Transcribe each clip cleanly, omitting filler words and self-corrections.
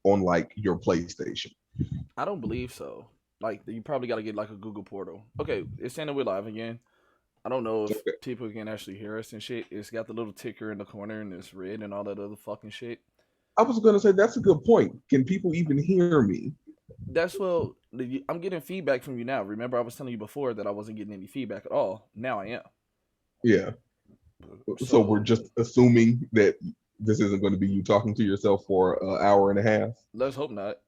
on like your PlayStation. I don't believe so. Like you probably got to get like a Google portal. Okay, it's saying that we're live again. I don't know if Okay. people can actually hear us and shit. It's got the little ticker in the corner and it's red and all that other fucking shit. I was gonna say that's a good point. Can people even hear me? That's what I'm getting feedback from you now. Remember, I was telling you before that I wasn't getting any feedback at all. Now I am. Yeah. So we're So just assuming that this isn't going to be you talking to yourself for an hour and a half. let's hope not.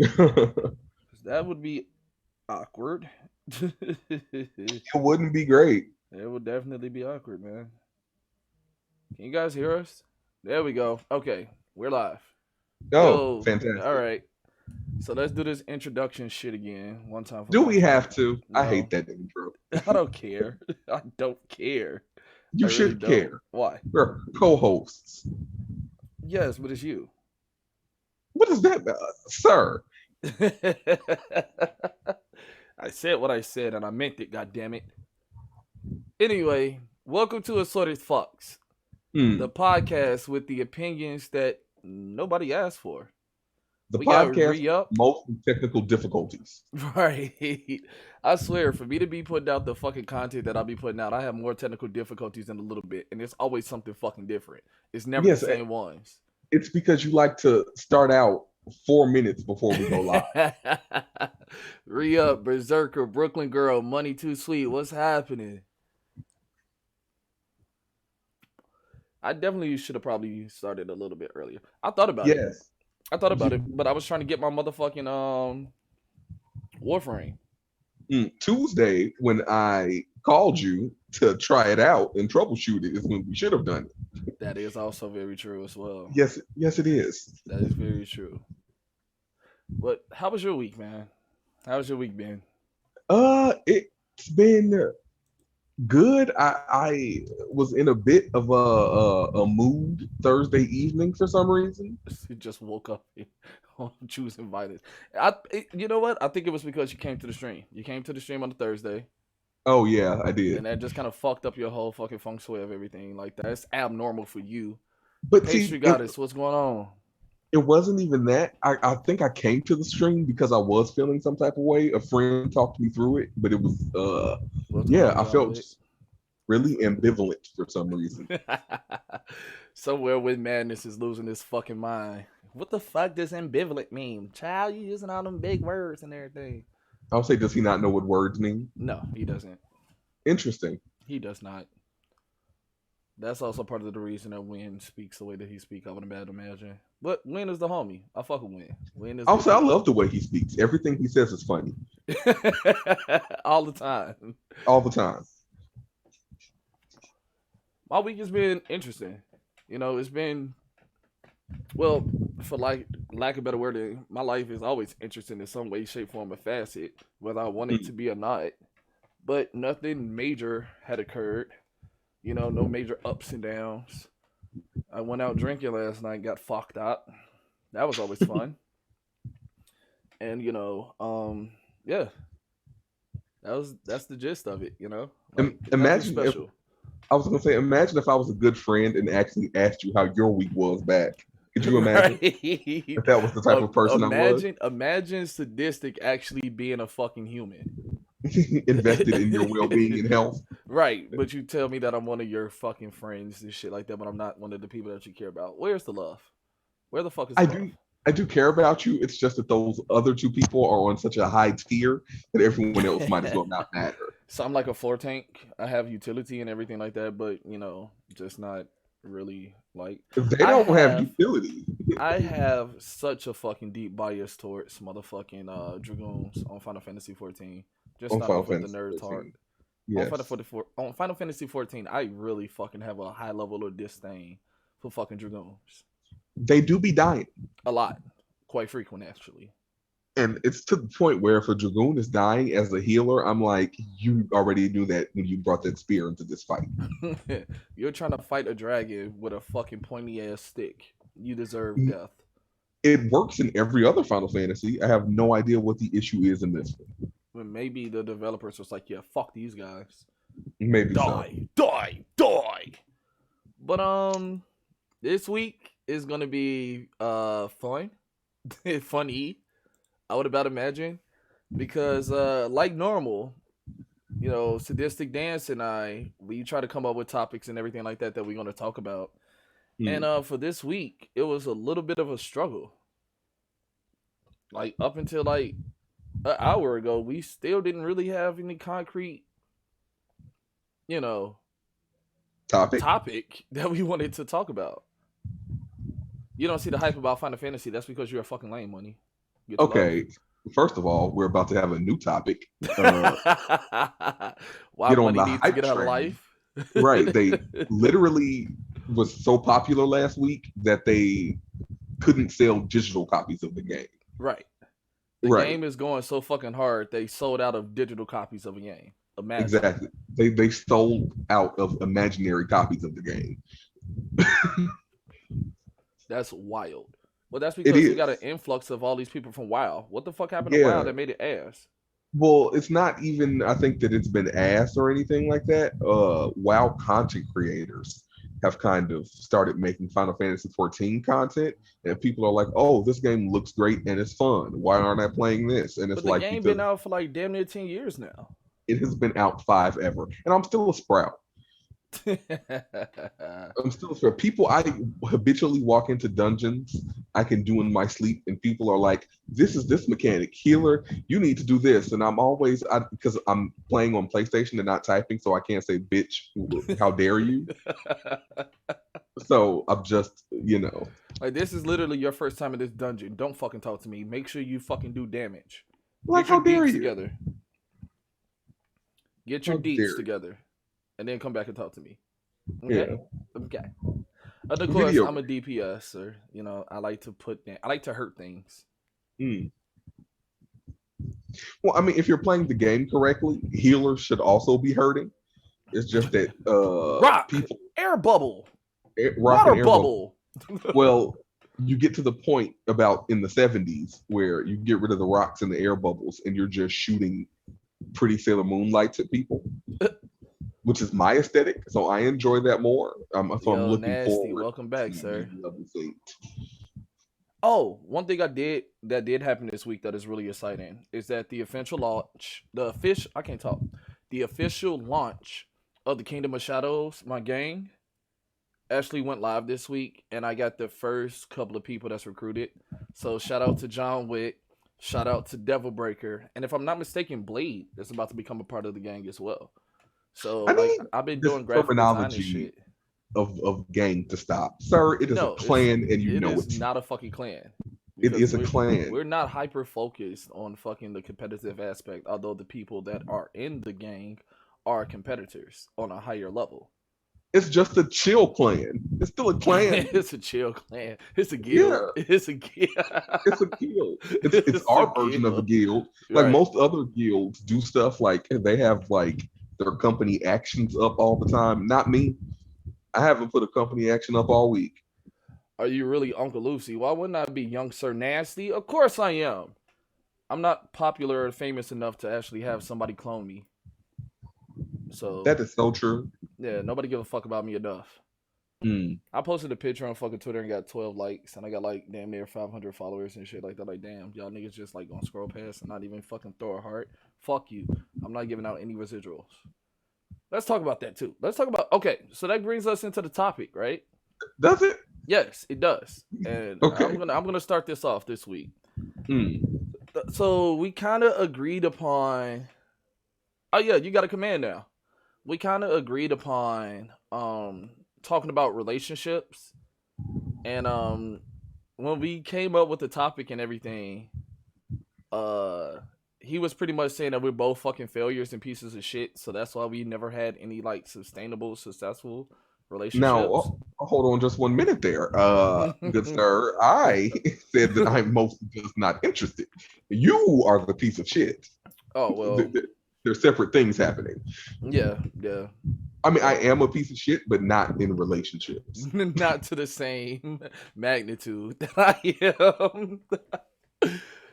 'Cause that would be awkward. It It wouldn't be great. would definitely be awkward, man. Can you guys hear us? There we go. Okay, we're live. Oh, Yo, all fantastic. right. So let's do this introduction shit again, one time for Do my we time. have to? I hate No, that intro. I don't care. I don't care. I You really should don't. care. Why? We're co-hosts. Yes, but it's you. What is that, sir? I said what I said and I meant it, God damn it. Anyway, welcome to Assorted Ph, the Hmm. podcast with the opinions that nobody asked for. The We got podcast re with up. most technical difficulties. Right. I swear, for me to be putting out the fucking content that I'll be putting out, I have more technical difficulties in a little bit, and it's always something fucking different. It's never the Yes, same ones. it's because you like to start out 4 minutes before we go live. Re up, Berserker, Brooklyn Girl, Money Too Sweet. What's happening? I definitely should have probably started a little bit earlier. I thought about it. Yes. I thought about You, it, but I was trying to get my motherfucking Warframe. Tuesday, when I called you to try it out and troubleshoot it, is when we should have done it. That is also very true as well. Yes, yes, it is. That is very true. But how was your week, man? How's your week been? It's been good. I was in a bit of a mood Thursday evening for some reason. You just woke up on choosing violence. You know what? I think it was because you came to the stream. You came to the stream on the Thursday, Oh yeah, I and did. that just kind of fucked up your whole fucking feng shui of everything. Like that's abnormal for you. But Pastry see, it goddess, what's going on? it wasn't even that. I think I came to the stream because I was feeling some type of way. A friend talked me through it, but it was What's going yeah, on, I John felt Wick? just really ambivalent for some reason. Somewhere with madness is losing his fucking mind. What the fuck does ambivalent mean? Child, you using all them big words and everything. I'll say, does he not know what words mean? No, he doesn't. Interesting. He does not. That's also part of the reason that Win speaks the way that he speaks. I would imagine. But Win is the homie. I fuck with Win. Win is I'll good say I people. love the way he speaks. Everything he says is funny All the time. all the time. My week has been interesting. You know, it's been well, for like lack of better wording, my life is always interesting in some way, shape, form, or facet, whether I want it to Mm. be or not. But nothing major had occurred. You know, no major ups and downs. I went out drinking last night, got fucked up. That was always fun. And yeah, that's the gist of it. Like nothing Imagine if special. I was gonna say, imagine if I was a good friend and actually asked you how your week was back. Could you imagine Right? if that was the type of person I was? Imagine sadistic actually being a fucking human. Invested in your well-being and health. Right, but you tell me that I'm one of your fucking friends and shit like that, but I'm not one of the people that you care about. Where's the love? Where the fuck is I the love? do I do care about you. It's just that those other two people are on such a high tier that everyone else might as well not matter. So I'm like a floor tank. I have utility and everything like that, but just not really like They I don't have have utility I have such a fucking deep bias towards motherfucking dragoons on Final Fantasy 14. Just on starting Final off with the Fantasy nerd talk. 14. Yes. On Final Fantasy 14, I really fucking have a high level of disdain for fucking dragoons. They do be dying. A lot, quite frequent actually. And it's to the point where if a Dragoon is dying as a healer, I'm like, you already knew that when you brought that spear into this fight. You're trying to fight a dragon with a fucking pointy ass stick. You deserve death. It works in every other Final Fantasy. I have no idea what the issue is in this one. When maybe the developers was like, yeah, fuck these guys. Maybe so. Die, die, die. But this week is gonna be fun. funny. I would about imagine because, like normal, Sadistic Dance and we try to come up with topics and everything like that we're going to talk about. And Mm. for this week, it was a little bit of a struggle. Like up until like an hour ago, we still didn't really have any concrete, you know, Topic. topic that we wanted to talk about. You don't see the hype about Final Fantasy. That's because you're a fucking lame, money. Get your love. Okay. First of all, we're about to have a new topic. Uh, Why get on money the needs to hype get her train. life. Right. They literally was so popular last week that they couldn't sell digital copies of the game. Right. The Right. game is going so fucking hard. They sold out of digital copies of a game. Imagine. Exactly. They sold out of imaginary copies of the game. That's wild. Well, that's It because we got an is. influx of all these people from WoW. What the fuck happened to WoW Yeah. that made it ass? Well, it's not even, I think that it's been asked or anything like that. WoW content creators have kind of started making Final Fantasy 14 content, and people are like, "Oh, this game looks great and it's fun. Why aren't I playing this?" And it's But the like game been because out for like damn near 10 years now. it has been out five ever, and I'm still a sprout. I'm still for people. I habitually walk into dungeons I can do in my sleep, and people are like, "This is this mechanic, healer. You need to do this." And I'm always because I'm playing on PlayStation and not typing, so I can't say "bitch." How dare you? So I'm just, Like this is literally your first time in this dungeon. Don't fucking talk to me. Make sure you fucking do damage. like, Get your how dare deets you? together. Get your How deets dare you? together. And then come back and talk to me. Okay? Yeah, Okay. And of course, video. I'm a DPS, or I like to I like to hurt things. Mm. Well, I mean, if you're playing the game correctly, healers should also be hurting. It's just that Rock, people air bubble, rock and water air bubble. bubble. Well, you get to the point about in the 70s where you get rid of the rocks and the air bubbles and you're just shooting pretty Sailor Moon lights at people, which is my aesthetic. So I enjoy that more. So I'm Yo, looking nasty. forward Welcome to back, sir. maybe level 8. Oh, one thing that did happen this week that is really exciting is that I can't talk. The official launch of the Kingdom of Shadows, my game, actually went live this week, and I got the first couple of people that's recruited. So shout out to John Wick, shout out to Devil Breaker, and if I'm not mistaken, Blade is about to become a part of the gang as well. So I like need I've been this doing graphic design and terminology shit. of gang to stop. Sir, it is a No, clan and you it know is it. not a fucking clan It because is a we're clan. not hyper focused on fucking the competitive aspect. Although the people that are in the gang are competitors on a higher level. It's just a chill clan. It's still a clan. It's a chill clan. It's a guild. Yeah, It's a guild. it's a guild. It's It's a our version of a guild. guild. Like Right. most other guilds do stuff like they have like their company actions up all the time. Not me. I haven't put a company action up all week. Are you really Uncle Lucy? Why wouldn't I be young Sir Nasty? Of course I am. I'm not popular or famous enough to actually have somebody clone me. So That is so true. yeah, nobody give a fuck about me enough. Mm. I posted a picture on fucking Twitter and got 12 likes, and I got like damn near 500 followers and shit like that. Like, damn, y'all niggas just like gonna scroll past and not even fucking throw a heart. Fuck you. I'm not giving out any residuals. Let's talk about that too. Let's talk about okay. So that brings us into the topic, right? Does it? Yes, it does. And Okay. I'm gonna start this off this week. Mm. So we kind of agreed upon. Oh yeah, you got a command now. We kind of agreed upon talking about relationships, and when we came up with the topic and everything, uh he was pretty much saying that we're both fucking failures and pieces of shit, so that's why we never had any like sustainable, successful Now, relationships. hold on just 1 minute there. Good sir, I said that I'm mostly just not interested. You are the piece of shit. Oh well, There's separate things happening. yeah, yeah. I mean, I am a piece of shit, but not in relationships. Not to the same magnitude that I am.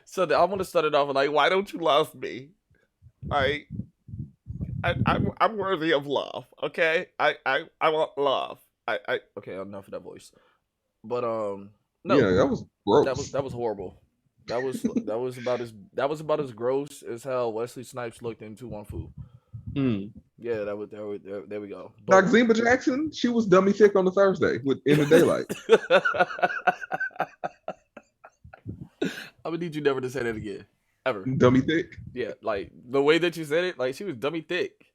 So I want to start it off with like, why don't you love me? Like, I'm worthy of love. Okay, I want love. I okay, enough of that voice. But Yeah, no, that was gross. that was horrible. That was about as gross as how Wesley Snipes looked in 2-1-Fu. Mm. Yeah, there we go. Boom. Noxzema Jackson, she was dummy thick on the Thursday with In the Daylight. I'm gonna need you never to say that again, ever. Dummy thick. Yeah, like the way that you said it, like she was dummy thick.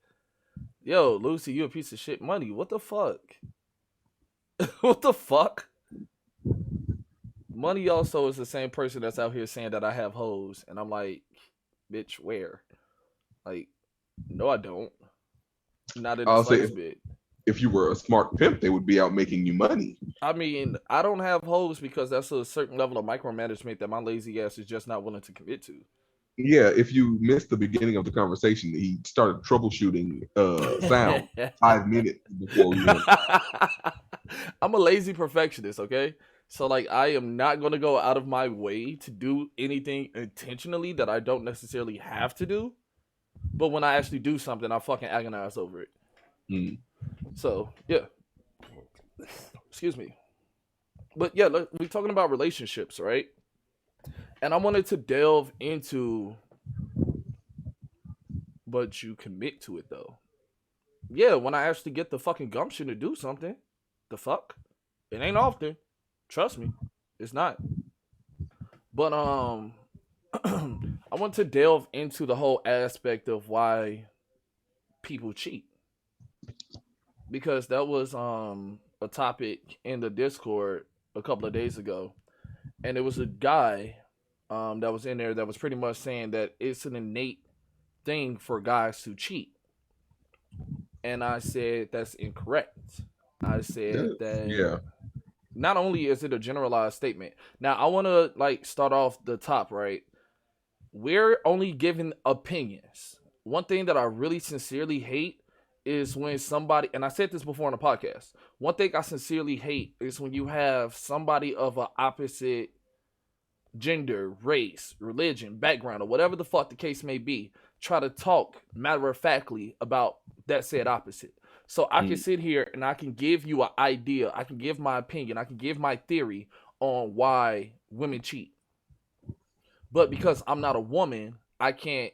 Yo, Lucy, you a piece of shit. Money, what the fuck? What the fuck? Money also is the same person that's out here saying that I have hoes, and I'm like, bitch, where? Like, no, I don't. Not in the I'll say slightest bit. if you were a smart pimp, they would be out making you money. I mean, I don't have hoes because that's a certain level of micromanagement that my lazy ass is just not willing to commit to. Yeah, if you missed the beginning of the conversation, he started troubleshooting sound 5 minutes before we went. I'm a lazy perfectionist, okay? So like I am not gonna go out of my way to do anything intentionally that I don't necessarily have to do. But when I actually do something, I fucking agonize over it. Mm. So yeah. Excuse me. But yeah, we're talking about relationships, right? And I wanted to delve into, but you commit to it though. Yeah, when I actually get the fucking gumption to do something, the fuck? It ain't often. Trust me, it's not. But I want to delve into the whole aspect of why people cheat because that was a topic in the Discord a couple of days ago, and it was a guy that was in there that was pretty much saying that it's an innate thing for guys to cheat, and I said that's incorrect. I said that Yeah. not only is it a generalized statement. Now I want to like start off the top, right? We're only giving opinions. One thing that I really sincerely hate is when somebody, and I said this before on the podcast, one thing I sincerely hate is when you have somebody of an opposite gender, race, religion, background, or whatever the fuck the case may be, try to talk matter of factly about that said opposite. So I can sit here and I can give you an idea, I can give my opinion, I can give my theory on why women cheat. But because I'm not a woman, I can't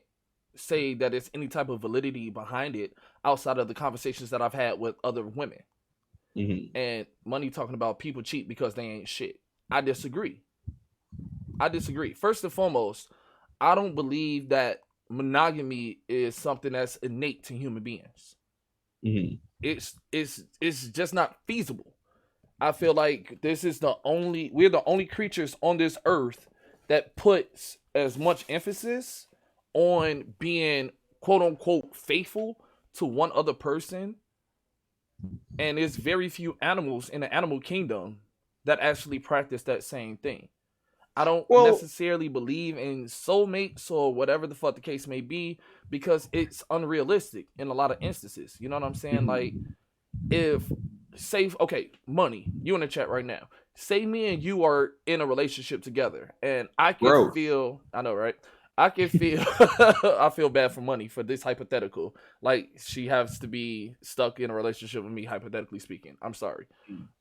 say that it's any type of validity behind it outside of the conversations that I've had with other women. Mm-hmm. And money talking about people cheat because they ain't shit. I disagree. I disagree. First and foremost, I don't believe that monogamy is something that's innate to human beings. Mm-hmm. It's just not feasible. I feel like we're the only creatures on this earth that puts as much emphasis on being quote unquote faithful to one other person. And there's very few animals in the animal kingdom that actually practice that same thing. I don't Well, necessarily believe in soulmates or whatever the fuck the case may be because it's unrealistic in a lot of instances. You know what I'm saying? Like, if, say, okay, money, you in the chat right now. Say me and you are in a relationship together, and I can gross. feel, I know, right? I can feel, I feel bad for money for this hypothetical. Like, she has to be stuck in a relationship with me, hypothetically speaking. I'm sorry.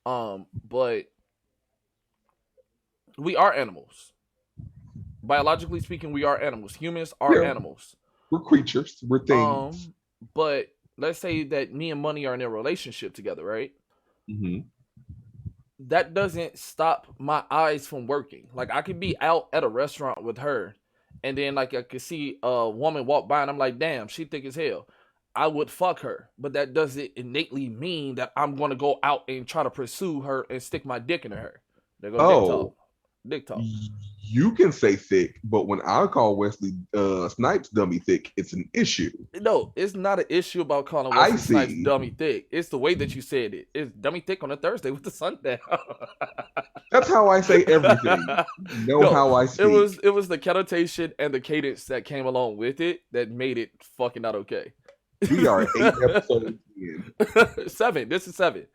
But we are animals. Biologically speaking, we are animals. Humans are Yeah, animals. we're creatures. We're things. But let's say that me and money are in a relationship together, right? Mm-hmm. That doesn't stop my eyes from working. Like I could be out at a restaurant with her, and then like I could see a woman walk by, and I'm like, damn, she thick as hell. I would fuck her, but that doesn't innately mean that I'm gonna go out and try to pursue her and stick my dick into her. They go dick talk, Oh, dick talk. you can say thick, but when I call Wesley Snipes dummy thick, it's an issue. No, it's not an issue about calling I Wesley Snipes see. dummy thick. It's the way that you said it. It's dummy thick on a Thursday with the sun down. That's how I say everything. You know No, how I speak. it was the connotation and the cadence that came along with it that made it fucking not okay. We are 8 episodes in. 7. This is 7.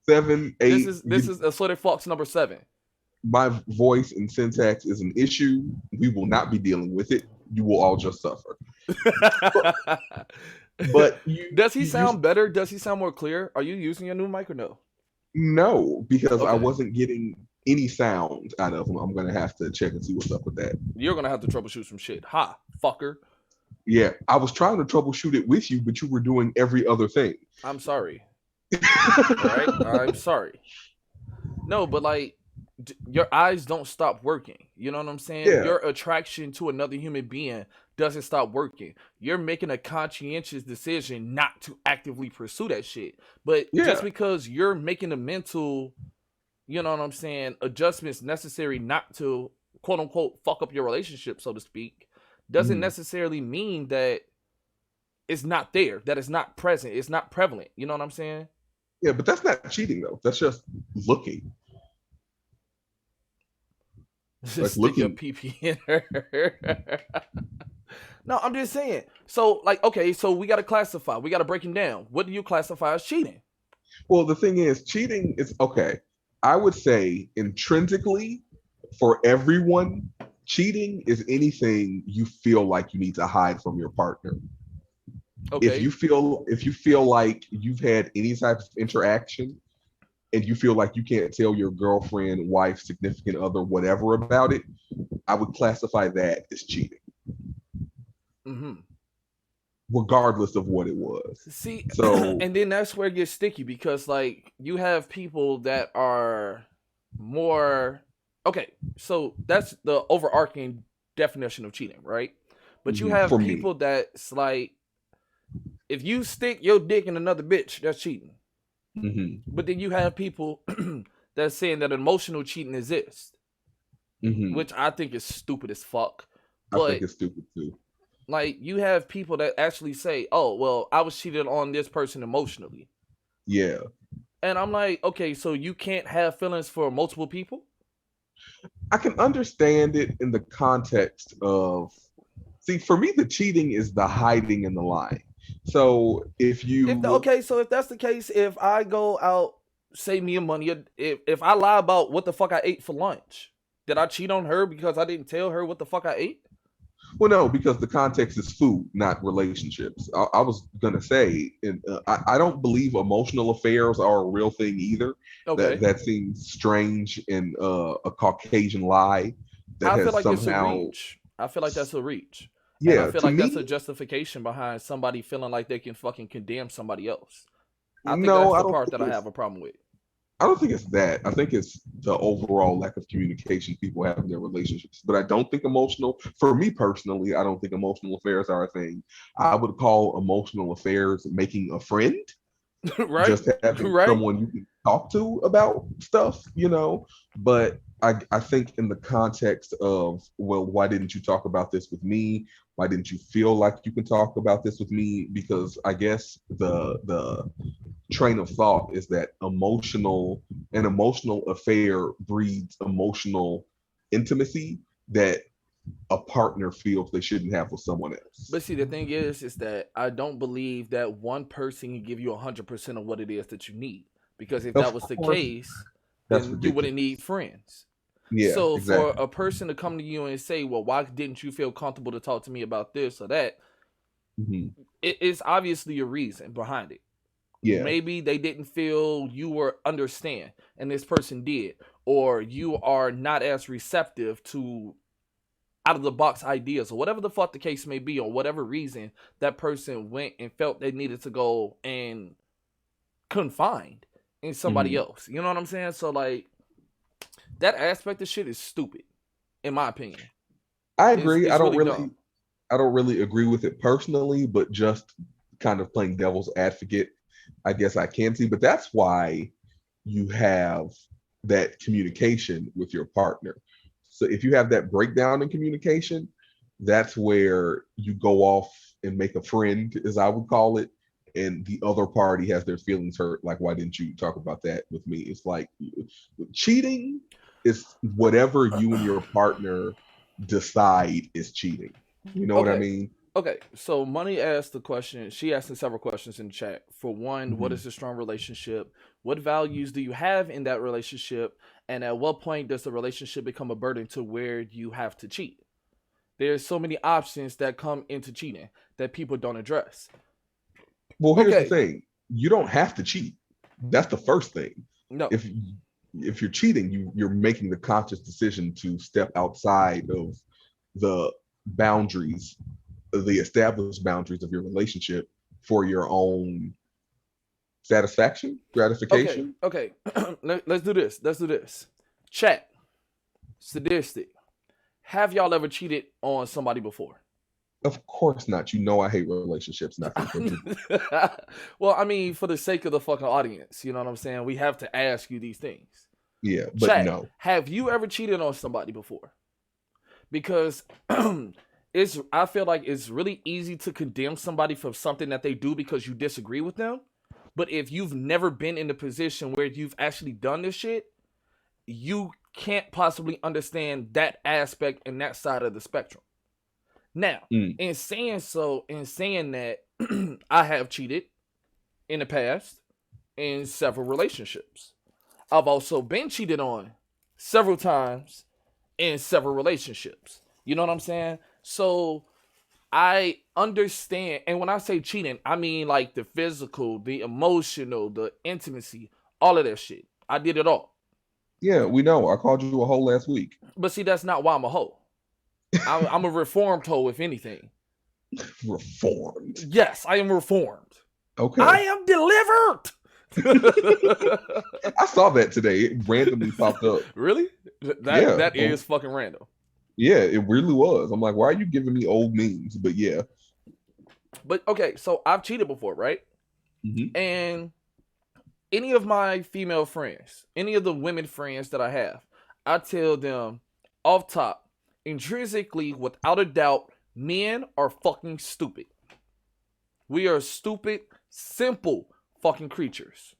7, 8. This is Assorted Fox number 7. My voice and syntax is an issue. We will not be dealing with it. You will all just suffer. But does he sound better? Does he sound more clear? Are you using your new mic or no? No, because I Okay. wasn't getting any sound out of them, I'm gonna have to check and see what's up with that. You're gonna have to troubleshoot some shit. Ha, fucker. Yeah, I was trying to troubleshoot it with you, but you were doing every other thing. I'm sorry. All right, I'm sorry. No, but like your eyes don't stop working. You know what I'm saying? Yeah, Your attraction to another human being doesn't stop working. You're making a conscientious decision not to actively pursue that shit. But just yeah. because you're making the mental, you know what I'm saying, adjustments necessary not to quote unquote fuck up your relationship, so to speak, doesn't Mhm. necessarily mean that it's not there, that it's not present, it's not prevalent. You know what I'm saying? Yeah, but that's not cheating though. That's just looking, Just like stick your looking. PP in her. No, I'm just saying. So, like, okay, so we got to classify. We got to break it down. What do you classify as cheating? Well, the thing is, cheating is okay. I would say intrinsically, for everyone, cheating is anything you feel like you need to hide from your partner. Okay. If you feel like you've had any type of interaction and you feel like you can't tell your girlfriend, wife, significant other, whatever about it, I would classify that as cheating, Mm-hmm. regardless of what it was. See, So, and then that's where it gets sticky because, like, you have people that are more. Okay, so that's the overarching definition of cheating, right? But you have for me, people that's like, if you stick your dick in another bitch, that's cheating. hmm But then you have people that's saying that emotional cheating exists, hmm which I think is stupid as fuck. I think But it's stupid too. like you have people that actually say, "Oh, well, I was cheated on this person emotionally." Yeah, And I'm like, "Okay, so you can't have feelings for multiple people?" I can understand it in the context of, see, for me, the cheating is the hiding and the lying. So if you, Okay, so if that's the case, if I go out, save me money, if I lie about what the fuck I ate for lunch, did I cheat on her because I didn't tell her what the fuck I ate? well, no, because the context is food, not relationships. I was gonna say, and I don't believe emotional affairs are a real thing either. Okay. That seems strange and a Caucasian lie that I feel has like it's a somehow, reach. I feel like that's a reach. And I yeah, feel to like that's a me, justification behind somebody feeling like they can fucking condemn somebody else. I think no, that's I the don't part think that I it's have a problem with. I don't think it's that. I think it's the overall lack of communication people have in their relationships. But I don't think for me personally, I don't think emotional affairs are a thing. I would call emotional affairs making a friend, Right? just having Right? someone you can talk to about stuff, you know. But I think in the context of, well, why didn't you talk about this with me? Why didn't you feel like you can talk about this with me? Because I guess the train of thought is that an emotional affair breeds emotional intimacy that a partner feels they shouldn't have with someone else. But see, the thing is that I don't believe that one person can give you 100% of what it is that you need. Because if that Of was the course, case, that's then you wouldn't need ridiculous. friends. Yeah, So for exactly. a person to come to you and say, "Well, why didn't you feel comfortable to talk to me about this or that?" hmm It's obviously a reason behind it. Yeah. Maybe they didn't feel you were understand and this person did, or you are not as receptive to out of the box ideas or whatever the fuck the case may be, or whatever reason that person went and felt they needed to go and confide in somebody hmm else. You know what I'm saying? So like that aspect of shit is stupid, in my opinion. I It's agree. it's really dumb. I don't really agree with it personally, but just kind of playing devil's advocate, I guess I can see. But that's why you have that communication with your partner. So if you have that breakdown in communication, that's where you go off and make a friend, as I would call it, and the other party has their feelings hurt. Like, why didn't you talk about that with me? It's like cheating is whatever you and your partner decide is cheating. You know what I Okay. mean? Okay, so Money asked the question. She asked several questions in the chat. For one, what Mm-hmm. is a strong relationship? What values do you have in that relationship? And at what point does the relationship become a burden to where you have to cheat? There's so many options that come into cheating that people don't address. Well, here's the Okay, thing: you don't have to cheat. That's the first thing. no, If if you're cheating, you're making the conscious decision to step outside of the boundaries, the established boundaries of your relationship for your own satisfaction, Okay, gratification. okay. Let's do this. Let's do this. Chat. Sadistic. Have y'all ever cheated on somebody before? Of course not. You know I hate relationships, and I think they're doomed. Well, I mean, for the sake of the fucking audience, you know what I'm saying? We have to ask you these things. Yeah, but Chat. no. Have you ever cheated on somebody before? Because I feel like it's really easy to condemn somebody for something that they do because you disagree with them. But if you've never been in a position where you've actually done this shit, you can't possibly understand that aspect and that side of the spectrum. Now, Mm. in saying that, I have cheated in the past in several relationships. I've also been cheated on several times in several relationships. You know what I'm saying? So I understand. And when I say cheating, I mean like the physical, the emotional, the intimacy, all of that shit. I did it all. Yeah, we know. I called you a hoe last week. But see, that's not why I'm a hoe. I'm a reformed hoe, if anything. Reformed. Yes, I am reformed. Okay. I am delivered. I saw that today. It randomly popped up. Really? That is fucking random. Yeah, it really was. I'm like, why are you giving me old memes? But yeah. But okay, so I've cheated before, right? Mm-hmm. And any of my female friends, any of the women friends that I have, I tell them off top, intrinsically, without a doubt, men are fucking stupid. We are stupid, simple fucking creatures.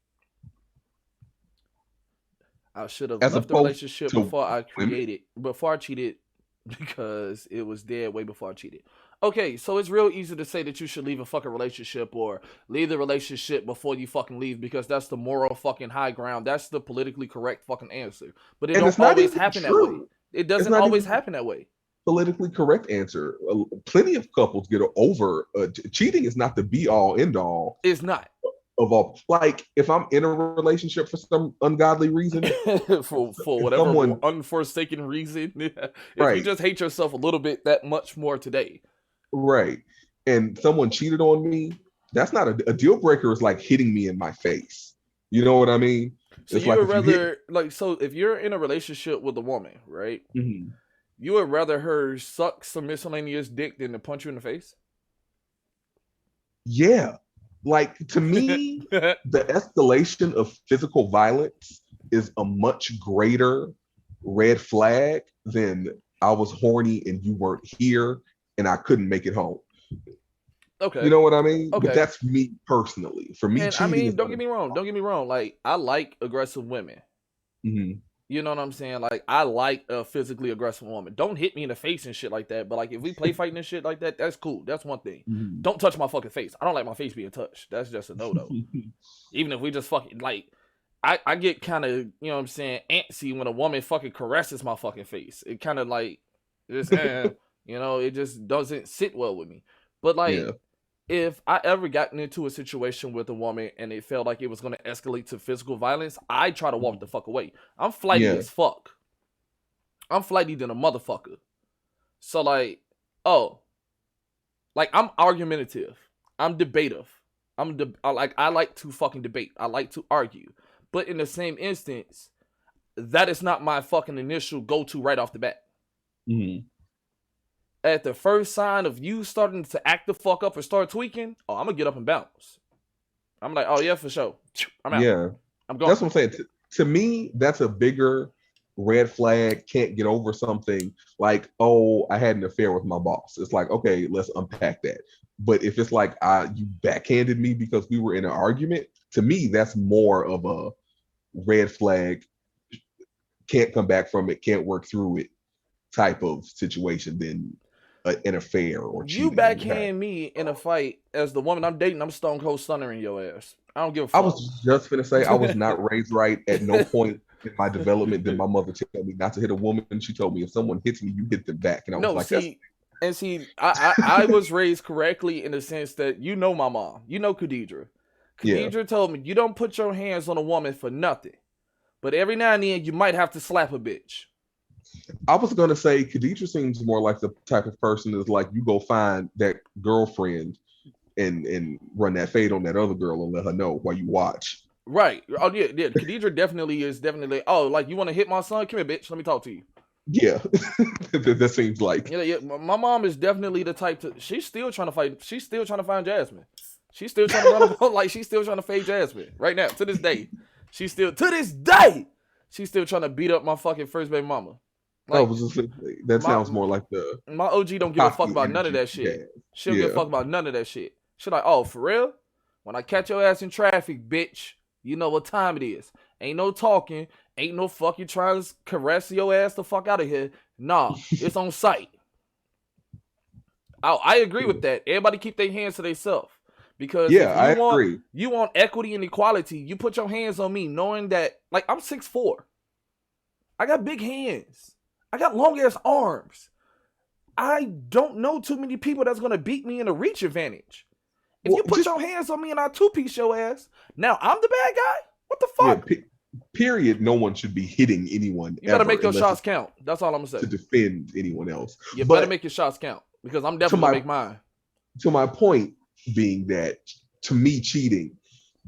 I should have As left the opposed relationship to women. before I cheated, because it was dead way before I cheated. Okay, so it's real easy to say that you should leave a fucking relationship or leave the relationship before you fucking leave because that's the moral fucking high ground. That's the politically correct fucking answer. But it And don't it's not always even happen that way. true. It It's doesn't not always even happen that way. politically correct answer. Plenty of couples get over cheating is not the be all end all It's not. of all. Like if I'm in a relationship for some ungodly reason, for whatever someone unforsaken reason. If you right, just hate yourself a little bit that much more today. right, and someone cheated on me, that's not a deal breaker. Is like hitting me in my face. You know what I mean? So It's you like would if you hit. rather so if you're in a relationship with a woman, right? Mhm. You would rather her suck some miscellaneous dick than to punch you in the face? Yeah, like to me, the escalation of physical violence is a much greater red flag than I was horny and you weren't here and I couldn't make it home. You Okay. know what I mean? But Okay. that's me personally. For me, And I cheating mean, is don't not get a me wrong. Don't get me wrong. Like, I like aggressive women. Mhm. You know what I'm saying? Like, I like a physically aggressive woman. Don't hit me in the face and shit like that. But like, if we play fighting and shit like that, that's cool. That's one thing. Mhm. Don't touch my fucking face. I don't like my face being touched. That's just a no no. Even if we just fucking like, I get kind of, you know what I'm saying, antsy when a woman fucking caresses my fucking face. It kind of like just it just doesn't sit well with me. But like, Yeah. if I ever gotten into a situation with a woman and it felt like it was gonna escalate to physical violence, I try to walk the fuck away. I'm flighty Yeah. as fuck. I'm flighty than a motherfucker. So like, oh, like I'm argumentative. I'm debative. I like to fucking debate. I like to argue. But in the same instance, that is not my fucking initial go-to right off the bat. Mhm. At the first sign of you starting to act the fuck up or start tweaking, oh, I'm gonna get up and bounce. I'm like, oh yeah, for sure. I'm out. Yeah. I'm That's gone. what I'm saying. To me, that's a bigger red flag. Can't get over something like, oh, I had an affair with my boss. It's like, okay, let's unpack that. But if it's like you backhanded me because we were in an argument, to me, that's more of a red flag. Can't come back from it. Can't work through it type of situation than an affair or You cheating on your part. backhand me in a fight as the woman I'm dating, I'm stone cold stunning your ass. I don't give a I fuck. was just gonna say I was not raised right. At no point in my development did my mother tell me not to hit a woman. She told me if someone hits me, you hit them back. And I was No, like, that's I was raised correctly in the sense that you know my mom. You know Khadidra. yeah. Khadidra told me you don't put your hands on a woman for nothing. But every now and then, you might have to slap a bitch. I was gonna say Khadijah seems more like the type of person is like you go find that girlfriend and run that fade on that other girl and let her know while you watch. Right. Oh yeah, yeah. Khadijah definitely. Oh, like you want to hit my son? Come here, bitch. Let me talk to you. Yeah, that seems like. Yeah, yeah. My mom is definitely the type to. She's still trying to fight. She's still trying to find Jasmine. She's still trying to run up. Like she's still trying to fade Jasmine right now to this day. She's still trying to beat up my fucking first baby mama. Like, that sounds more like my OG don't give a fuck about none of that shit. She don't give a fuck about none of that shit. She like, oh, for real? When I catch your ass in traffic, bitch, you know what time it is. Ain't no talking. Ain't no fucking trying to caress your ass the fuck out of here. Nah, it's on sight. I agree with that. Everybody keep their hands to themselves. Because I agree. You want equity and equality, you put your hands on me knowing that, like, I'm 6'4". I got big hands. I got long ass arms. I don't know too many people that's gonna beat me in a reach advantage. If you put your hands on me and I two-piece your ass, now I'm the bad guy? What the fuck? Yeah, period. No one should be hitting anyone. You better make your shots count. That's all I'm gonna say. To defend anyone else. You better make your shots count because I'm definitely gonna make mine. To my point being that, to me, cheating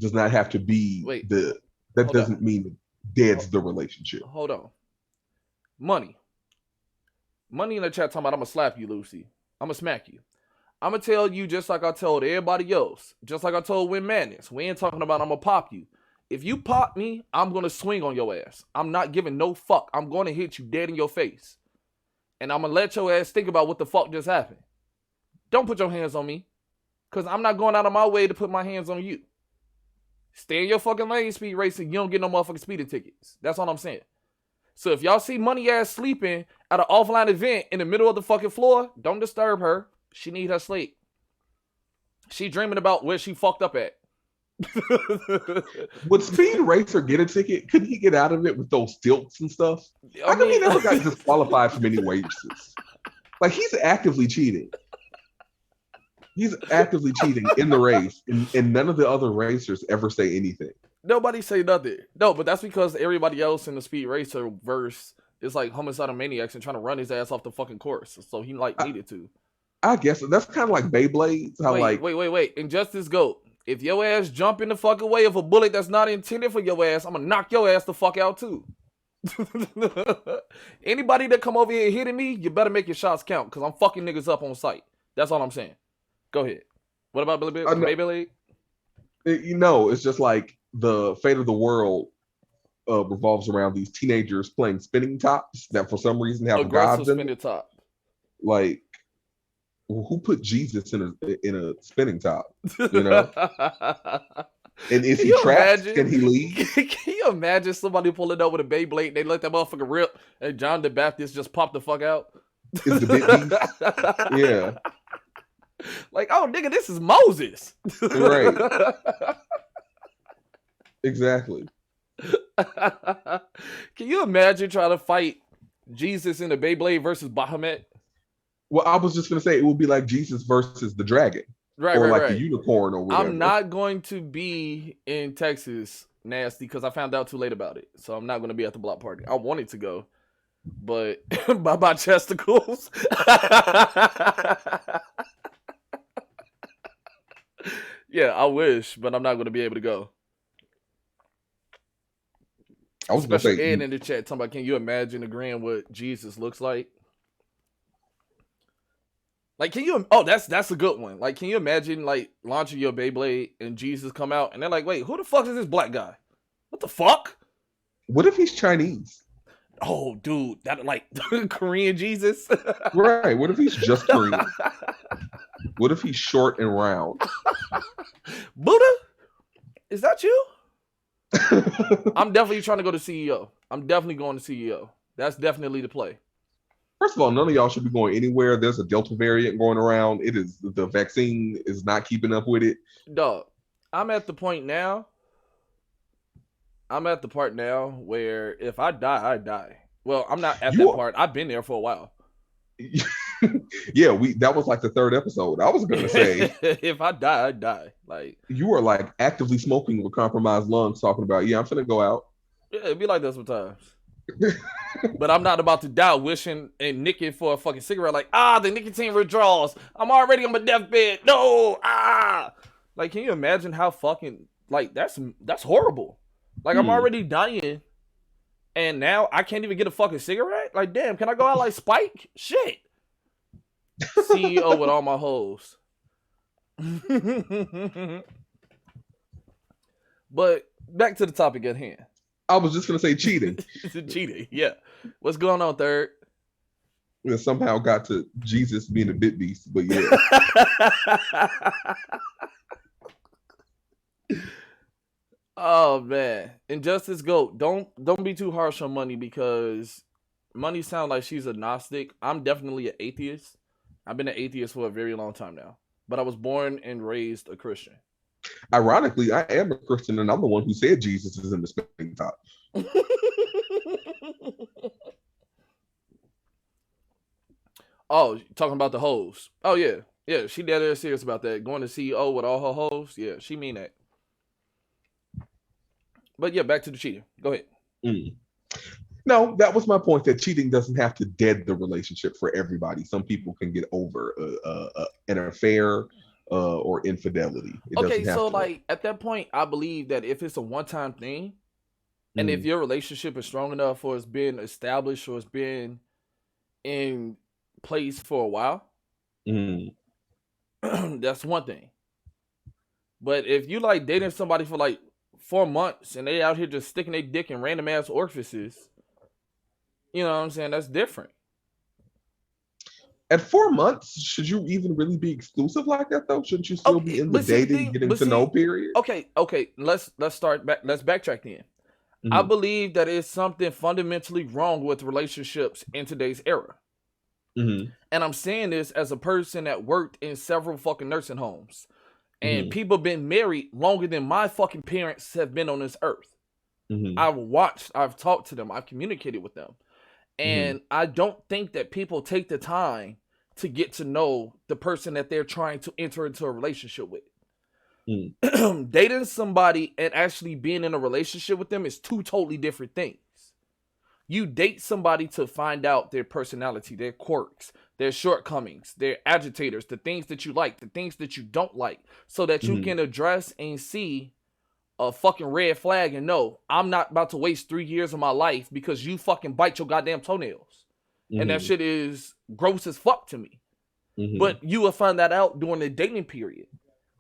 does not have to be that doesn't mean dead's the relationship. Hold on. Money in the chat talking about I'm gonna slap you, Lucy. I'm gonna smack you. I'm gonna tell you just like I told everybody else. Just like I told Win Madness. We ain't talking about I'm gonna pop you. If you pop me, I'm gonna swing on your ass. I'm not giving no fuck. I'm gonna hit you dead in your face. And I'm gonna let your ass think about what the fuck just happened. Don't put your hands on me. Cause I'm not going out of my way to put my hands on you. Stay in your fucking lane, speed racing. You don't get no motherfucking speeding tickets. That's all I'm saying. So if y'all see Money ass sleeping at an offline event in the middle of the fucking floor, don't disturb her. She need her sleep. She dreaming about where she fucked up at. Would Speed Racer get a ticket? Couldn't he get out of it with those stilts and stuff? How come he never got disqualified from any races? Like, he's actively cheating. He's actively cheating in the race, and none of the other racers ever say anything. Nobody say nothing. No, but that's because everybody else in the Speed Racer verse is like homicidal maniacs and trying to run his ass off the fucking course. So he needed to. I guess that's kind of like Beyblades. Wait. Injustice GOAT. If your ass jump in the fucking way of a bullet that's not intended for your ass, I'm gonna knock your ass the fuck out too. Anybody that come over here hitting me, you better make your shots count because I'm fucking niggas up on sight. That's all I'm saying. Go ahead. What about Beyblade? It's just like the fate of the world revolves around these teenagers playing spinning tops that for some reason have gods in it. Top. Like, who put Jesus in a spinning top? You know. And is he trapped? Can he leave? Can you imagine somebody pulling up with a Beyblade and they let that motherfucker rip and John the Baptist just pop the fuck out? Is the big beast? Yeah. Like, oh nigga, this is Moses. Right. Exactly. Can you imagine trying to fight Jesus in the Beyblade versus Bahamut? Well, I was just gonna say it would be like Jesus versus the dragon. Right, or right. The unicorn or whatever. I'm not going to be in Texas, Nasty, because I found out too late about it. So I'm not going to be at the block party. I wanted to go, but by my chesticles. Yeah, I wish, but I'm not going to be able to go. I was going to say, Ed in the chat talking about, can you imagine agreeing what Jesus looks like? Like, can you? Oh, that's a good one. Like, can you imagine like launching your Beyblade and Jesus come out and they're like, wait, who the fuck is this black guy? What the fuck? What if he's Chinese? Oh, dude, that like Korean Jesus. Right. What if he's just Korean? What if he's short and round? Buddha, is that you? I'm definitely trying to go to CEO. I'm definitely going to CEO. That's definitely the play. First of all, none of y'all should be going anywhere. There's a Delta variant going around. The vaccine is not keeping up with it. Dog, I'm at the point now. I'm at the part now where if I die, I die. Well, I'm not at that part. I've been there for a while. Yeah, that was like the third episode. I was gonna say if I die, I die. Like, you are like actively smoking with compromised lungs, talking about, yeah, I'm finna go out. Yeah, it'd be like that sometimes. But I'm not about to die wishing and nicking for a fucking cigarette. Like, the nicotine withdrawals. I'm already on my deathbed. No, Like, can you imagine how fucking like that's horrible. Like, I'm Hmm. already dying, and now I can't even get a fucking cigarette. Like, damn, can I go out like Spike? Shit. CEO with all my hoes. But back to the topic at hand. I was just gonna say cheating. Cheating, yeah. What's going on, third? And somehow got to Jesus being a bit beast, but yeah. Oh man, Injustice Goat. Don't be too harsh on Money because Money sounds like she's a Gnostic. I'm definitely an atheist. I've been an atheist for a very long time now, but I was born and raised a Christian. Ironically, I am a Christian, and I'm the one who said Jesus is in the spinning top. Oh, talking about the hoes. Oh yeah, yeah. She dead ass serious about that. Going to CEO with all her hoes. Yeah, she mean that. But yeah, back to the cheating. Go ahead. Mm. No, that was my point. That cheating doesn't have to dead the relationship for everybody. Some people can get over an affair or infidelity. It Okay, doesn't have so to. like at that point, I believe that if it's a one-time thing, and if Mm. your relationship is strong enough or it's been established or it's been in place for a while, Mm. that's one thing. But if you like dating somebody for like 4 months and they out here just sticking their dick in random ass orifices, you know what I'm saying? That's different. At 4 months, should you even really be exclusive like that though? Shouldn't you still be Okay, in the but see the dating, thing, getting but to know see, period? okay, let's start back. Let's backtrack then. I Mm-hmm. believe that is something fundamentally wrong with relationships in today's era. Mm-hmm. And I'm saying this as a person that worked in several fucking nursing homes. And Mm-hmm. people been married longer than my fucking parents have been on this earth. Mm-hmm. I've watched, I've talked to them, I've communicated with them. Mm-hmm. And I don't think that people take the time to get to know the person that they're trying to enter into a relationship with. Mm-hmm. Dating somebody and actually being in a relationship with them is two totally different things. You date somebody to find out their personality, their quirks, their shortcomings, their agitators, the things that you like, the things that you don't like, so that you Mm-hmm. can address and see a fucking red flag and know I'm not about to waste 3 years of my life because you fucking bite your goddamn toenails. And that Mm-hmm. shit is gross as fuck to me. Mm-hmm. But you will find that out during the dating period.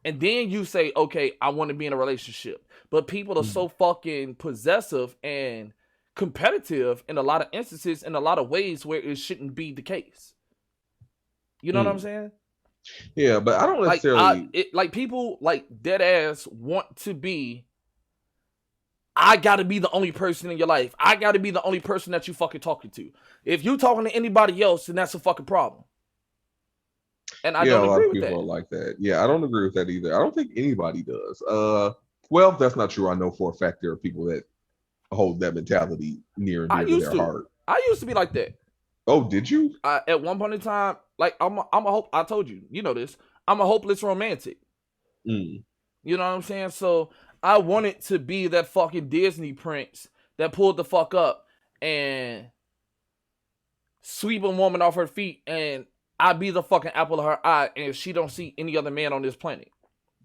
And then you say, okay, I want to be in a relationship. But people are Mm-hmm. so fucking possessive and competitive in a lot of instances, in a lot of ways where it shouldn't be the case. You know what I'm Mm. saying? Yeah, but I don't necessarily. Like people like dead ass want to be. I gotta be the only person in your life. I gotta be the only person that you fucking talking to. If you talking to anybody else, then that's a fucking problem. And I Yeah, don't a lot agree of with people that. are like that. Yeah, I don't agree with that either. I don't think anybody does. Well, that's not true. I know for a fact there are people that hold that mentality near and I dear to used their to. heart. I used to be like that. Oh, did you? At one point in time, like I'm a hope. I told you, you know this. I'm a hopeless romantic. Mm. You know what I'm saying? So I wanted to be that fucking Disney prince that pulled the fuck up and sweep a woman off her feet, and I be the fucking apple of her eye, and she don't see any other man on this planet.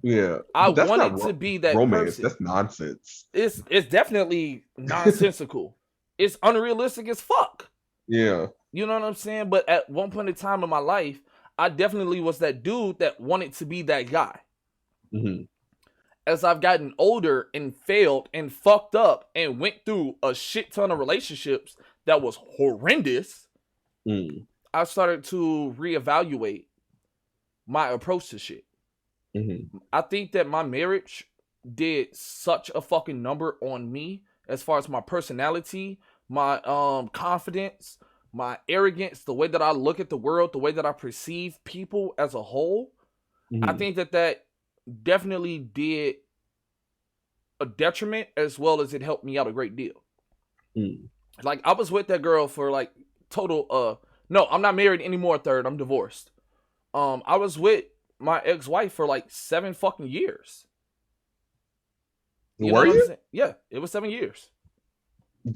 Yeah, I but that's not wanted to be that romance. person. That's nonsense. It's definitely nonsensical. It's unrealistic as fuck. Yeah. You know what I'm saying? But at one point in time in my life, I definitely was that dude that wanted to be that guy. Mm-hmm. As I've gotten older and failed and fucked up and went through a shit ton of relationships that was horrendous, Mm. I started to reevaluate my approach to shit. Mm-hmm. I think that my marriage did such a fucking number on me as far as my personality, my confidence, my arrogance, the way that I look at the world, the way that I perceive people as a whole. I Mm-hmm. think that definitely did a detriment as well as it helped me out a great deal. Mm. Like I was with that girl for like total no, I'm not married anymore, third. I'm divorced. I was with my ex-wife for like 7 fucking years. You know Were what I'm you? saying? Yeah, it was 7 years.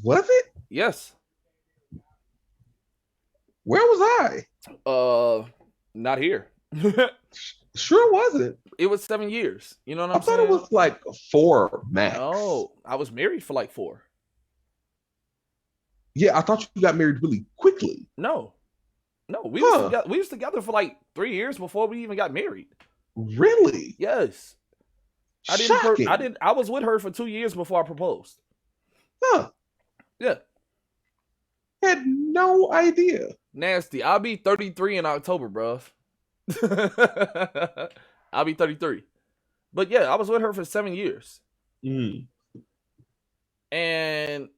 Was it? Yes. Where was I? Not here. Sure wasn't. It was 7 years. You know what I I'm thought it saying? was like 4 max. No, I was married for like 4. Yeah, I thought you got married really quickly. No, no, we was Huh? together. We was together for like 3 years before we even got married. Really? Yes, I didn't. I Shocking. didn't. I was with her for 2 years before I proposed. Huh? Yeah, Had no idea. nasty. I'll be 33 in October, bro. I'll be 33. But yeah, I was with her for 7 years, Mm. and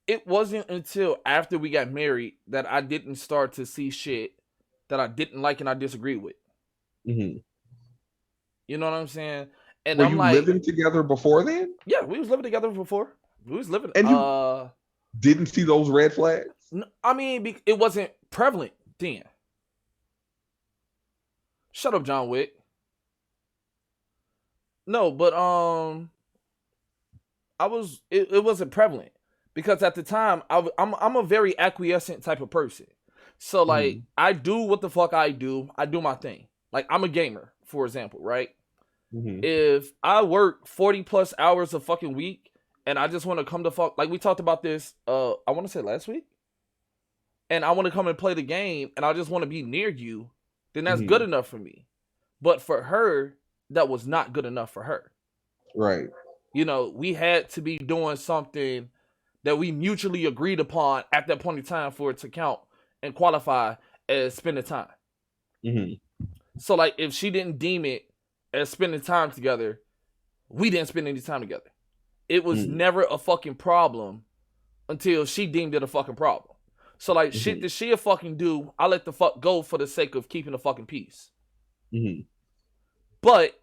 it wasn't until after we got married that I didn't start to see shit that I didn't like and I disagreed with. Hmm. You know what I'm saying? And Were I'm you like, living together before then? yeah, we was living together before. We was living. And you didn't see those red flags? I mean, it wasn't prevalent then. Shut up, John Wick. No, but I was. It wasn't prevalent because at the time I'm a very acquiescent type of person. So like Mm. I do what the fuck I do. I do my thing. Like I'm a gamer, for example, right? Hmm. If I work 40 plus hours a fucking week and I just want to come to fuck, like we talked about this, I want to say last week, and I want to come and play the game and I just want to be near you, then that's good Hmm. enough for me. But for her, that was not good enough for her. Right. You know, we had to be doing something that we mutually agreed upon at that point in time for it to count and qualify as spending time. Hmm. So, like, if she didn't deem it as spending time together, we didn't spend any time together. It was Hmm. never a fucking problem until she deemed it a fucking problem. So, like, shit Hmm. that she'll fucking do, I let the fuck go for the sake of keeping the fucking peace. Hmm. But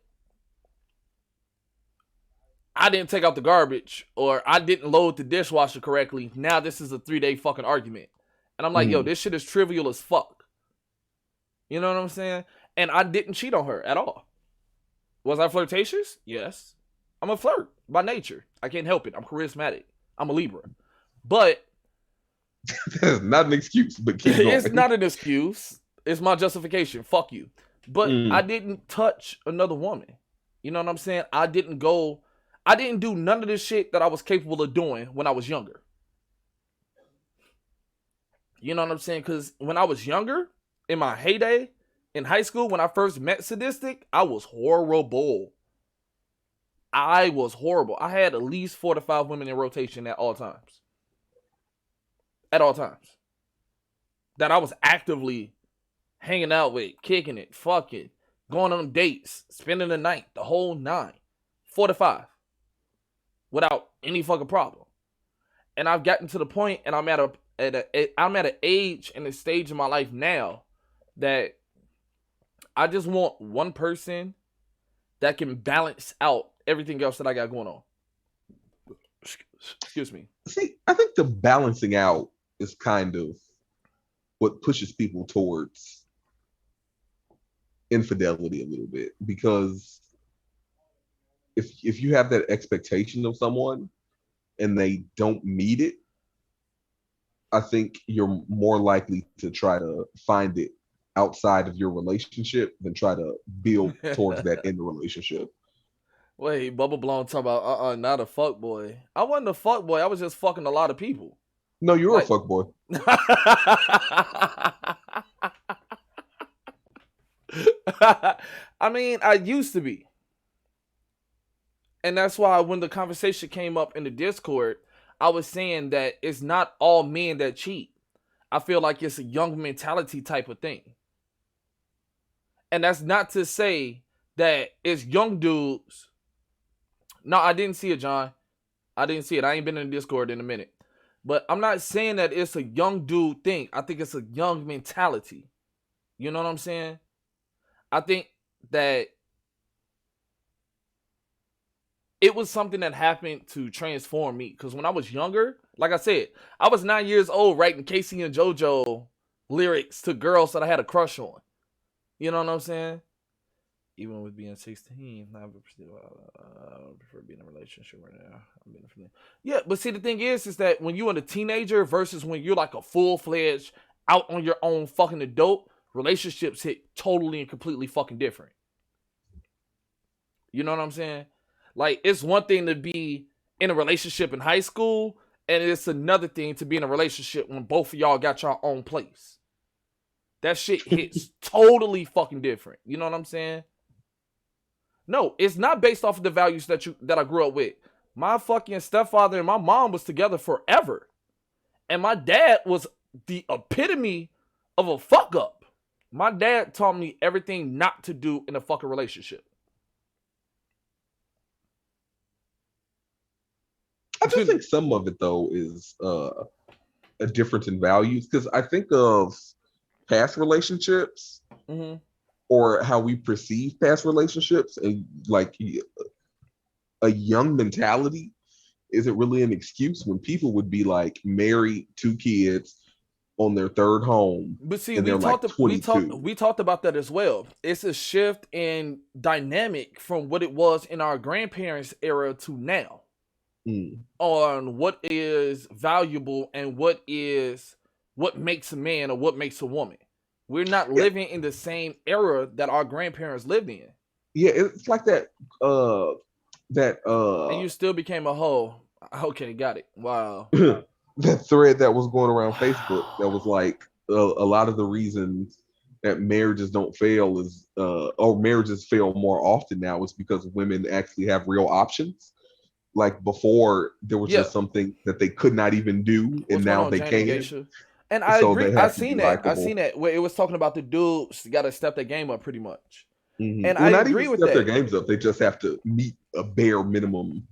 I didn't take out the garbage or I didn't load the dishwasher correctly. Now this is a 3-day fucking argument. And I'm like, yo, Hmm. this shit is trivial as fuck. You know what I'm saying? And I didn't cheat on her at all. Was I flirtatious? Yes. I'm a flirt by nature. I can't help it. I'm charismatic. I'm a Libra. But That is not an excuse, but keep it's going. not an excuse. It's my justification. Fuck you. But I Mm. didn't touch another woman. You know what I'm saying? I didn't do none of this shit that I was capable of doing when I was younger. You know what I'm saying? Because when I was younger, in my heyday, in high school, when I first met Sadistic, I was horrible. I was horrible. I had at least 4 to 5 women in rotation at all times. At all times. That I was actively hanging out with, kicking it, fucking, going on dates, spending the night, the whole 9. 4 to 5. Without any fucking problem. And I've gotten to the point, and I'm at an age and a stage in my life now that I just want one person that can balance out everything else that I got going on. Excuse me. See, I think the balancing out is kind of what pushes people towards infidelity a little bit because if you have that expectation of someone and they don't meet it, I think you're more likely to try to find it outside of your relationship than try to build towards that in the relationship. Wait, Bubble Blown talking about not a fuck boy. I wasn't a fuck boy. I was just fucking a lot of people. No, you're a Like, fuckboy. I mean, I used to be. And that's why when the conversation came up in the Discord, I was saying that it's not all men that cheat. I feel like it's a young mentality type of thing. And that's not to say that it's young dudes. No, I didn't see it, John. I didn't see it. I ain't been in the Discord in a minute. But I'm not saying that it's a young dude thing. I think it's a young mentality. You know what I'm saying? I think that it was something that happened to transform me. Because when I was younger, like I said, I was 9 years old writing Casey and JoJo lyrics to girls that I had a crush on. You know what I'm saying? Even with being 16, I prefer being in a relationship right now. Yeah, but see, the thing is that when you're a teenager versus when you're like a full-fledged, out on your own fucking adult, relationships hit totally and completely fucking different. You know what I'm saying? Like, it's one thing to be in a relationship in high school, and it's another thing to be in a relationship when both of y'all got your own place. That shit hits totally fucking different. You know what I'm saying? No, it's not based off of the values that I grew up with. My fucking stepfather and my mom was together forever. And my dad was the epitome of a fuck up. My dad taught me everything not to do in a fucking relationship. I just think some of it though is a difference in values, because I think of past relationships or how we perceive past relationships, and like a young mentality isn't really an excuse when people would be like married, 2 kids, on their third home. But see, and they're like 22. we talked about that as well. It's a shift in dynamic from what it was in our grandparents' era to now. On what is valuable and what makes a man or what makes a woman. We're not living in the same era that our grandparents lived in. Yeah, it's like that. And you still became a hoe. Okay, got it. Wow. That thread that was going around Facebook that was like a lot of the reasons that marriages don't fail is or marriages fail more often now is because women actually have real options. Like before, there was just something that they could not even do, and now they can. And I so agree. I seen that. Where it was talking about the dudes got to step their game up pretty much. And I agree with that. Their games up. They just have to meet a bare minimum.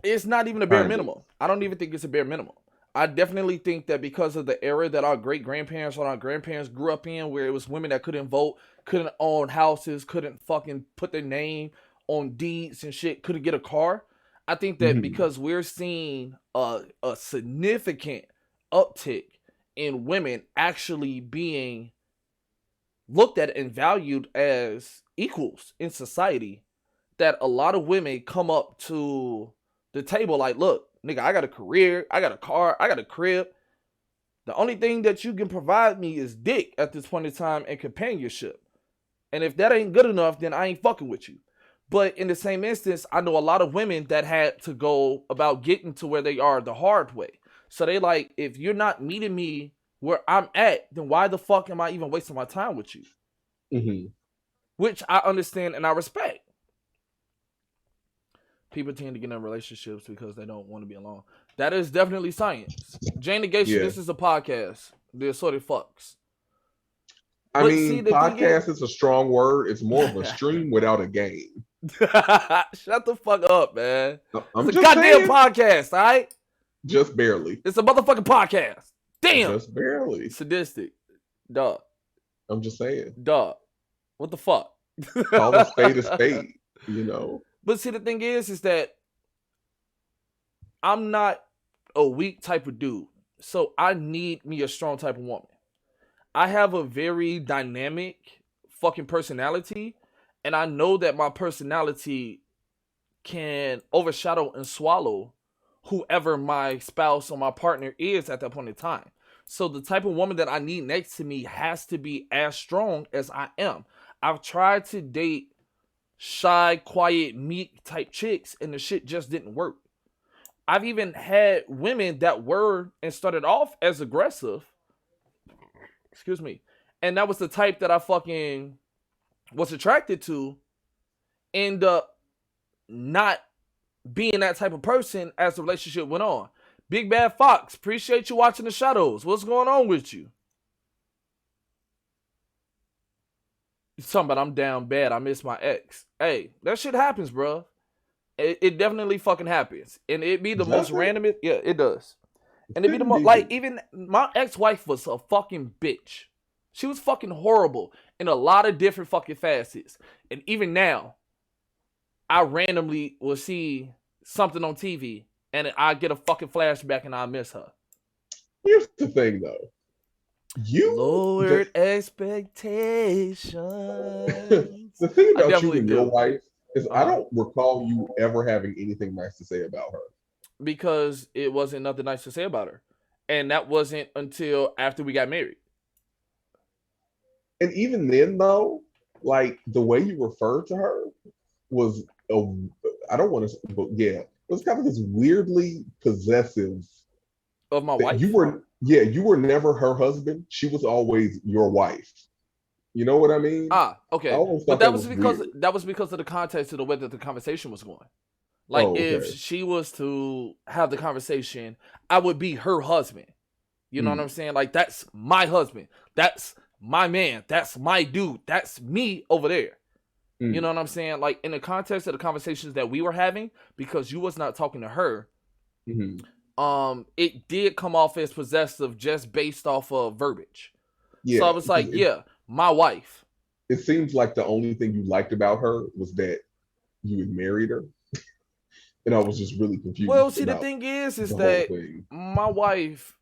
It's not even a bare minimum. I don't even think it's a bare minimum. I definitely think that because of the era that our great grandparents or our grandparents grew up in, where it was women that couldn't vote, couldn't own houses, couldn't fucking put their name on deeds and shit, couldn't get a car. I think that because we're seeing a significant uptick in women actually being looked at and valued as equals in society, that a lot of women come up to the table like, look, nigga, I got a career, I got a car, I got a crib. The only thing that you can provide me is dick at this point in time and companionship. And if that ain't good enough, then I ain't fucking with you. But in the same instance, I know a lot of women that had to go about getting to where they are the hard way. So they like, if you're not meeting me where I'm at, then why the fuck am I even wasting my time with you? Which I understand and I respect. People tend to get in relationships because they don't want to be alone. That is definitely science. Jane Negation, This is a podcast. The Assorted Fucks. I mean, podcast is a strong word. It's more of a stream without a game. Shut the fuck up, man. I'm it's a goddamn podcast, all right? Just barely. It's a motherfucking podcast. Damn. Just barely. Sadistic. Dog. I'm just saying. Dog. What the fuck? Call a spade, you know. But see, the thing is that I'm not a weak type of dude. So I need me a strong type of woman. I have a very dynamic fucking personality. And I know that my personality can overshadow and swallow whoever my spouse or my partner is at that point in time. So the type of woman that I need next to me has to be as strong as I am. I've tried to date shy, quiet, meek type chicks, and the shit just didn't work. I've even had women that were and started off as aggressive. Excuse me. And that was the type that I fucking was attracted to, end up not being that type of person as the relationship went on. Big Bad Fox, appreciate you watching the shadows. What's going on with you? You're talking about I'm down bad, I miss my ex. Hey, that shit happens, bro. It definitely fucking happens. And it be the most random. Yeah, it does. And it be the most, like, even my ex-wife was a fucking bitch. She was fucking horrible in a lot of different fucking facets. And even now, I randomly will see something on TV and I get a fucking flashback and I miss her. Here's the thing, though. You lowered expectations. The thing I about you definitely and your do. wife is I Uh-huh. don't recall you ever having anything nice to say about her. Because it wasn't nothing nice to say about her. And that wasn't until after we got married. And even then, though, like the way you referred to her was a, I don't want to, but yeah, it was kind of this weirdly possessive Of my that you wife? were, yeah, you were never her husband. She was always your wife. You know what I mean? Ah, I okay. always But thought that was weird. that was because of the context of the way that the conversation was going. Like Oh, if okay. she was to have the conversation, I would be her husband. You know what Mm, I'm saying? Like that's my husband. That's my man. That's my dude. That's me over there. You mm, know what I'm saying? Like in the context of the conversations that we were having, because you was not talking to her, mm. it did come off as possessive just based off of verbiage. So I Yeah, was because like, yeah, my wife. it seems like the only thing you liked about her was that you had married her, and I was just really Well, confused see, the about thing is the whole that thing. my wife,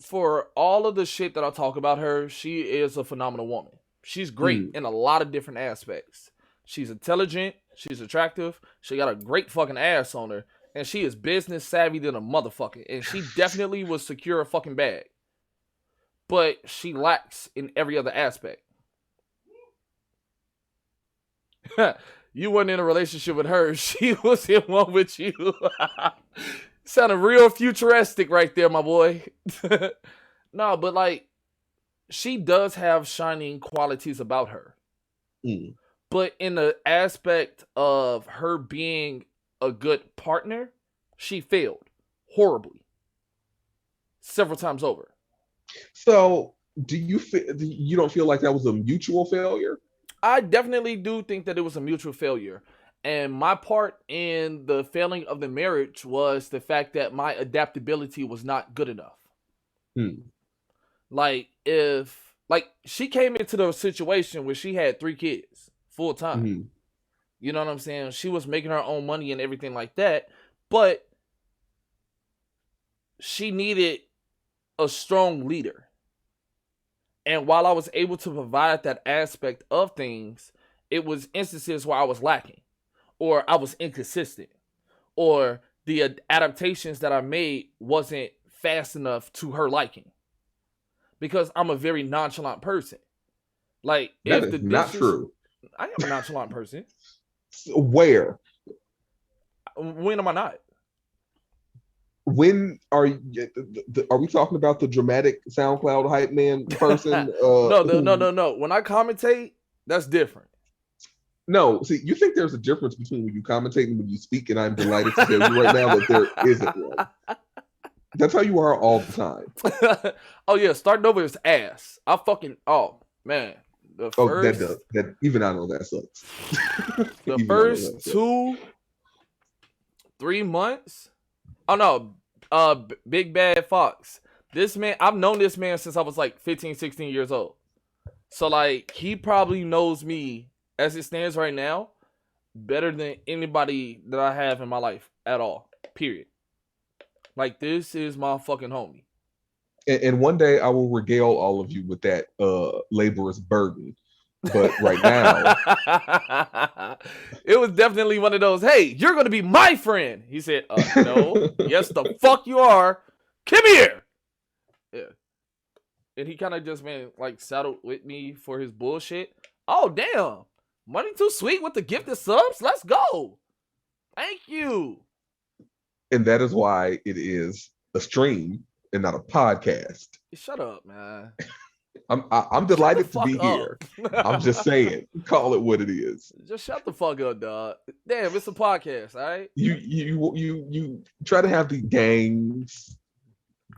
for all of the shit that I talk about her, she is a phenomenal woman. She's great Mm. in a lot of different aspects. She's intelligent. She's attractive. She got a great fucking ass on her. And she is business savvy than a motherfucker. And she definitely will secure a fucking bag. But she lacks in every other aspect. You weren't in a relationship with her. She was in one with you. Sounded real futuristic right there, my boy. No, but like she does have shining qualities about her. Mm. But in the aspect of her being a good partner, she failed horribly several times over. So, do you feel you don't feel like that was a mutual failure? I definitely do think that it was a mutual failure. And my part in the failing of the marriage was the fact that my adaptability was not good enough. Mm. Like if like she came into the situation where she had 3 kids full time. Mm. You know what I'm saying? She was making her own money and everything like that, but she needed a strong leader. And while I was able to provide that aspect of things, it was instances where I was lacking or I was inconsistent or the adaptations that I made wasn't fast enough to her liking because I'm a very nonchalant person. Like That if the is not dishes, true. I am a nonchalant person. Where? When am I not? When are you, are we talking about the dramatic SoundCloud hype man person? Who? No. When I commentate, that's different. No, see, you think there's a difference between when you commentate and when you speak, and I'm delighted to tell you right now that there isn't one. That's how you are all the time. Oh yeah, starting over is ass. I fucking man. The Oh, that first does that. Even I know that sucks. the Even I know first that sucks. 2 3 months. Oh no, Big Bad Fox. This man, I've known this man since I was like 15, 16 years old. So like he probably knows me as it stands right now better than anybody that I have in my life at all. Period. Like this is my fucking homie. And one day I will regale all of you with that laborious burden. But right now, It was definitely one of those, hey, you're gonna be my friend. He said, no, yes the fuck you are. Come here. Yeah. And he kind of just man like saddled with me for his bullshit. Oh damn. Money too sweet with the gifted subs? Let's go. Thank you. and that is why it is a stream and not a podcast. Shut up, man. I'm Shut the delighted to fuck be here. up. I'm just saying, call it what it is. Just shut the fuck up, dog. Damn, it's a podcast, all right? You try to have the gangs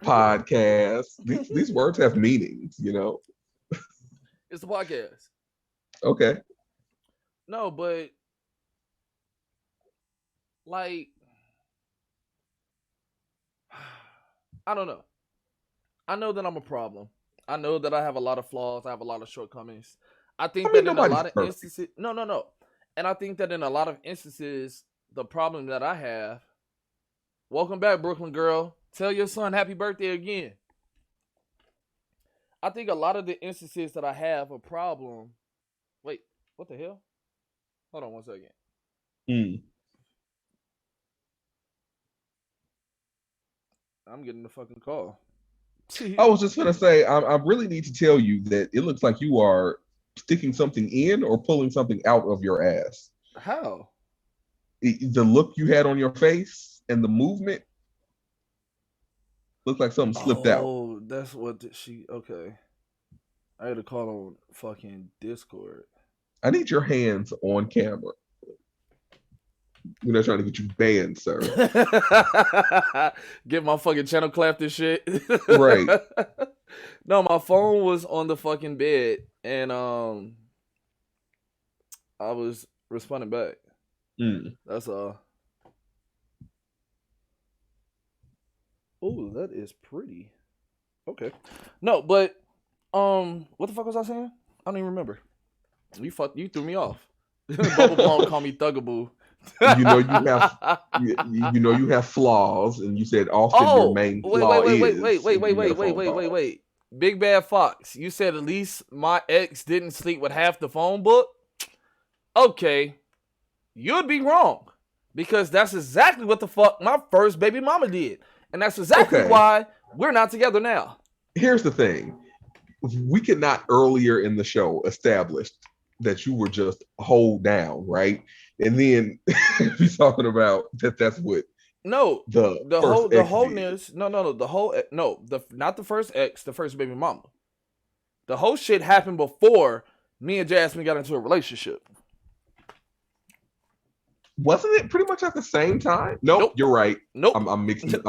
podcast. These words have meanings, you know. It's a podcast. Okay. No, but like I don't know. I know that I'm a problem. I know that I have a lot of flaws. I have a lot of shortcomings. I I think mean, that in a nobody's lot of perfect. instances, no. And I think that in a lot of instances, the problem that I have, welcome back, Brooklyn girl. Tell your son happy birthday again. I think a lot of the instances that I have a problem. Wait, what the hell? Hold on 1 second. Mm. I'm getting the fucking call. I was just gonna say, I really need to tell you that it looks like you are sticking something in or pulling something out of your ass. How? The look you had on your face and the movement looked like something slipped out. Oh, that's what she. Okay, I had to call on fucking Discord. I need your hands on camera. We're not trying to get you banned, sir. Get my fucking channel clapped and shit. Right. No, my phone was on the fucking bed, and I was responding back. Mm. That's all. Oh, that is pretty. Okay. No, but what the fuck was I saying? I don't even remember. You threw me off. Bubble Blown called me Thuggaboo. You know you have you know you have flaws, and you said often your Oh, main flaw is, and then you made a phone call. wait. Big Bad Fox, you said at least my ex didn't sleep with half the phone book? Okay, you'd be wrong. Because that's exactly what the fuck my first baby mama did. And that's exactly Okay, why we're not together now. here's the thing. We could not earlier in the show establish that you were just hold down, right? And then he's talking about that's what No, the the first whole the ex did. wholeness. No, the whole no, the not the first ex, the first baby mama. The whole shit happened before me and Jasmine got into a relationship. Wasn't it pretty much at the same time? Nope, Nope. you're right. Nope. I'm mixing Nope.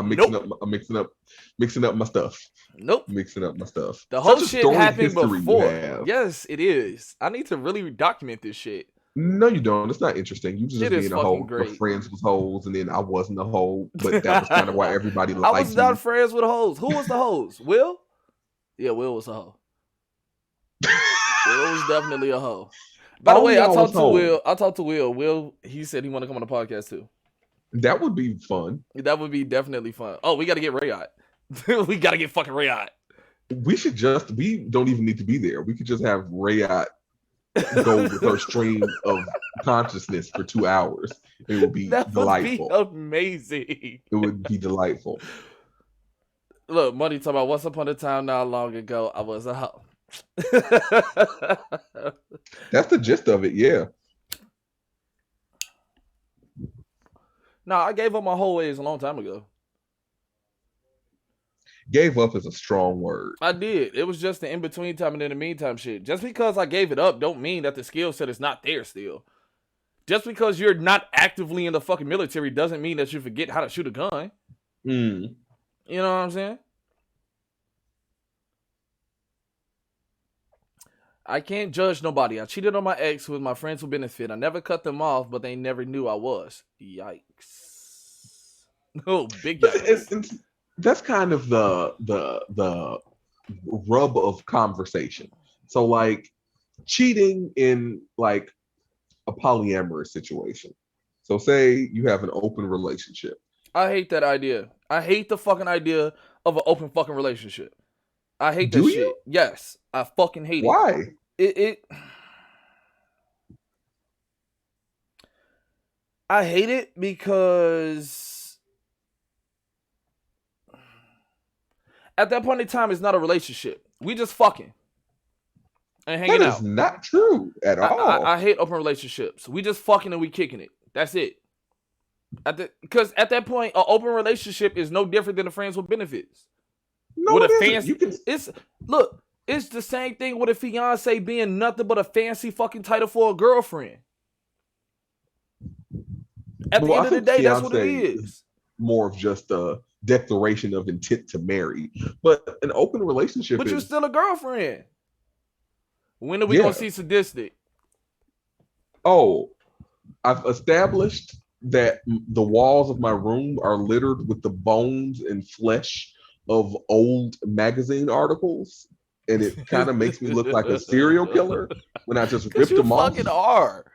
mixing up my stuff. Nope. Mixing up my stuff. The whole Such a shit storied happened history you before. have. Yes, it is. I need to really document this shit. No, you don't. It's not interesting. You It just is being a fucking hoe. Your great. friends was hoes, and then I wasn't a hoe, but that was kind of why everybody I was liked not me. friends with hoes. Who was the hoes? Will? Yeah, Will was a hoe. Will was definitely a hoe. By the All way, I y'all was talked to hoes. Will. I talked to Will. Will, he said he want to come on the podcast too. That would be fun. That would be definitely fun. Oh, we got to get Rayot. We got to get fucking Rayot. We don't even need to be there. We could just have Rayot go with her stream of consciousness for 2 hours. It would be That would be delightful. amazing. It would be delightful. Look, Money talking about once upon a time not long ago, I was a hoe. That's the gist of it, yeah. No, I gave up my whole ways a long time ago. Gave up is a strong word. I did. It was just the in-between time and in the meantime shit. Just because I gave it up don't mean that the skill set is not there still. Just because you're not actively in the fucking military doesn't mean that you forget how to shoot a gun. Mm. You know what I'm saying? I can't judge nobody. I cheated on my ex with my friends who benefit. I never cut them off, but they never knew I was. Yikes. Oh, big yikes. That's kind of the rub of conversation. So like cheating in like a polyamorous situation. So say you have an open relationship. I hate that idea. I hate the fucking idea of an open fucking relationship. I hate that Do shit. you? Yes, I fucking hate Why? it. I hate it because at that point in time, it's not a relationship. We just fucking and hanging That is out. not true at all. I hate open relationships. We just fucking and we kicking it. That's it. Because at that point, an open relationship is no different than a friends with benefits. No, With it a isn't. fancy, You can. it's the same thing with a fiance being nothing but a fancy fucking title for a girlfriend. At the Well, end I of the think day, that's what it fiance is. more of just a declaration of intent to marry. But an open relationship But you're is, still a girlfriend. When are we yeah. gonna see sadistic? Oh, I've established that the walls of my room are littered with the bones and flesh of old magazine articles, and it kind of makes me look like a serial killer when I just ripped you them off. fucking are.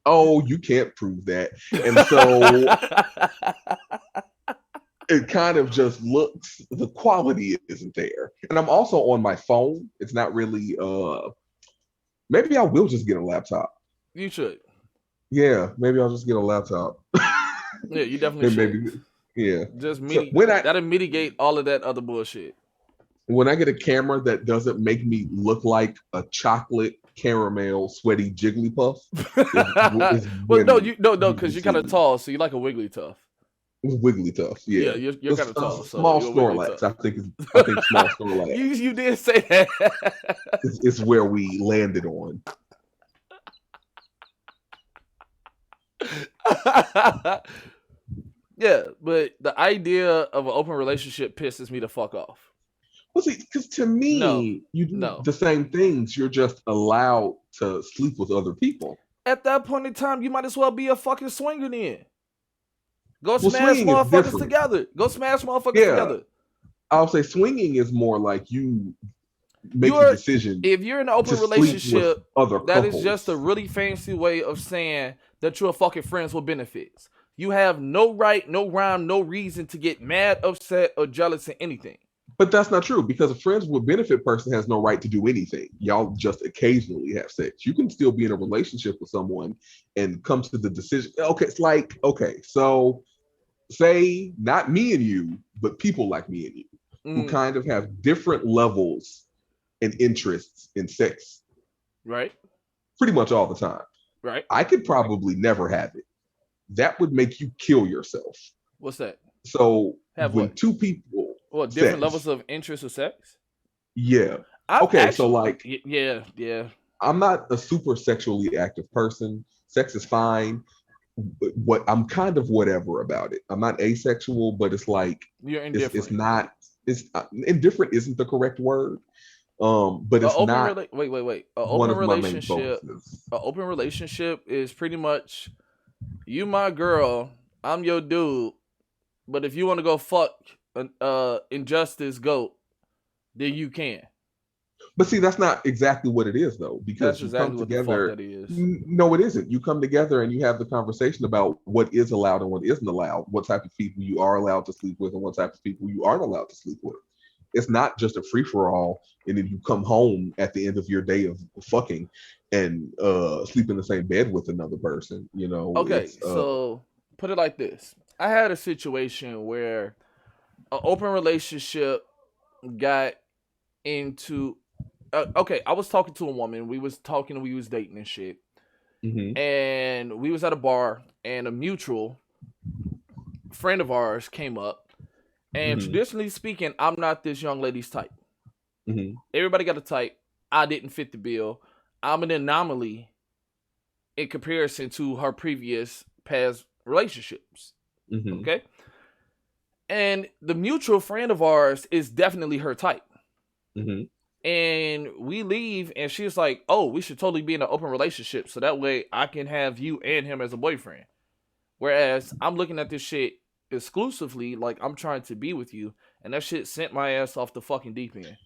Oh, you can't prove that. And so it kind of just looks, the quality isn't there. And I'm also on my phone. It's not really maybe I will just get a laptop. You should. Yeah, maybe I'll just get a laptop. Yeah, you definitely And should. maybe, yeah. Just So when I that'll mitigate all of that other bullshit. when I get a camera that doesn't make me look like a chocolate caramel sweaty Jigglypuff, is Well, no, when no, you will because you're kind see of me. tall, so you like a wiggly tough. Wigglytuff, Yeah, yeah. you're kind of A tall, so small you're a wiggly Snorlax, tough. I think small Snorlax You did say that. is where we landed on. Yeah, but the idea of an open relationship pisses me the fuck off. Well, see, because to No, me, you do no. the same things. You're just allowed to sleep with other people. At that point in time, you might as well be a fucking swinger then. Go Well, smash swinging is motherfuckers different. together. Go smash motherfuckers Yeah, together. I'll say swinging is more like you You make the are decision if you're in an to open sleep with relationship, other that is just a couples. really fancy way of saying that you're fucking friends with benefits. You have no right, no rhyme, no reason to get mad, upset, or jealous in anything. But that's not true because a friends with benefit person has no right to do anything. Y'all just occasionally have sex. You can still be in a relationship with someone and come to the decision. Okay, it's like, okay, so say not me and you, but people like me and you who Mm, kind of have different levels and interests in sex right, pretty much all the time. right. I could probably never have it. That would make you kill yourself. What's that? So Have when what? two people Well, different levels sex, of interest of sex. yeah. I've Okay, so actually, like yeah, yeah. I'm not a super sexually active person. Sex is fine. What I'm kind of whatever about it. I'm not asexual, but it's like You're it's indifferent. not it's indifferent isn't the correct word. But A it's open not rela- wait, wait, wait. A one open of my main relationship. focuses. A open relationship is pretty much you my girl, I'm your dude. But if you want to go fuck injustice goat, then you can. But see, that's not exactly what it is though, That's because you come exactly what the fuck together. that is. No, it isn't. You come together and you have the conversation about what is allowed and what isn't allowed, what type of people you are allowed to sleep with and what type of people you aren't allowed to sleep with. It's not just a free for all, and then you come home at the end of your day of fucking and sleep in the same bed with another person. You know, Okay, it's so put it like this. I had a situation where an open relationship got into okay, I was talking to a woman. We was talking, we was dating and shit. mhm, And we was at a bar and a mutual friend of ours came up. And mhm, traditionally speaking, I'm not this young lady's type. mhm, Everybody got a type. I didn't fit the bill. I'm an anomaly in comparison to her previous past relationships. mhm, Okay. And the mutual friend of ours is definitely her type. mhm. And we leave, and she's like, "Oh, we should totally be in an open relationship, so that way I can have you and him as a boyfriend." Whereas I'm looking at this shit exclusively, like I'm trying to be with you, and that shit sent my ass off the fucking deep end.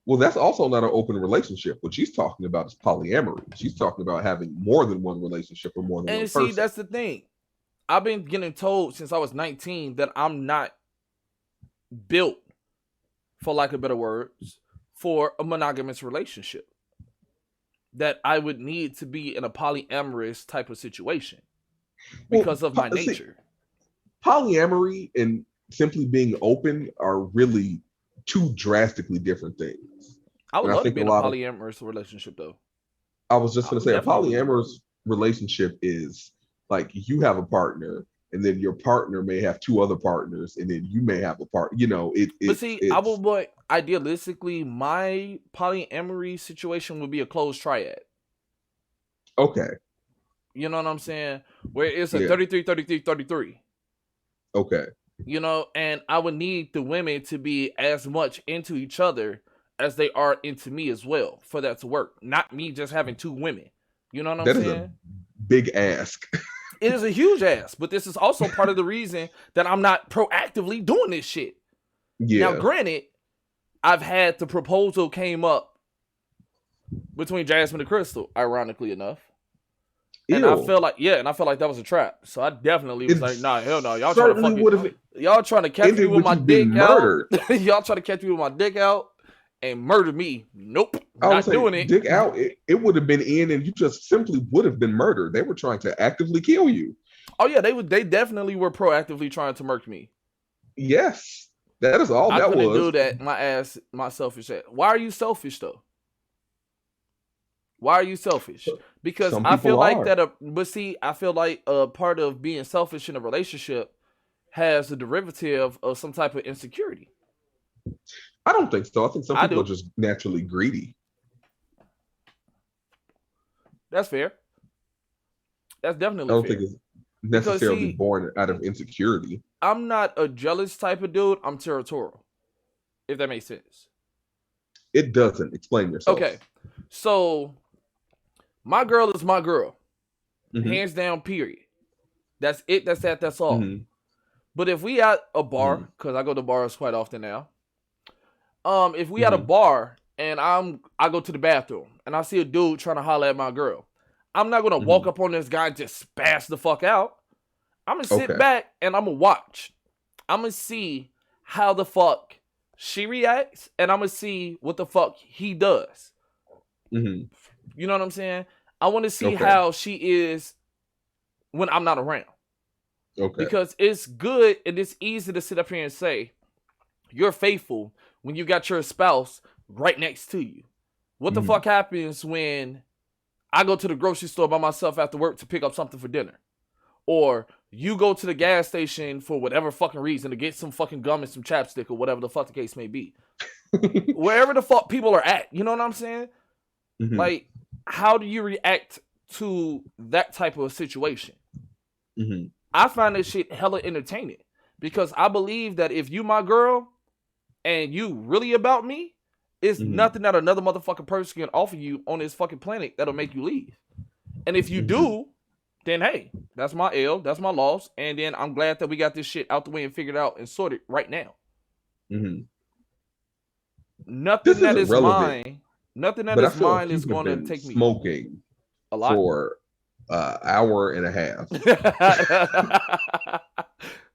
Well, that's also not an open relationship. What she's talking about is polyamory. She's talking about having more than one relationship or more than one And see, person. that's the thing. I've been getting told since I was 19 that I'm not built, for lack of better words, for a monogamous relationship. That I would need to be in a polyamorous type of situation Well, because of my see, nature. polyamory and simply being open are really two drastically different things. I would And I love to think be a in a lot of, polyamorous relationship, though. I was just I going to would say, a definitely would. polyamorous relationship is like you have a partner, and then your partner may have two other partners, and then you may have a part. You know, But see, I would it's want idealistically my polyamory situation would be a closed triad. okay. You know what I'm saying? Where it's a Yeah. 33, 33, 33. Okay. You know, and I would need the women to be as much into each other as they are into me as well for that to work. Not me just having two women. You know what I'm That is a saying? big ask. It is a huge ass, but this is also part of the reason that I'm not proactively doing this shit. Now, Yeah. granted, I've had the proposal came up between Jasmine and Crystal, ironically enough. And I Ew. felt like, yeah, and I felt like that was a trap. So I definitely was It like, nah, hell no. Y'all trying to certainly fucking, would have y'all trying to catch me ended with with my you being dick out. murdered. Y'all trying to catch me with my dick out. and murder me. Nope, I would not say doing it. dig out. It would have been in, and you just simply would have been murdered. They were trying to actively kill you. Oh yeah, they definitely were proactively trying to murk me. Yes, that is all I that couldn't was. do that. My selfish ass. Why are you selfish though? Why are you selfish? Because Some I feel people like are. that. But see, I feel like a part of being selfish in a relationship has a derivative of some type of insecurity. I don't think so. I think some I people are do. just naturally greedy. That's fair. That's I definitely don't think fair. it's Because necessarily see, born out of insecurity. I'm not a jealous type of dude. I'm territorial. If that makes sense. It doesn't. Explain yourself. Okay. So my girl is my girl. Hmm. Hands down, period. That's it. That's that. That's all. Hmm. But if we at a bar, Hmm. because I go to bars quite often now. If we at a Hmm. bar and I go to the bathroom and I see a dude trying to holler at my girl, I'm not gonna walk Hmm. up on this guy and just spaz the fuck out. I'm gonna sit Okay. back and I'm gonna watch. I'm gonna see how the fuck she reacts, and I'm gonna see what the fuck he does. Hmm. You know what I'm saying? I want to see Okay. how she is when I'm not around. Okay. Because it's good and it's easy to sit up here and say you're faithful when you got your spouse right next to you. What the Hmm. fuck happens when I go to the grocery store by myself after work to pick up something for dinner? Or you go to the gas station for whatever fucking reason to get some fucking gum and some chapstick or whatever the fuck the case may be. Wherever the fuck people are at, you know what I'm saying? Hmm. Like, how do you react to that type of a situation? Hmm. I find this shit hella entertaining because I believe that if you my girl and you really about me, it's Hmm. nothing that another motherfucking person can offer you on this fucking planet that'll make you leave. And if you Hmm. do, then hey, that's my L, that's my loss, and then I'm glad that we got this shit out the way and figured out and sorted right now. Hmm. Nothing This that isn't is relevant, mine, nothing that but I is feel like mine you is have going to been take me smoking a lot. for an hour and a half.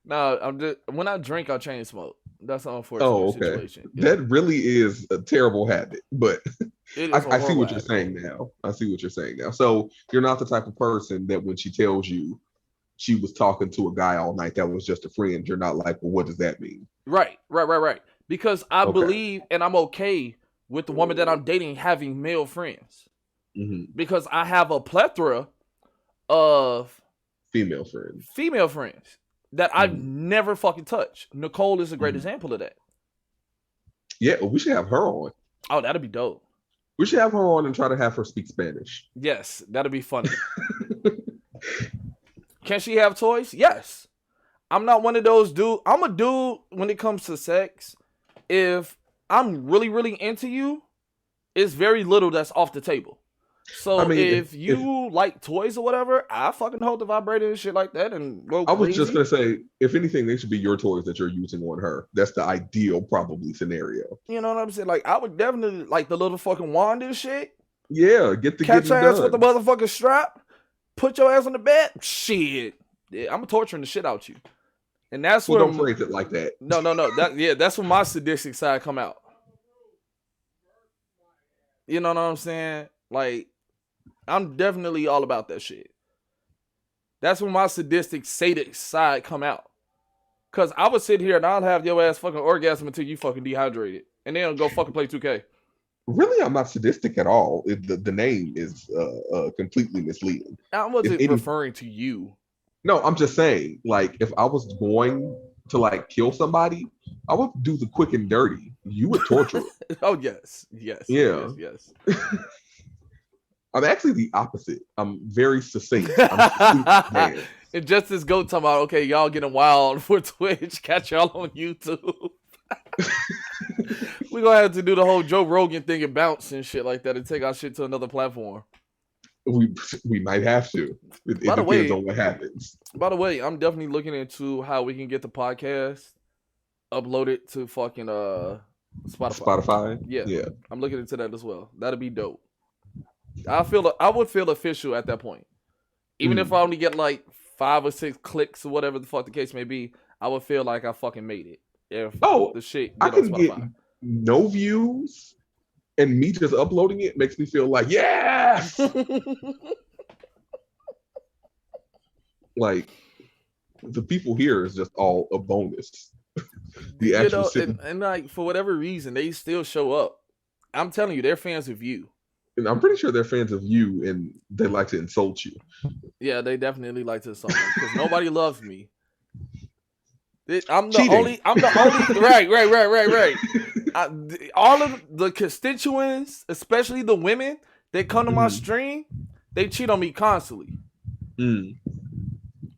No, I'm just when I drink, I chain smoke. That's an unfortunate Oh, okay. situation. Yeah, That really is a terrible habit, but it is a I see horrible what you're habit. saying now. I see what you're saying now. So you're not the type of person that when she tells you she was talking to a guy all night that was just a friend, you're not like, well, what does that mean? Right. Because I Okay. believe and I'm okay with the woman that I'm dating having male friends Hmm. because I have a plethora of Female friends. female friends that I've Hmm. never fucking touched. Nicole is a great Hmm. example of that. Yeah, well, we should have her on. Oh, that'd be dope. We should have her on and try to have her speak Spanish. Yes, that'd be funny. Can she have toys? Yes. I'm not one of those dude. I'm a dude when it comes to sex. If I'm really, really into you, it's very little that's off the table. I So mean, if if you like toys or whatever, I fucking hold the vibrator and shit like that and go I was just crazy. gonna say, if anything, they should be your toys that you're using on her. That's the ideal, probably scenario. You know what I'm saying? Like I would definitely like the little fucking wand and shit. Yeah, get the Catch your getting ass with the done. motherfucking strap. Put your ass on the bed. Shit. Yeah, I'm torturing the shit out you. And that's Well, where don't phrase it like that. no. That's when my sadistic side come out. You know what I'm saying? Like, I'm definitely all about that shit. That's when my sadistic sadic side come out. Cause I would sit here and I'll have your ass fucking orgasm until you fucking dehydrated. And then go fucking play 2K. Really, I'm not sadistic at all. The name is completely misleading. I If wasn't any, referring to you. no, I'm just saying, like, if I was going to like kill somebody, I would do the quick and dirty. You would torture it. Oh yes. Yeah, I'm actually the opposite. I'm very succinct. I'm succinct man. And Justice Goat talking about, okay, y'all getting wild for Twitch. Catch y'all on YouTube. We're gonna have to do the whole Joe Rogan thing and bounce and shit like that and take our shit to another platform. we we might have to. It By the depends way, on what happens. I'm definitely looking into how we can get the podcast uploaded to fucking Spotify. Spotify. Yeah, Yeah. I'm looking into that as well. That'd be dope. I would feel official at that point. Even if Mm. I only get like 5 or 6 clicks or whatever the fuck the case may be, I would feel like I fucking made it. If Oh, the shit I get on can get Spotify. no views, and me just uploading it makes me feel like, yes! Like, the people here is just all a bonus. The You actual know, sitting, and like for whatever reason, they still show up. I'm telling you, they're fans of you. and I'm pretty sure they're fans of you and they like to insult you. Yeah, they definitely like to insult me because nobody loves me. I'm the Cheating. only. I'm the only. Right. All of the constituents, especially the women that come to my Mm, stream, they cheat on me constantly. mm.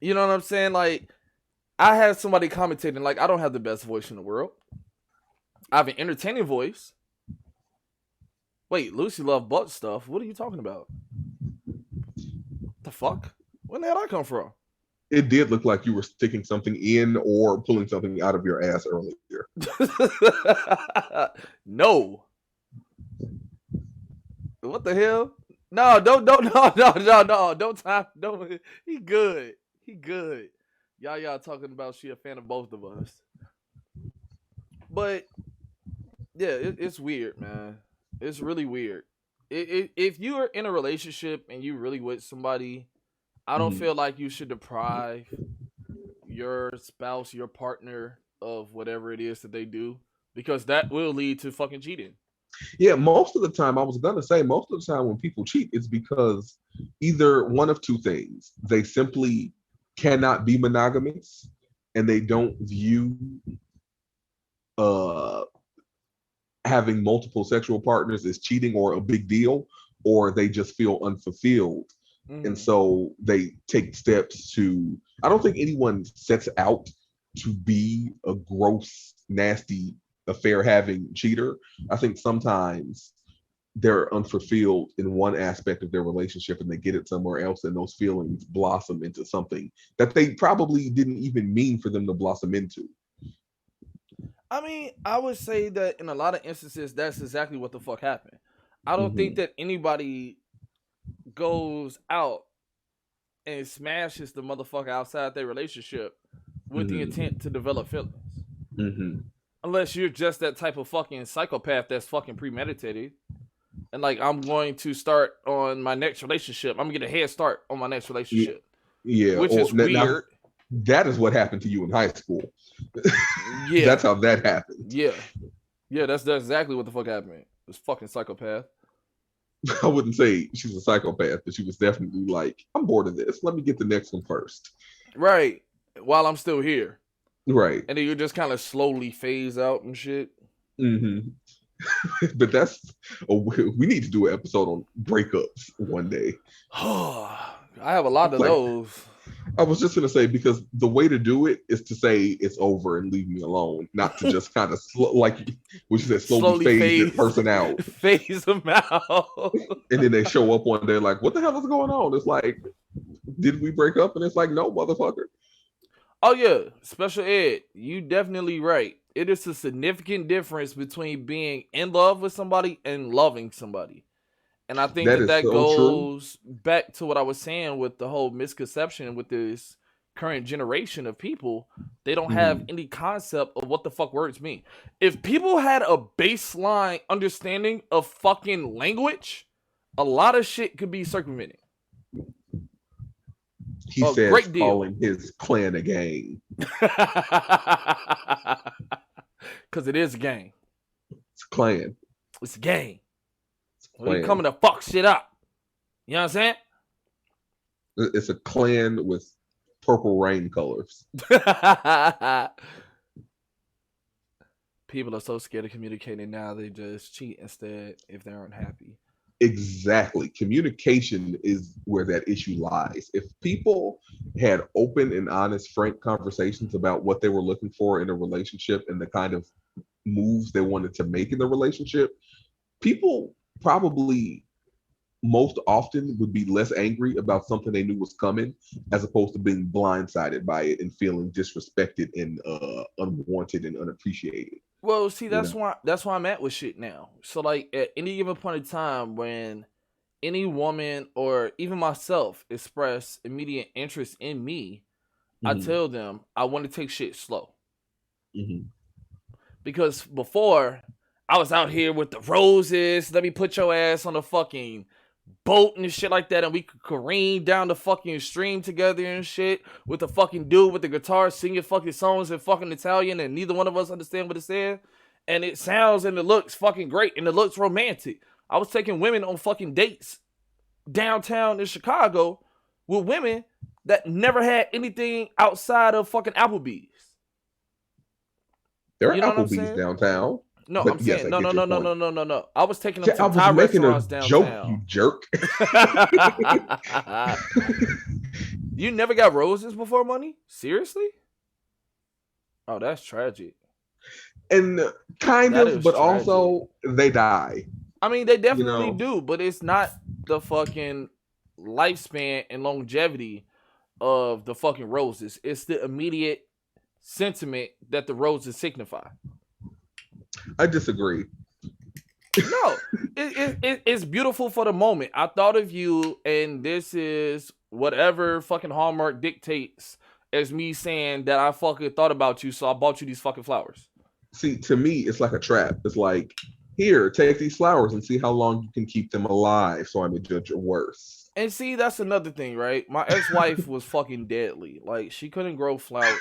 You know what I'm saying? Like I had somebody commentating, like I don't have the best voice in the world. I have an entertaining voice. Wait, Lucy love butt stuff. What are you talking about? The fuck? When the hell I come from? It did look like you were sticking something in or pulling something out of your ass earlier. No. What the hell? No, don't, no. Don't time. Don't. He good. He good. Y'all talking about she a fan of both of us. But yeah, it's weird, man. It's really weird. If you are in a relationship and you really with somebody, I don't Mm. feel like you should deprive your spouse, your partner of whatever it is that they do because that will lead to fucking cheating. Yeah, most of the time, I was gonna say, most of the time when people cheat, it's because either one of two things: they simply cannot be monogamous, and they don't view uh, having multiple sexual partners as cheating or a big deal, or they just feel unfulfilled, and Mm. so they take steps to. I don't think anyone sets out to be a gross, nasty, affair having cheater. I think sometimes they're unfulfilled in one aspect of their relationship and they get it somewhere else, and those feelings blossom into something that they probably didn't even mean for them to blossom into. I mean, I would say that in a lot of instances, that's exactly what the fuck happened. I don't think Mm-hmm. that anybody goes out and smashes the motherfucker outside their relationship with the Mm-hmm. intent to develop feelings. Mm-hmm. Unless you're just that type of fucking psychopath that's fucking premeditated. And like, I'm going to start on my next relationship. I'm gonna get a head start on my next Yeah, relationship, yeah. which Or is now weird. that is what happened to you in high school. Yeah, That's how that happened. yeah, yeah. That's exactly what the fuck happened. This fucking psychopath. I wouldn't say she's a psychopath, but she was definitely like, I'm bored of this. Let me get the next one first. Right. While I'm still here. Right. And then you just kind of slowly phase out and shit. Mm-hmm. But we need to do an episode on breakups one day. I have a lot of Like, those. I was just gonna say, because the way to do it is to say it's over and leave me alone, not to just kind of like what you said, slowly Slowly phase this phase person out, phase them out. and then they show up one day like, what the hell is going on? It's like, did we break up? And it's like, no, motherfucker. Oh yeah, special ed. You definitely right. It is a significant difference between being in love with somebody and loving somebody. And I think That that is that so true. goes back to what I was saying with the whole misconception with this current generation of people. They don't have Mm, any concept of what the fuck words mean. If people had a baseline understanding of fucking language, a lot of shit could be circumvented. he A says, great deal. calling his clan a gang. Because it is a game. It's a clan. It's a game. It's a We clan. coming to fuck shit up. You know what I'm It's a clan with purple rain colors. saying? People are so scared of communicating now, they just cheat instead if they're unhappy. Exactly. Communication is where that issue lies. If people had open and honest, frank conversations about what they were looking for in a relationship and the kind of moves they wanted to make in the relationship, people probably most often would be less angry about something they knew was coming as opposed to being blindsided by it and feeling disrespected and unwanted and unappreciated. Well, see, You that's why I'm at with shit now. So like at any given point in time when any woman or even myself express immediate interest in me, I know. tell them I want to take shit slow. Hmm. Because before I was out here with the roses. Let me put your ass on a fucking boat and shit like that, and we could careen down the fucking stream together and shit with the fucking dude with the guitar singing fucking songs in fucking Italian, and neither one of us understand what it said. And it sounds and it looks fucking great, and it looks romantic. I was taking women on fucking dates downtown in Chicago with women that never had anything outside of fucking Applebee's. There are You know what I'm Applebee's saying? downtown. No, But I'm yes, saying I no, get no, your no, no, point. no, no, no, no. I was taking them Yeah, to I was Thai making a restaurants joke, downtown. you jerk. You never got roses before money? Seriously? Oh, that's tragic. And kind That of, is but tragic. also they die. I mean, they You definitely know, do, but it's not the fucking lifespan and longevity of the fucking roses. It's the immediate sentiment that the roses signify. I disagree. No, it's beautiful for the moment. I thought of you, and this is whatever fucking Hallmark dictates as me saying that I fucking thought about you, so I bought you these fucking flowers. See, to me, it's like a trap. It's like, here, take these flowers and see how long you can keep them alive so I'm a judge your worth. And see, that's another thing, right? My ex-wife was fucking deadly. Like, she couldn't grow flowers.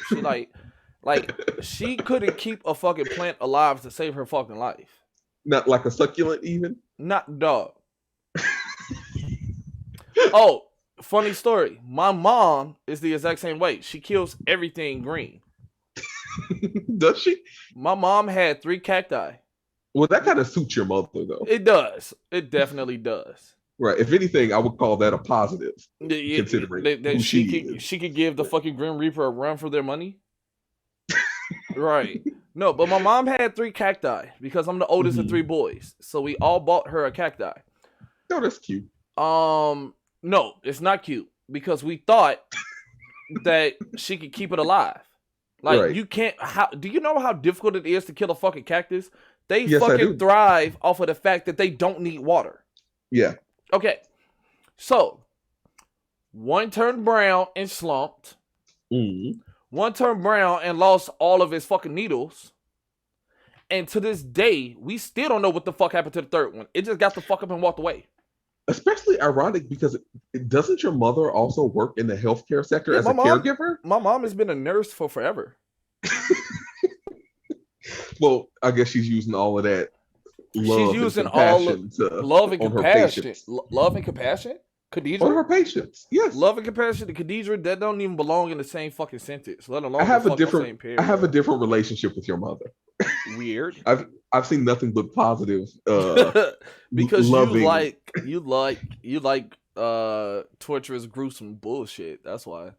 Like she couldn't keep a fucking plant alive to save her fucking life. Not like a succulent, even. Not dog. Oh, funny story. My mom is the exact same way. She kills everything green. Does she? My mom had 3 cacti. Well, that kind of suits your mother, though. It does. It definitely does. Right. If anything, I would call that a positive, considering That who she is. she could give the fucking Grim Reaper a run for their money. Right. No, but my mom had 3 cacti because I'm the oldest of 3 boys. So we all bought her a cacti. Oh, that's cute. No, it's not cute because we thought that she could keep it alive. Like Right. you can't. How do you know how difficult it is to kill a fucking cactus? They Yes, I fucking do. thrive off of the fact that they don't need water. Yeah. Okay, so one turned brown and slumped. Mm. One turned brown and lost all of his fucking needles. And to this day, we still don't know what the fuck happened to the third one. It just got the fuck up and walked away. Especially ironic because doesn't your mother also work in the healthcare sector as a caregiver? My mom has been a nurse for forever. Well, I guess she's using all of that love She's using and all compassion to, love and on her compassion. patients. Love and compassion? Khadijah? On her patients, yes. Love and compassion to Khadijah, that don't even belong in the same fucking sentence, let alone I have the a same different. I have a different relationship with your mother. Weird. I've seen nothing but positive. Because loving. you like torturous, gruesome bullshit. That's why.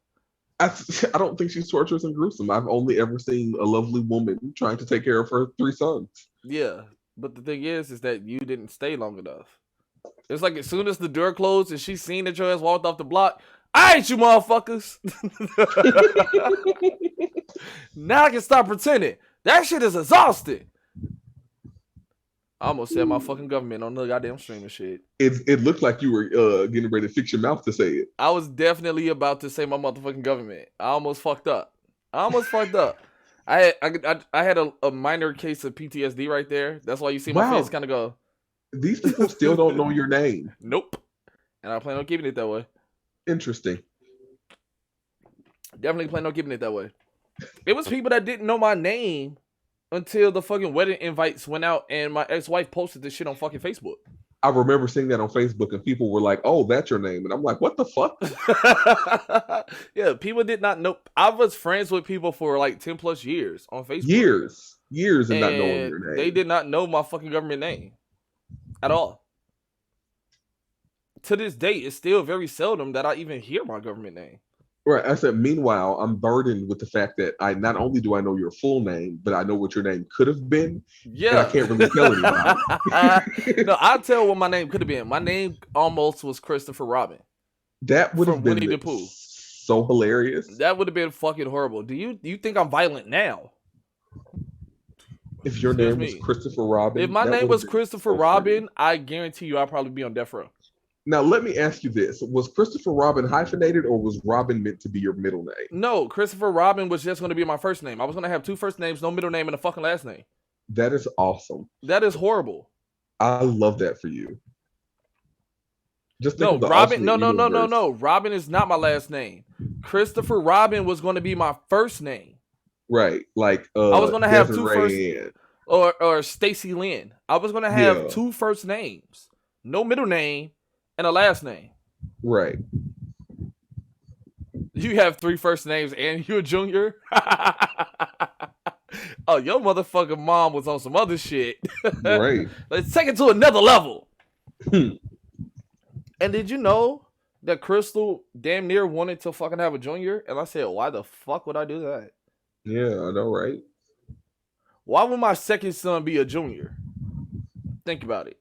I don't think she's torturous and gruesome. I've only ever seen a lovely woman trying to take care of her 3 sons. Yeah, but the thing is that you didn't stay long enough. It's like as soon as the door closed and she seen that your ass walked off the block, I ain't you motherfuckers. Now I can stop pretending. That shit is exhausting. I almost said my fucking government on the goddamn stream and shit. It looked like you were getting ready to fix your mouth to say it. I was definitely about to say my motherfucking government. I almost fucked up. I had a minor case of PTSD right there. That's why you see my face kind of go. These people still don't know your name. Nope. And I plan on keeping it that way. Interesting. Definitely plan on keeping it that way. It was people that didn't know my name until the fucking wedding invites went out and my ex-wife posted this shit on fucking Facebook. I remember seeing that on Facebook and people were like, "Oh, that's your name," and I'm like, "What the fuck?" Yeah, people did not know. I was friends with people for like 10 plus years on Facebook. Years and not knowing your name. They did not know my fucking government name at all. To this day, it's still very seldom that I even hear my government name. Right. I said, meanwhile, I'm burdened with the fact that I not only do I know your full name, but I know what your name could have been. Yeah. And I can't really tell anybody. No, I'll tell what my name could have been. My name almost was Christopher Robin. That would have been Winnie the Pooh. So hilarious. That would have been fucking horrible. Do you think I'm violent now? If your name was Christopher Robin. If my name was Christopher Robin, I guarantee you I'd probably be on death row. Now, let me ask you this. Was Christopher Robin hyphenated or was Robin meant to be your middle name? No, Christopher Robin was just going to be my first name. I was going to have 2 first names, no middle name, and a fucking last name. That is awesome. That is horrible. I love that for you. Just think No, of the Robin. alternate No, no, no, no, universe. no. Robin is not my last name. Christopher Robin was going to be my first name. Right. Like I was going to have two first, Desiree and or Stacy Lynn. I was going to have yeah. two first names, no middle name, and a last name. Right. You have three first names and you're a junior. Oh, your motherfucking mom was on some other shit. Right. Let's take it to another level. And did you know that Crystal damn near wanted to fucking have a junior? And I said, why the fuck would I do that? Yeah, I know, right? Why would my second son be a junior? Think about it.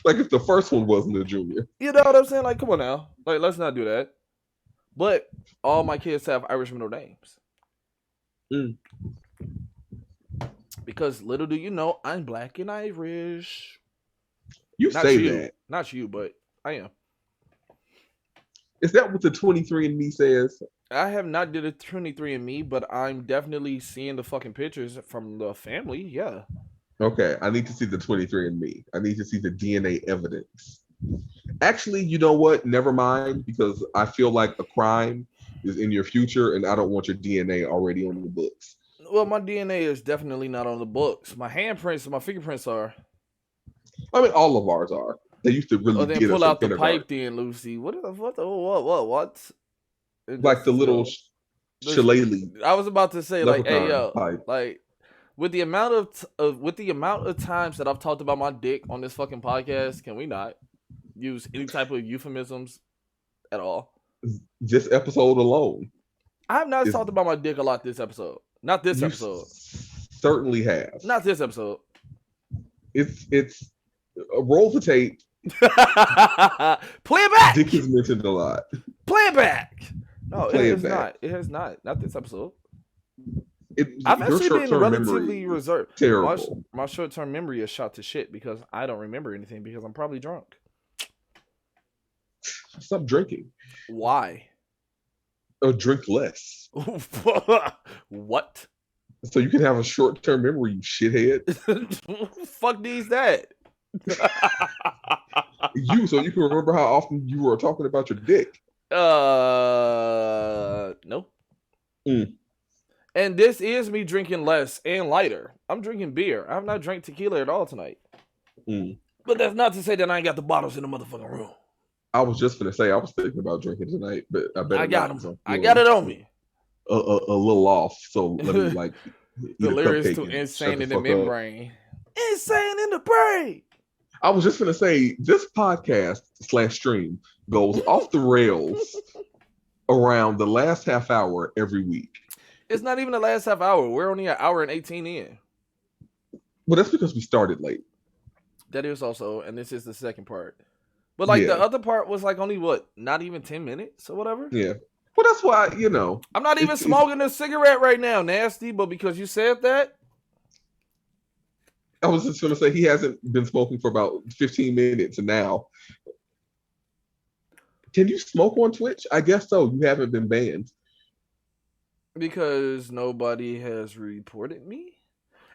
Like if the first one wasn't a junior. You know what I'm saying? Like, come on now. Like, let's not do that. But all my kids have Irish middle names. Mm. Because little do you know, I'm black and Irish. You Not say you. that. Not you, but I am. Is that what the 23andMe says? I have not did a 23andMe, but I'm definitely seeing the fucking pictures from the family. Yeah. Okay, I need to see the 23andMe. I need to see the DNA evidence. Actually, you know what? Never mind, because I feel like a crime is in your future, and I don't want your DNA already on the books. Well, my DNA is definitely not on the books. My handprints and my fingerprints are. I mean, all of ours are. They used to really Oh, then get pull us in out the kindergarten. pipe, then Lucy. What? Like the little shillelagh. I was about to say, like, hey leprechaun yo, pipe. like with the amount of times that I've talked about my dick on this fucking podcast, can we not use any type of euphemisms at all? This episode alone. I have not talked about my dick a lot this episode. Not this You episode. Certainly have. Not this episode. It's roll the tape. Play it back. Dick is mentioned a lot. Play it back. No, Play it it has back. not. It has not. Not this episode. Your I've actually been short-term relatively memory reserved. terrible. My short-term memory is shot to shit because I don't remember anything because I'm probably drunk. Stop drinking. Why? Or drink less. What? So you can have a short-term memory, you shithead. Fuck these that. So you can remember how often you were talking about your dick. No. And this is me drinking less and lighter. I'm drinking beer. I have not drank tequila at all tonight. But that's not to say that I ain't got the bottles in the motherfucking room. I was just gonna say I was thinking about drinking tonight, but I got them. I got it on me. A little off, so let me like delirious to insane in the membrane. Insane in the brain. I was just gonna say this podcast / stream goes off the rails around the last half hour every week. It's not even the last half hour. We're only an hour and 18 in. Well, that's because we started late. That is also, and this is the second part. But like the other part was like only what, not even 10 minutes or whatever. Yeah. Well, that's why I'm not even smoking a cigarette right now, nasty. But because you said that, I was just gonna say he hasn't been smoking for about 15 minutes, and now. Can you smoke on Twitch? I guess so. You haven't been banned. Because nobody has reported me,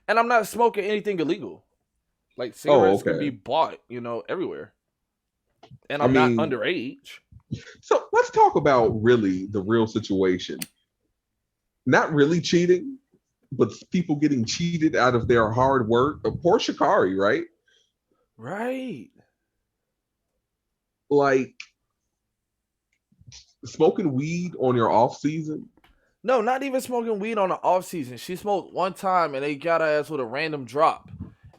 and I'm not smoking anything illegal. Like cigarettes can be bought, everywhere. And I'm not underage. So let's talk about really the real situation. Not really cheating, but people getting cheated out of their hard work. Poor Shikari, right? Right. Like smoking weed on your off season. No, not even smoking weed on the off season. She smoked one time and they got her ass with a random drop.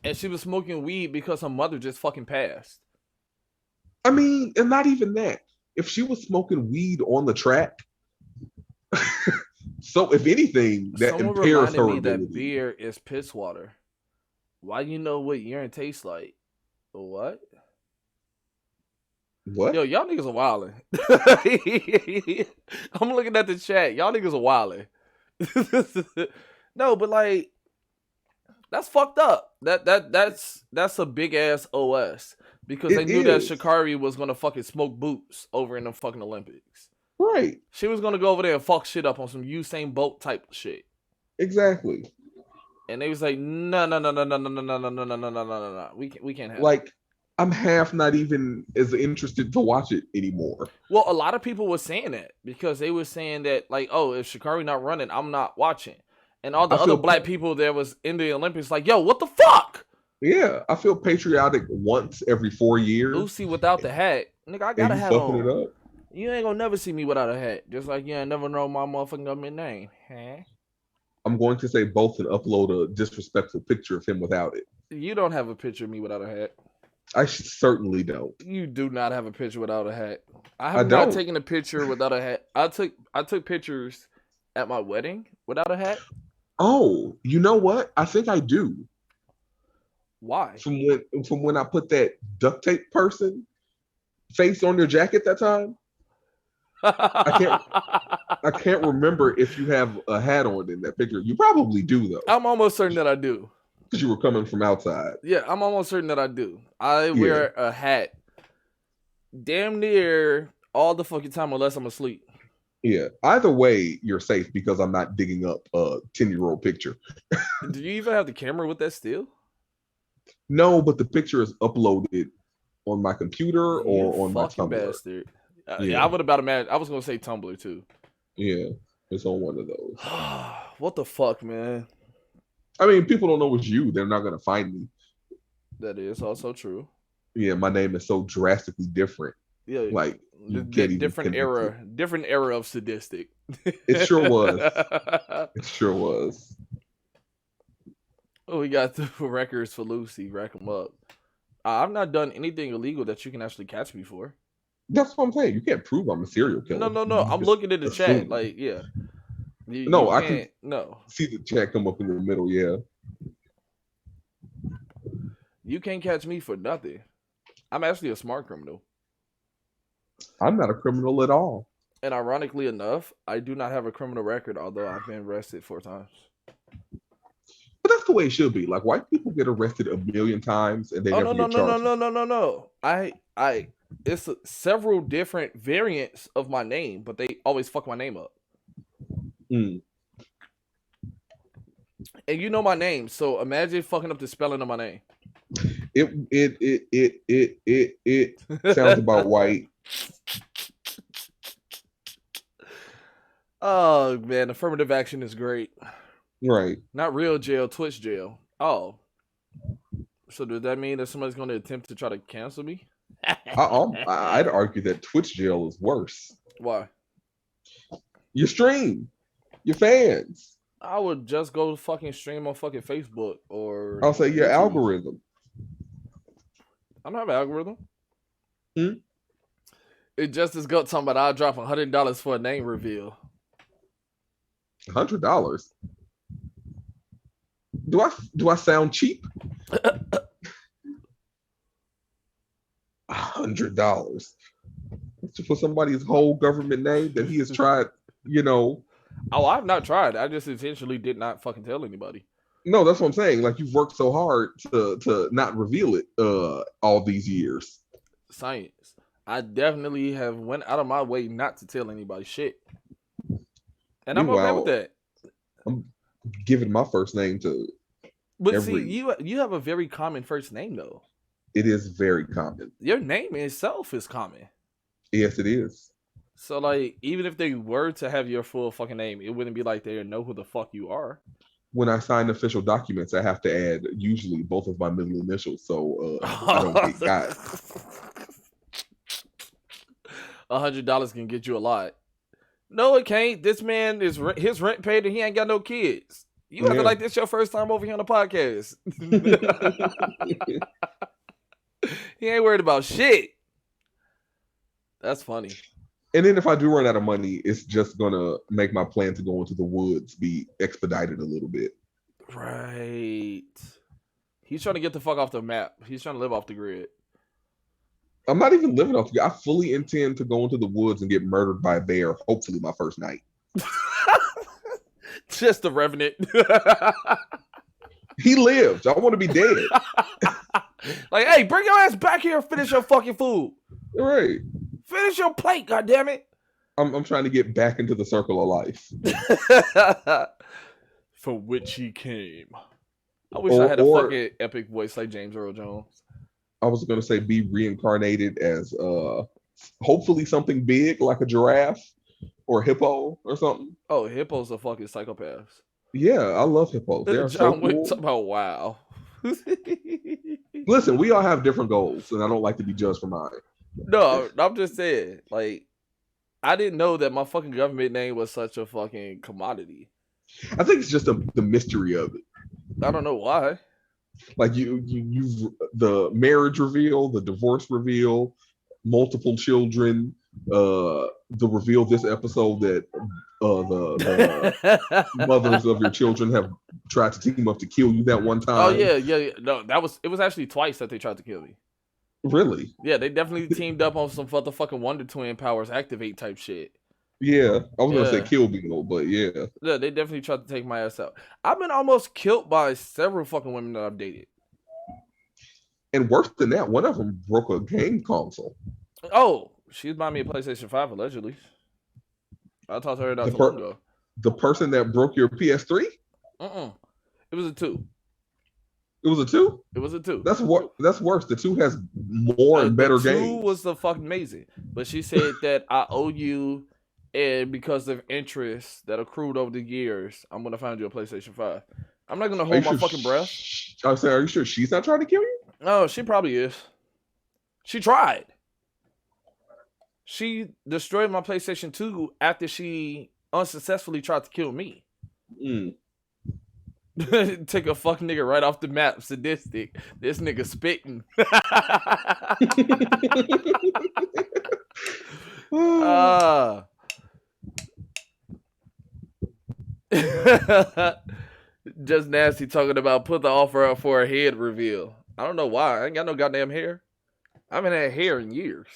And she was smoking weed because her mother just fucking passed. I mean, and not even that. If she was smoking weed on the track, so if anything, that Someone impairs her reminded me ability. that beer is piss water. Why you know what urine tastes like? What? What? Yo, y'all niggas are wildin'. I'm looking at the chat. Y'all niggas are wildin'. No, but like, that's fucked up. That's a big ass OS. Because they knew that Shikari was gonna fucking smoke boots over in the fucking Olympics. Right. She was gonna go over there and fuck shit up on some Usain Bolt type shit. Exactly. And they was like, no, no, no, no, no, no, no, no, no, no, no, no, no, no, no. We can't have that. Like, I'm half not even as interested to watch it anymore. Well, a lot of people were saying that because they were saying that, like, oh, if Sha'Carri not running, I'm not watching. And all the I other feel, black people that was in the Olympics, like, yo, what the fuck? yeah, I feel patriotic once every 4 years, Lucy without the hat, nigga, I and got a you hat fucking it on. up. You ain't gonna never see me without a hat. Just like you ain't never know my motherfucking government name. Huh? I'm going to say both and upload a disrespectful picture of him without it. You don't have a picture of me without a hat. I certainly don't. You do not have a picture without a hat. I I have not don't. taken a picture without a hat. I took pictures at my wedding without a hat. Oh, you know what? I think I do. Why? From when I put that duct tape person face on your jacket that time. I can't remember if you have a hat on in that picture. You probably do though, I'm almost certain that I do. because you were coming from outside. Yeah, I'm almost certain that I do. I Yeah. wear a hat damn near all the fucking time unless I'm asleep. Yeah. Either way, you're safe because I'm not digging up a 10-year-old picture. Do you even have the camera with that still? No, but the picture is uploaded on my computer or on my fucking Tumblr. bastard. Yeah. I would about imagine. I was gonna say Tumblr too. Yeah, it's on one of those. What the fuck, man? I mean, people don't know it's you. They're not gonna find me. That is also true. Yeah, my name is so drastically different. Yeah, Like you the can't even different connect era, different era of sadistic. It sure was. It sure was. Oh, we got the records for Lucy. Rack them up. I've not done anything illegal that you can actually catch me for. That's what I'm saying. You can't prove I'm a serial killer. No. You I'm just looking at the assume. chat. Like, yeah. No, you I can't. can No, see the chat come up in the middle. Yeah. you can't catch me for nothing. I'm actually a smart criminal. I'm not a criminal at all. And ironically enough, I do not have a criminal record, although I've been arrested 4 times. But that's the way it should be. Like white people get arrested a million times and they never get charged. No. It's several different variants of my name, but they always fuck my name up. Mm. And you know my name, so imagine fucking up the spelling of my name. It sounds about white. Oh man, affirmative action is great. Right. Not real jail, Twitch jail. Oh. So does that mean that somebody's going to attempt to try to cancel me? I'd argue that Twitch jail is worse. Why? Your stream, your fans. I would just go fucking stream on fucking Facebook or I'll say your YouTube. algorithm. I don't have an algorithm. Hmm? It just is gut talking about I'll drop $100 for a name reveal. $100. Do I sound cheap? $100 for somebody's whole government name that he has tried, Oh, I've not tried. I just intentionally did not fucking tell anybody. No, that's what I'm saying. Like you've worked so hard to not reveal it all these years. Science. I definitely have went out of my way not to tell anybody shit. And I'm okay with that. I'm giving my first name to see, you have a very common first name though. It is very common. Your name itself is common. Yes, it is. So like even if they were to have your full fucking name, it wouldn't be like they know who the fuck you are. When I sign official documents, I have to add usually both of my middle initials, so I don't get got. $100 can get you a lot. No, it can't. This man is his rent paid and he ain't got no kids. You acting like this your first time over here on the podcast. He ain't worried about shit. That's funny. And then if I do run out of money, it's just gonna make my plan to go into the woods be expedited a little bit. Right. He's trying to get the fuck off the map. He's trying to live off the grid. I'm not even living off the grid. I fully intend to go into the woods and get murdered by a bear, hopefully my first night. Just the Revenant. He lived. I want to be dead. Like, hey, bring your ass back here and finish your fucking food. All right. Finish your plate, goddammit. I'm trying to get back into the circle of life. For which he came. I wish I had a or fucking epic voice like James Earl Jones. I was gonna say be reincarnated as hopefully something big like a giraffe or a hippo or something. Oh, hippos are fucking psychopaths. Yeah, I love hippos. They are so John Wick talk cool. about wow. Listen, we all have different goals, and I don't like to be judged for mine. No, I'm just saying, like, I didn't know that my fucking government name was such a fucking commodity. I think it's just the mystery of it. I don't know why. Like you the marriage reveal, the divorce reveal, multiple children, the reveal this episode that the mothers of your children have tried to team up to kill you that one Oh time. yeah. No, it was actually twice that they tried to kill me. Really? Yeah, they definitely teamed up on some motherfucking Wonder Twin powers activate type shit. Yeah, I was gonna say Yeah. Kill Bill, but yeah. Yeah, they definitely tried to take my ass out. I've been almost killed by several fucking women that I've dated. And worse than that, one of them broke a game console. Oh, she was buying me a PlayStation 5 allegedly. I talked to her not too long ago. The person that broke your PS3? It was a 2. It was a 2? It was a 2. That's worse. The 2 has more and better the 2 games. was the fucking amazing. But she said that I owe you, and because of interest that accrued over the years, I'm gonna find you a PlayStation 5. I'm not gonna hold my fucking breath. I was saying, are you sure she's not trying to kill you? No, she probably is. She tried. She destroyed my PlayStation 2 after she unsuccessfully tried to kill me. Take a fuck nigga right off the map, sadistic. This nigga spitting. Just nasty talking about put the offer up for a head reveal. I don't know why. I ain't got no goddamn hair. I haven't had hair in years.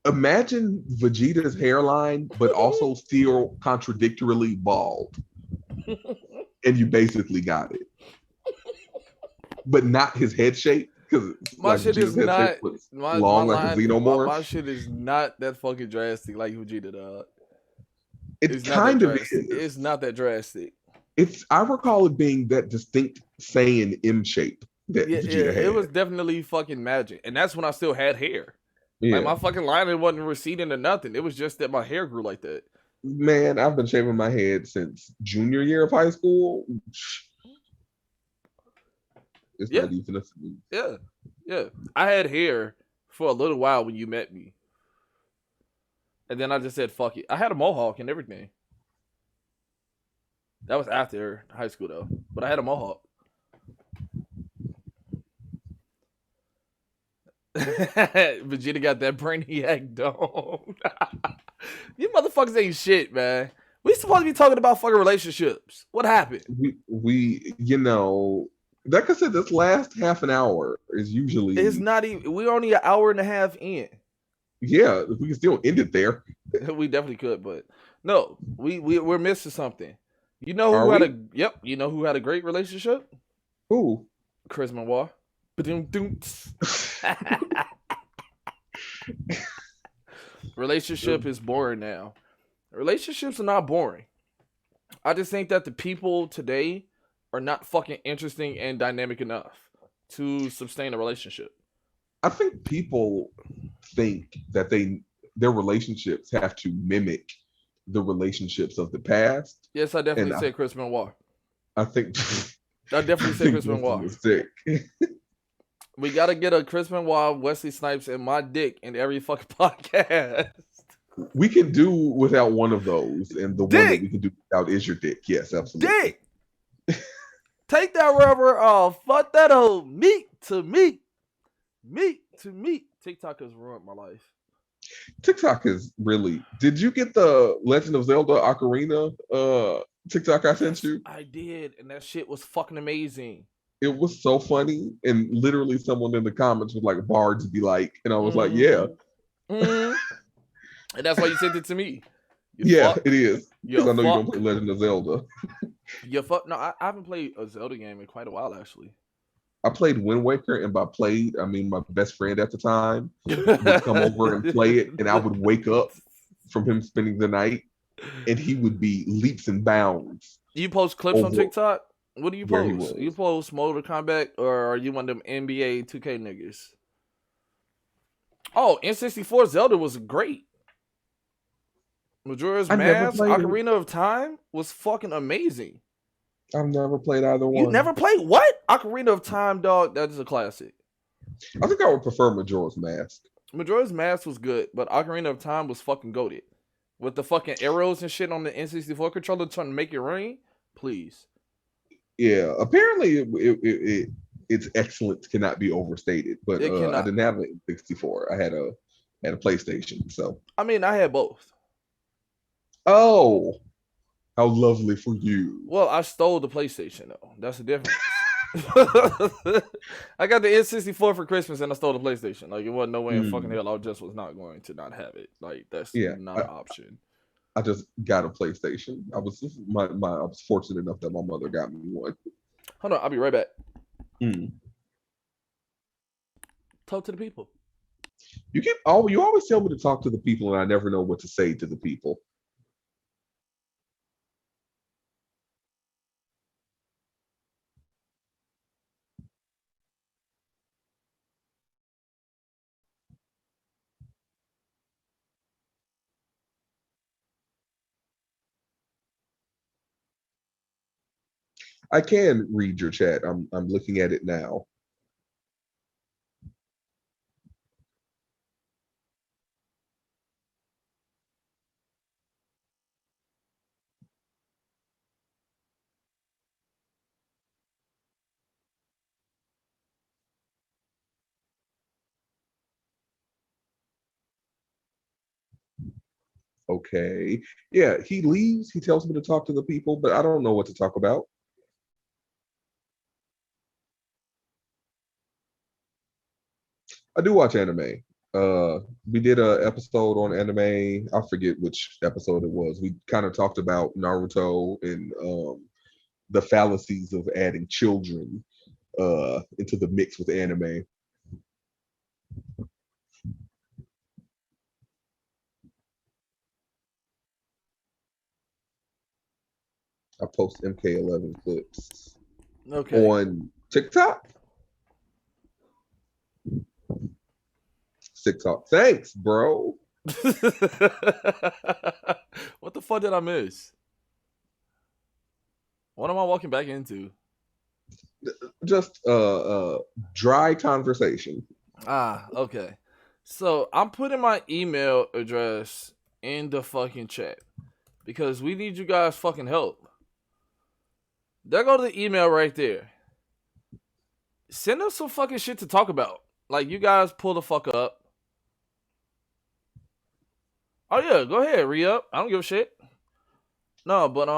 Imagine Vegeta's hairline, but also still contradictorily bald. And you basically got it. But not his head shape. Because my shit is not long like a xenomorph. My shit is not that fucking drastic like Vegeta, dog. It's kind of is. It's not that drastic. I recall it being that distinct Saiyan M shape that Vegeta had. It was definitely fucking magic. And that's when I still had hair. Yeah. Like my fucking lining wasn't receding or nothing. It was just that my hair grew like that. Man, I've been shaving my head since junior year of high school. It's not even a thing. Yeah. I had hair for a little while when you met me. And then I just said, fuck it. I had a mohawk and everything. That was after high school, though. But I had a mohawk. Vegeta got that brainiac dome. You motherfuckers ain't shit, man. We supposed to be talking about fucking relationships. What happened? We like I said, this last half an hour is usually. It's not even. We're only an hour and a half in. Yeah, we can still end it there. We definitely could, but no, we're missing something. You know who You know who had a great relationship? Who? Chris Benoit. Relationship is boring now. Relationships are not boring. I just think that the people today are not fucking interesting and dynamic enough to sustain a relationship. I think people think that their relationships have to mimic the relationships of the past. Yes, I definitely say Chris Benoit. I think I definitely say Chris Benoit. We gotta get a Chris Benoit, Wesley Snipes, and my dick in every fucking podcast. We can do without one of those, and the dick. One that we can do without is your dick. Yes, absolutely. Dick. Take that rubber off. Fuck that old meat to meat. Meat to meat. TikTok has ruined my life. TikTok is really. Did you get the Legend of Zelda Ocarina TikTok I sent you? I did, and that shit was fucking amazing. It was so funny, and literally someone in the comments was like, "Bards be like," and I was like, "Yeah." And that's why you sent it to me. It is. Because I know you don't play Legend of Zelda. No, I haven't played a Zelda game in quite a while, actually. I played Wind Waker, and by played, I mean my best friend at the time would come over and play it, and I would wake up from him spending the night, and he would be leaps and bounds. You post clips on TikTok? What do you where he post? You was. post Mortal Kombat, or are you one of them NBA 2K niggas? Oh, N64 Zelda was great. Majora's I never Mask, played it. Ocarina of Time was fucking amazing. I've never played either You one. never played what? Ocarina of Time, dog. That is a classic. I think I would prefer Majora's Mask. Majora's Mask was good, but Ocarina of Time was fucking goated. With the fucking arrows and shit on the N64 controller trying to make it rain, please. Yeah, apparently its excellence cannot be overstated. But It I cannot. didn't have an N64. I had a PlayStation. So I mean, I had both. oh, how lovely for you. Well, I stole the PlayStation though. That's the difference. I got the N64 for Christmas and I stole the PlayStation. Like it wasn't no way in fucking Mm, hell I just was not going to not have it. Like that's yeah, not an option. I just got a PlayStation. I was fortunate enough that my mother got me one. Hold on, I'll be right back. Mm. Talk to the people. You always tell me to talk to the people, and I never know what to say to the people. I can read your chat. I'm looking at it now. Okay. Yeah, he leaves. He tells me to talk to the people, but I don't know what to talk about. I do watch anime. We did a episode on anime. I forget which episode it was. We kind of talked about Naruto and the fallacies of adding children into the mix with anime. I post MK11 clips Okay. on TikTok. TikTok. Thanks, bro. What the fuck did I miss? What am I walking back into? Just dry conversation. Ah, okay. So I'm putting my email address in the fucking chat because we need you guys fucking help. There go the email right there. Send us some fucking shit to talk about. Like you guys pull the fuck up. Oh yeah, go ahead, re up. I don't give a shit. No, but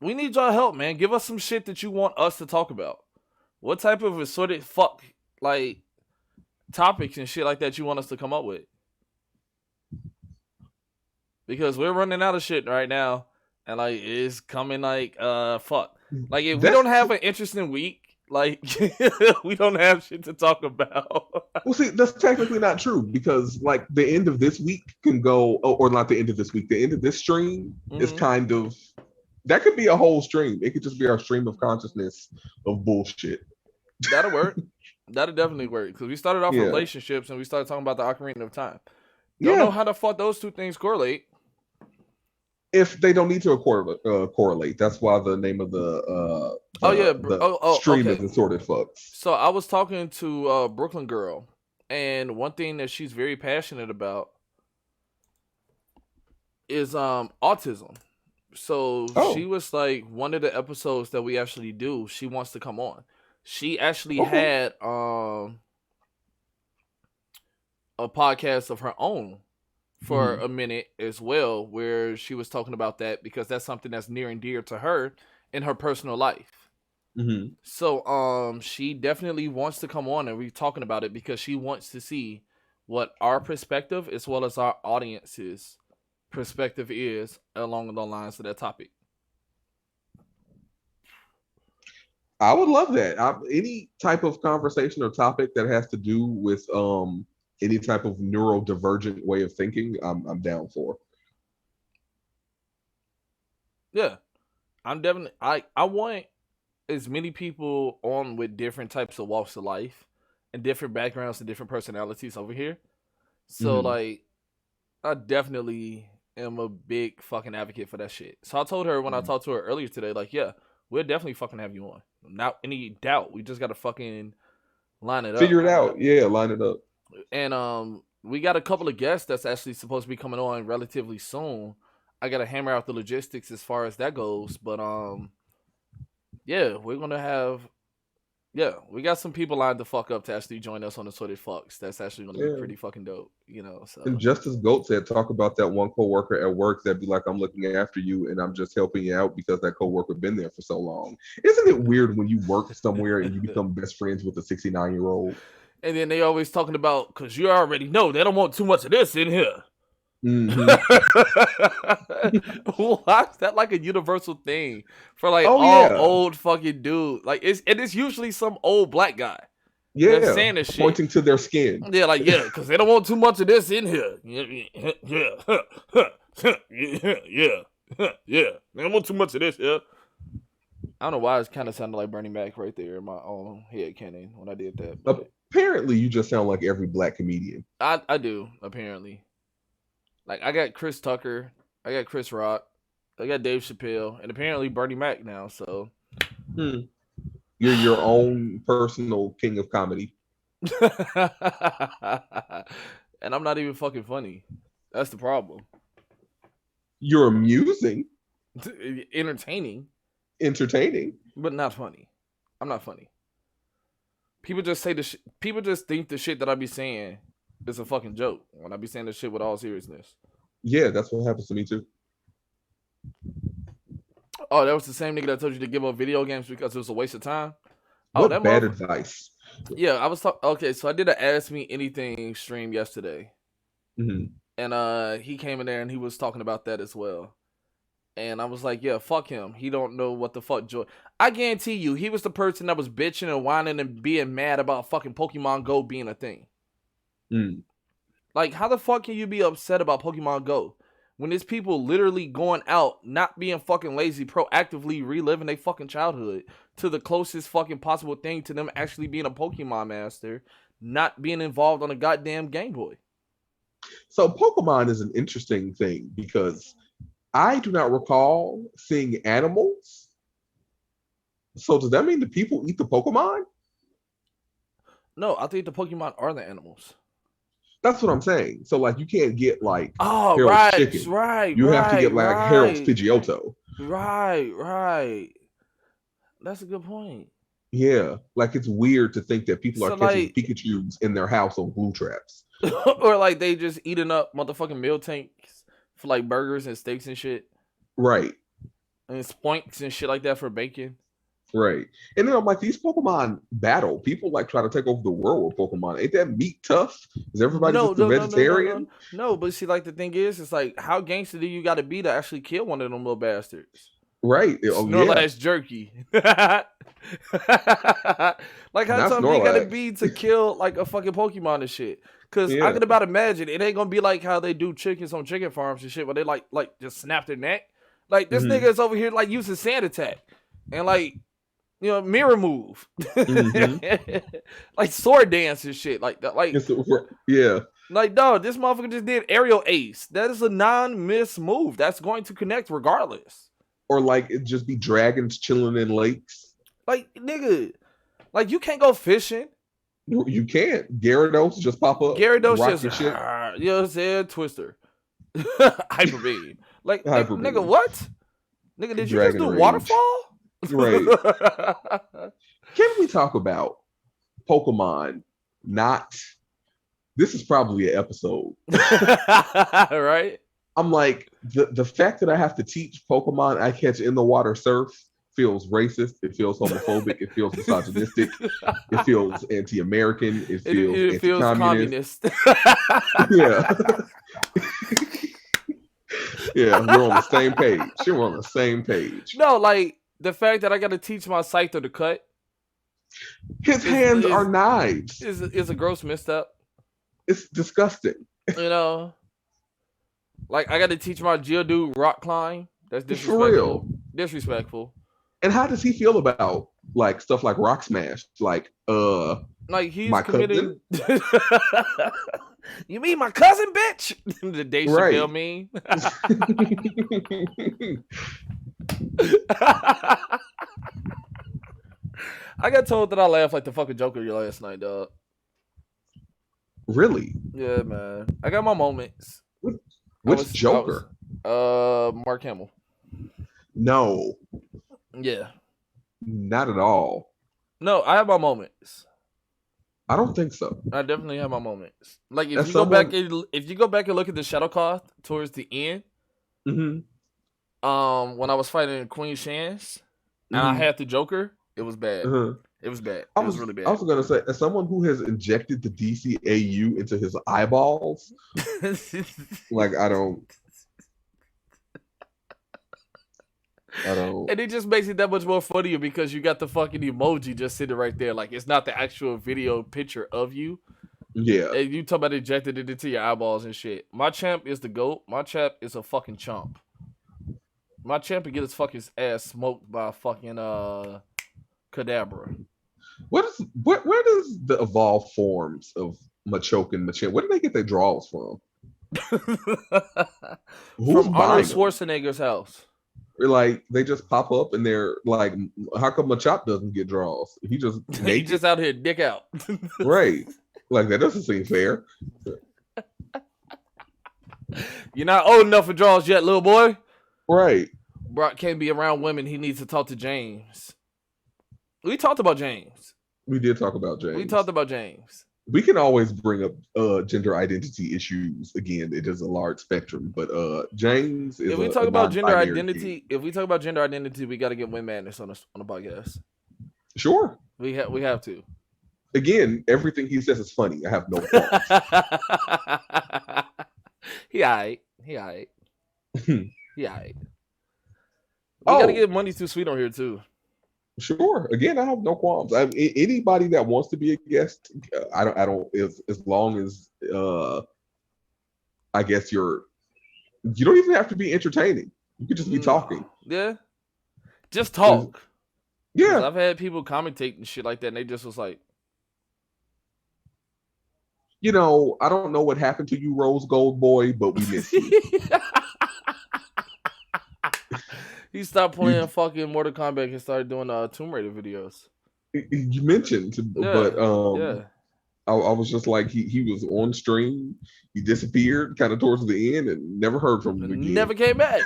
we need y'all help, man. Give us some shit that you want us to talk about. What type of assorted fuck like topics and shit like that you want us to come up with? Because we're running out of shit right now, and like it's coming like fuck. Like if we That's don't have an interesting week, like we don't have shit to talk about. well, see, that's technically not true because like the end of this week can go, or not the end of this week. The end of this stream is Mm-hmm. kind of that could be a whole stream. It could just be our stream of consciousness of bullshit. That'll work. That'll definitely work because we started off Yeah, relationships and we started talking about the Ocarina of Time. Don't know yeah. how the fuck those two things correlate. If they don't need to correlate, that's why the name of Oh yeah. the Oh, stream is okay. assorted fucks. So I was talking to Brooklyn girl, and one thing that she's very passionate about is autism. So she Oh, was like one of the episodes that we actually do. She wants to come on. She actually okay. had a podcast of her own for Hmm. a minute as well, where she was talking about that because that's something that's near and dear to her in her personal life. Hmm. So she definitely wants to come on and we're talking about it because she wants to see what our perspective as well as our audience's perspective is along the lines of that topic. I would love that. Any type of conversation or topic that has to do with any type of neurodivergent way of thinking, I'm down for. Yeah. I'm definitely I want as many people on with different types of walks of life and different backgrounds and different personalities over here. So Mhm. like I definitely am a big fucking advocate for that shit. So I told her when I talked to her earlier today, like, yeah, we'll definitely fucking have you on. Not any doubt. We just gotta fucking line it up. Figure it out. Yeah, line it up. And we got a couple of guests that's actually supposed to be coming on relatively soon. I gotta hammer out the logistics as far as that goes. But yeah, we're gonna have we got some people lined the fuck up to actually join us on the Assorted Fucks. That's actually gonna be Yeah. pretty fucking dope, you know. And So just as Goat said, talk about that one coworker at work that'd be like, I'm looking after you and I'm just helping you out because that coworker been there for so long. Isn't it weird when you work somewhere and you become best friends with a 69-year-old? and then they always talking about because you already know they don't want too much of this in here. Mm-hmm. Why is that like a universal thing for like Oh all yeah. old fucking dude? Like it's usually some old black guy that's Yeah. saying this shit. Pointing to their skin. Yeah, like because they don't want too much of this in here. Yeah, yeah. They don't want too much of this. Yeah. I don't know why it kind of sounded like Bernie Mac right there in my own head canon when I did that, but Apparently, you just sound like every black comedian. I do apparently. Like I got Chris Tucker, I got Chris Rock, I got Dave Chappelle, and apparently Bernie Mac now. So You're your own personal king of comedy. and I'm not even fucking funny. That's the problem. You're amusing, Entertaining, entertaining. but not funny. I'm not funny. People just say the people just think the shit that I be saying is a fucking joke when I be saying this shit with all seriousness. Yeah, that's what happens to me too. Oh, that was the same nigga that told you to give up video games because it was a waste of time. Oh, What that bad motherfucker. advice. Yeah, I was talking. Okay, so I did an Ask Me Anything stream yesterday, Mm-hmm. and he came in there and he was talking about that as well. And I was like, yeah, fuck him. He don't know what the fuck joy. I guarantee you, he was the person that was bitching and whining and being mad about fucking Pokemon Go being a thing. Mm. Like, how the fuck can you be upset about Pokemon Go when there's people literally going out, not being fucking lazy, proactively reliving their fucking childhood to the closest fucking possible thing to them actually being a Pokemon master, not being involved on a goddamn Game Boy? So Pokemon is an interesting thing because I do not recall seeing animals. So does that mean the people eat the Pokemon? No, I think the Pokemon are the animals. That's what I'm saying. So like you can't get like Oh, Harold's right, chicken. right, You have to get like Harold's right, Pidgeotto. right. That's a good point. Yeah, like it's weird to think that people are So catching like, Pikachus in their house on glue traps. or like they just eating up motherfucking meal tanks for like burgers and steaks and shit, Right, and spoinks and shit like that for bacon. right. And then I'm like, these Pokemon battle. People like try to take over the world with Pokemon. Ain't that meat tough? Is everybody just a vegetarian? No. But see, like the thing is, it's like how gangster do you got to be to actually kill one of them little bastards? Right. Oh yeah. Snorlax jerky. Like how Not tough you gotta Snorlax. be to kill like a fucking Pokemon and shit. Cause I Yeah. can about imagine it ain't gonna be like how they do chickens on chicken farms and shit, where they like just snap their neck. Like this Mhm. nigga is over here like using sand attack and like mirror move, like sword dance and shit like that. Like Yeah. like dog, this motherfucker just did aerial ace. That is a non-miss move. That's going to connect regardless. Or like it just be dragons chilling in lakes. Like nigga, like you can't go fishing. You can't. Gyarados just pop up. Gyarados rock just, your shit. you know what I'm saying? Twister. Hyper beam. Like, Hyper nigga, beam. what? Nigga, did you just Dragon do Rage. waterfall? Right. Can we talk about Pokemon not... This is probably an episode. Right? I'm like, the fact that I have to teach Pokemon I catch in the water surf feels racist. It feels homophobic. It feels misogynistic. It feels anti-American. It feels anti-communist. Communist. Yeah. Yeah, we're on the same page. We're on the same page. No, like, the fact that I got to teach my Scyther to cut. His hands are knives. Is a gross misstep. It's disgusting. You know? Like, I got to teach my Geodude rock climb. That's disrespectful. For real. Disrespectful. And how does he feel about like stuff like Rock Smash? Like, Like he's my cousin, committing. You mean my cousin, bitch? The Dave Chappelle right? meme. I got told that I laughed like the fucking Joker last night, dog. Really? Yeah, man. I got my moments. Which Joker? Mark Hamill. No, Yeah. not at all. No, I have my moments. I don't think so. I definitely have my moments. Like if As you go back someone, and look at the shadow cloth towards the end, hmm when I was fighting Queen Shans and I hmm had the Joker, it was bad. uh It was bad. I It was was really I bad. was gonna say, as someone who has injected the DCAU into his eyeballs, like I don't. And it just makes it that much more funnier because you got the fucking emoji just sitting right there. Like it's not the actual video picture of you. Yeah. And you talk about injected it into your eyeballs and shit. My champ is the GOAT. My champ is a fucking chump. My champ can get his fucking ass smoked by fucking Kadabra. Where does the evolved forms of Machoke and Machin? Where do they get their draws from? Who's From Arnold buying them? Schwarzenegger's house. Or like they just pop up and they're like, how come Machop doesn't get draws? He just He naked, just out here dick out. right? Like that doesn't seem fair, You're not old enough for draws yet, little boy. right? Brock can't be around women. He needs to talk to James. We talked about James. We did talk about James. We talked about James. We can always bring up gender identity issues again. It is a large spectrum, but James is If we a talk about gender non-binary identity, we got to get Win Madness on the podcast. Sure. We have to. Again, everything he says is funny. I have no qualms. He alright. He alright. We Oh. gotta get Money Too Sweet on here too. Sure. Again, I have no qualms. Anybody that wants to be a guest, I don't. As long as I guess you don't even have to be entertaining. You could just be talking. Yeah. Just talk. Yeah. I've had people commentate and shit like that, and they just was like, I don't know what happened to you, Rose Gold Boy, but we miss you. He stopped playing fucking Mortal Kombat and started doing Tomb Raider videos. You mentioned, but yeah. I was just like he was on stream. He disappeared kind of towards the end and never heard from him again. Never came back.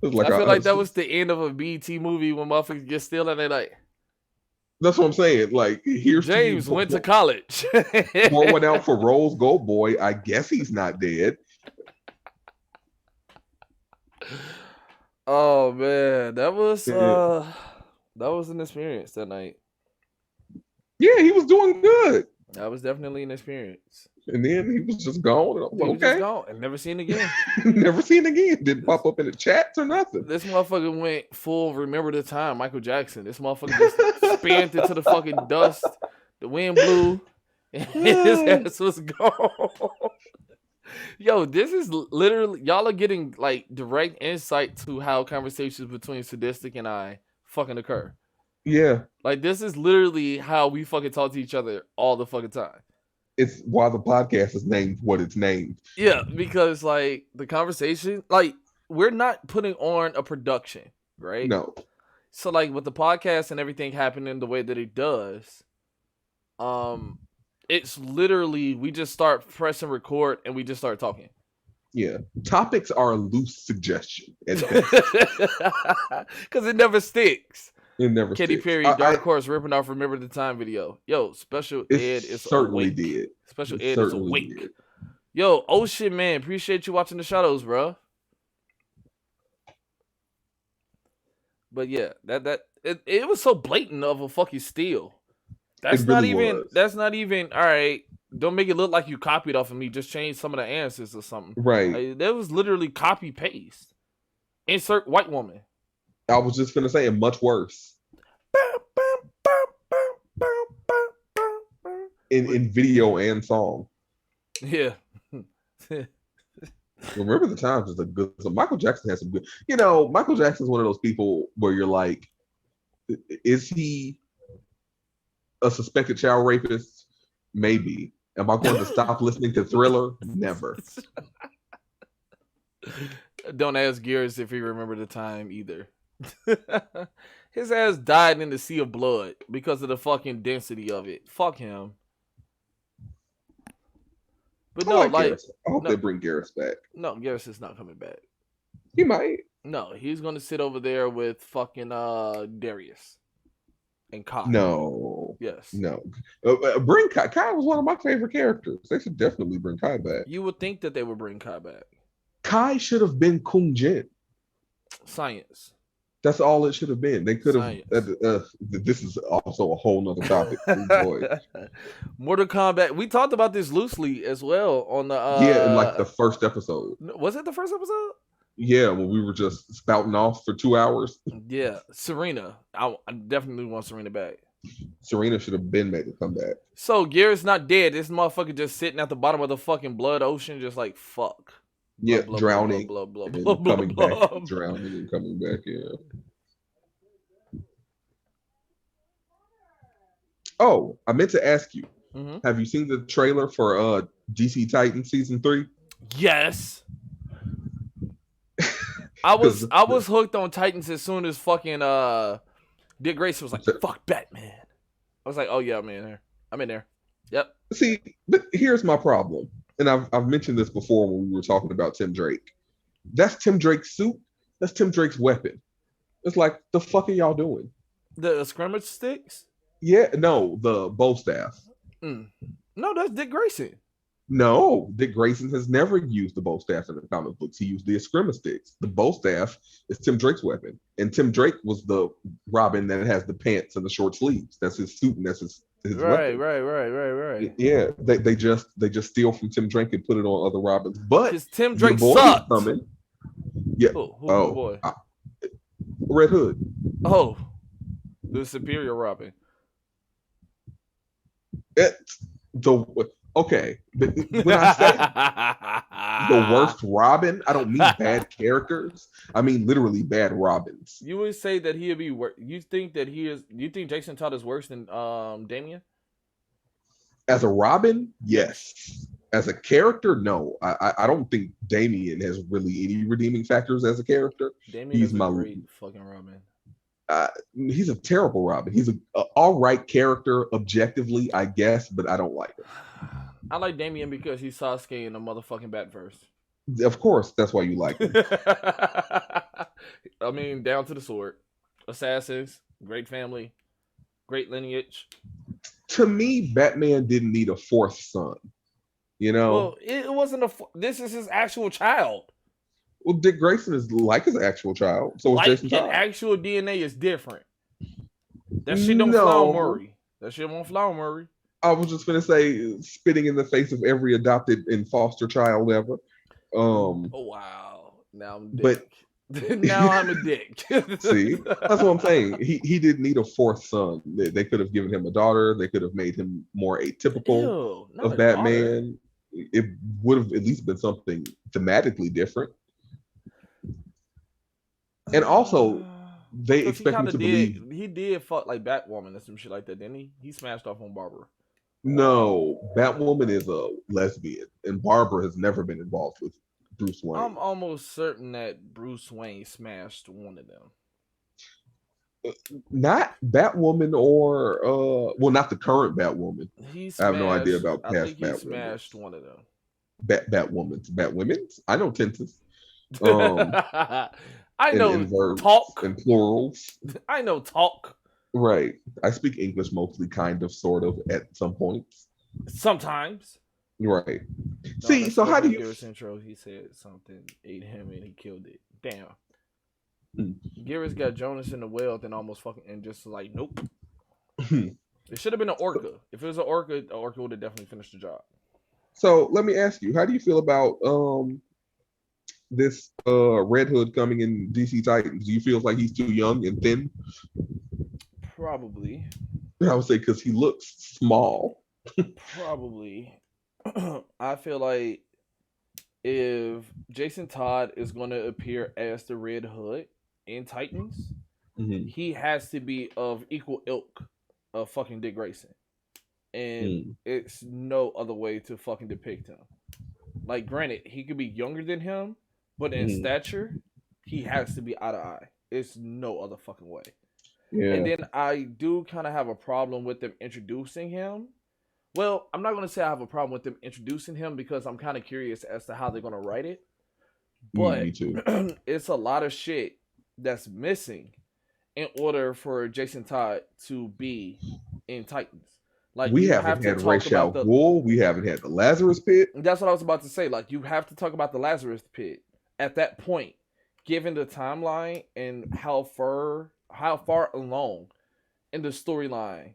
Like I feel like that was the end of a BET movie when motherfuckers get still and they like. That's what I'm saying. Like, here's James went to college. Pour one out for Rose Gold Boy. I guess he's not dead. Oh man, that was an experience that night. Yeah, he was doing good. That was definitely an experience. And then he was just gone. And I was like, okay. Just gone and never seen again. Never seen again. Didn't pop up in the chats or nothing. This motherfucker went full Remember the Time, Michael Jackson. This motherfucker just spanned into the fucking dust. The wind blew. And his ass was gone. Yo, this is literally, y'all are getting like direct insight to how conversations between Sadistic and I fucking occur. Yeah. Like, this is literally how we fucking talk to each other all the fucking time. It's why the podcast is named what it's named. Yeah, because like the conversation, like we're not putting on a production, right? No. So like with the podcast and everything happening the way that it does, it's literally we just start pressing record and we just start talking. Yeah. Topics are a loose suggestion. Because it never sticks. It never Katy sticks. Perry, Dark Horse ripping off Remember the Time video. Yo, Special Ed is certainly awake. Did. Special Ed is awake. Did. Yo, oh shit, man. Appreciate you watching the shadows, bro. But yeah, it was so blatant of a fucking steal. That's not even all right. Don't make it look like you copied off of me. Just change some of the answers or something. Right. Like, that was literally copy paste. Insert white woman. I was just gonna say, much worse. In video and song. Yeah. Remember the Times is a good. So Michael Jackson has some good. Michael Jackson's one of those people where you're like, is he a suspected child rapist? Maybe. Am I going to stop listening to Thriller? Never. Don't ask Gears if he remembered the time either. His ass died in the sea of blood because of the fucking density of it. Fuck him. But I no, like like Garrus. I hope they no, bring Garrus back. no, Garrus is not coming back. He might. No, he's gonna sit over there with fucking Darius and Kai. No. Yes. No. Bring Kai. Kai was one of my favorite characters. They should definitely bring Kai back. You would think that they would bring Kai back. Kai should have been Kung Jin. Science. That's all it should have been. They could have. Science. This is also a whole nother topic. Boy. Mortal Kombat. We talked about this loosely as well on the. Yeah, in like the first episode. Was it the first episode? Yeah, when we were just spouting off for 2 hours. Yeah, Serena. I definitely want Serena back. Serena should have been made to come back. So Garrett's not dead. This motherfucker just sitting at the bottom of the fucking blood ocean, just like fuck. Yeah, drowning and coming back, drowning and coming back. Yeah. Oh, I meant to ask you. Mm-hmm. Have you seen the trailer for DC Titan season 3? Yes. I was hooked on Titans as soon as fucking Dick Grayson was like, fuck Batman. I was like, oh yeah, I'm in there. I'm in there. Yep. See, but here's my problem. And I've mentioned this before when we were talking about Tim Drake. That's Tim Drake's suit. That's Tim Drake's weapon. It's like, the fuck are y'all doing? The scrimmage sticks? Yeah, no, the bow staff. No, that's Dick Grayson. No, Dick Grayson has never used the bow staff in the comic books. He used the eskrima sticks. The bow staff is Tim Drake's weapon. And Tim Drake was the Robin that has the pants and the short sleeves. That's his suit and that's his right, weapon. Right. Yeah, they just steal from Tim Drake and put it on other Robins. But his Tim Drake sucked. Coming. Yeah. Who's the boy? Red Hood. Oh, the superior Robin. Okay. When I say the worst Robin, I don't mean bad characters. I mean literally bad Robins. You would say that he'd be worse. You think Jason Todd is worse than Damian? As a Robin, yes. As a character, no. I don't think Damian has really any redeeming factors as a character. Damian is a great fucking Robin. He's a terrible Robin. He's a all right character objectively, I guess, but I don't like him. I like Damian because he's Sasuke in the motherfucking Batverse. Of course, that's why you like him. I mean, down to the sword. Assassins, great family, great lineage. To me, Batman didn't need a fourth son. You know? Well, it wasn't this is his actual child. Well, Dick Grayson is like his actual child. So like Jason Todd. Actual DNA is different. That shit don't fly on Murray. That shit won't fly on Murray. I was just gonna say, spitting in the face of every adopted and foster child ever. Oh wow! Now I'm dick. But now I'm a dick. See, that's what I'm saying. He didn't need a fourth son. They could have given him a daughter. They could have made him more atypical of Batman. Daughter. It would have at least been something thematically different. And also, they expect me to believe he did fuck like Batwoman or some shit like that, didn't he? He smashed off on Barbara. No, Batwoman is a lesbian, and Barbara has never been involved with Bruce Wayne. I'm almost certain that Bruce Wayne smashed one of them. Not Batwoman or not the current Batwoman. I have no idea about past Batwoman. He smashed one of them. Batwomen's? I know tenses. I know talk and plurals. I know talk. Right. I speak English mostly, kind of, sort of, at some points. Sometimes. Right. No, see, so how do you? Garrett's intro, he said something ate him and he killed it. Damn. Garrett's got Jonas in the well, then almost fucking and just like nope. It should have been an orca. If it was an orca would have definitely finished the job. So let me ask you, how do you feel about this Red Hood coming in DC Titans? Do you feel like he's too young and thin? Probably. I would say because he looks small. Probably. I feel like if Jason Todd is going to appear as the Red Hood in Titans, Hmm. he has to be of equal ilk of fucking Dick Grayson, and Mm. it's no other way to fucking depict him. Like, granted, he could be younger than him, but in Hmm. stature, he has to be eye to eye. It's no other fucking way. And Yeah. then I do kind of have a problem with them introducing him. Well, I'm not going to say I have a problem with them introducing him because I'm kind of curious as to how they're going to write it. But Me too. it's a lot of shit that's missing in order for Jason Todd to be in Titans. Like, We you have haven't to had talk Ra's about al the. Ghul. We haven't had the Lazarus Pit. That's what I was about to say. Like, you have to talk about the Lazarus Pit at that point, given the timeline and how far along in the storyline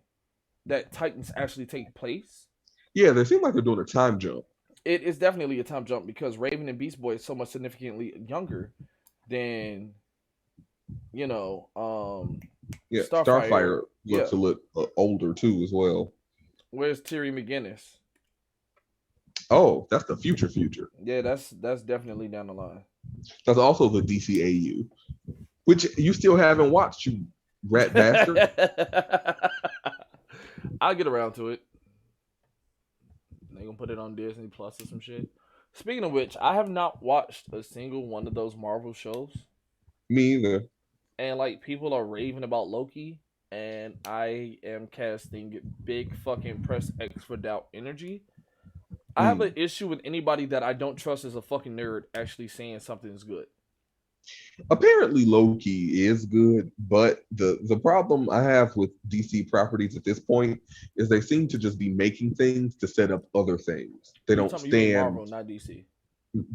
that Titans actually take place. Yeah, they seem like they're doing a time jump. It is definitely a time jump because Raven and Beast Boy is so much significantly younger than you know Yeah, Starfire. Starfire looks Yeah, a little older too as well. where's Terry McGinnis? Oh, that's the future future. Yeah, that's definitely down the line. That's also the DCAU, which you still haven't watched, you rat bastard. I'll get around to it. They gonna put it on Disney Plus or some shit. Speaking of which, I have not watched a single one of those Marvel shows, Me either. and like people are raving about Loki, and I am casting big fucking press X for doubt energy. I have an Mm. issue with anybody that I don't trust as a fucking nerd actually saying something is good. Apparently Loki is good, but the problem I have with DC properties at this point is they seem to just be making things to set up other things. They You don't tell me you mean stand Marvel, not DC.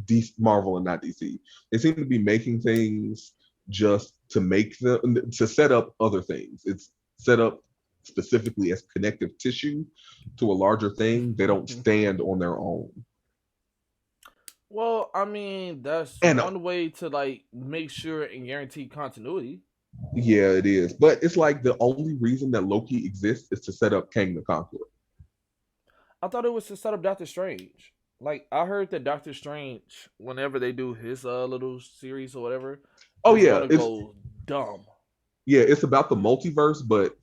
DC, Marvel and not DC. They seem to be making things just to make them to set up other things. It's set up specifically as connective tissue to a larger thing. They don't stand on their own. Well, I mean, that's And one way to like make sure and guarantee continuity. yeah, it is. But it's like the only reason that Loki exists is to set up Kang the Conqueror. I thought it was to set up Doctor Strange. Like I heard that Doctor Strange, whenever they do his little series or whatever, Oh is yeah, gonna go dumb. it's about the multiverse, but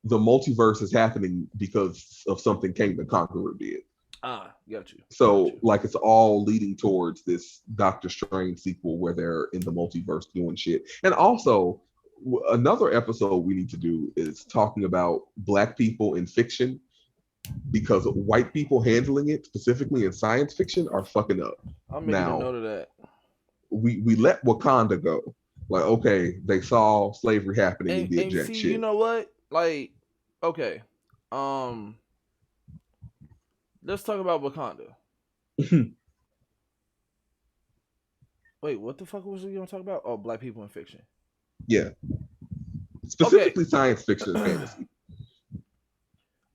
the multiverse is happening because of something Kang the Conqueror did. Ah, got you, got So you. like it's all leading towards this Doctor Strange sequel where they're in the multiverse doing shit. And also another episode we need to do is talking about black people in fiction because white people handling it specifically in science fiction are fucking up. I'm making a Now note of that. we let Wakanda go. Like okay, they saw slavery happening And and did and jack see, you shit. know what? Like, okay, um, let's talk about Wakanda. Wait, what the fuck was we gonna talk about? Oh, black people in fiction. Yeah, Okay. specifically science fiction and fantasy.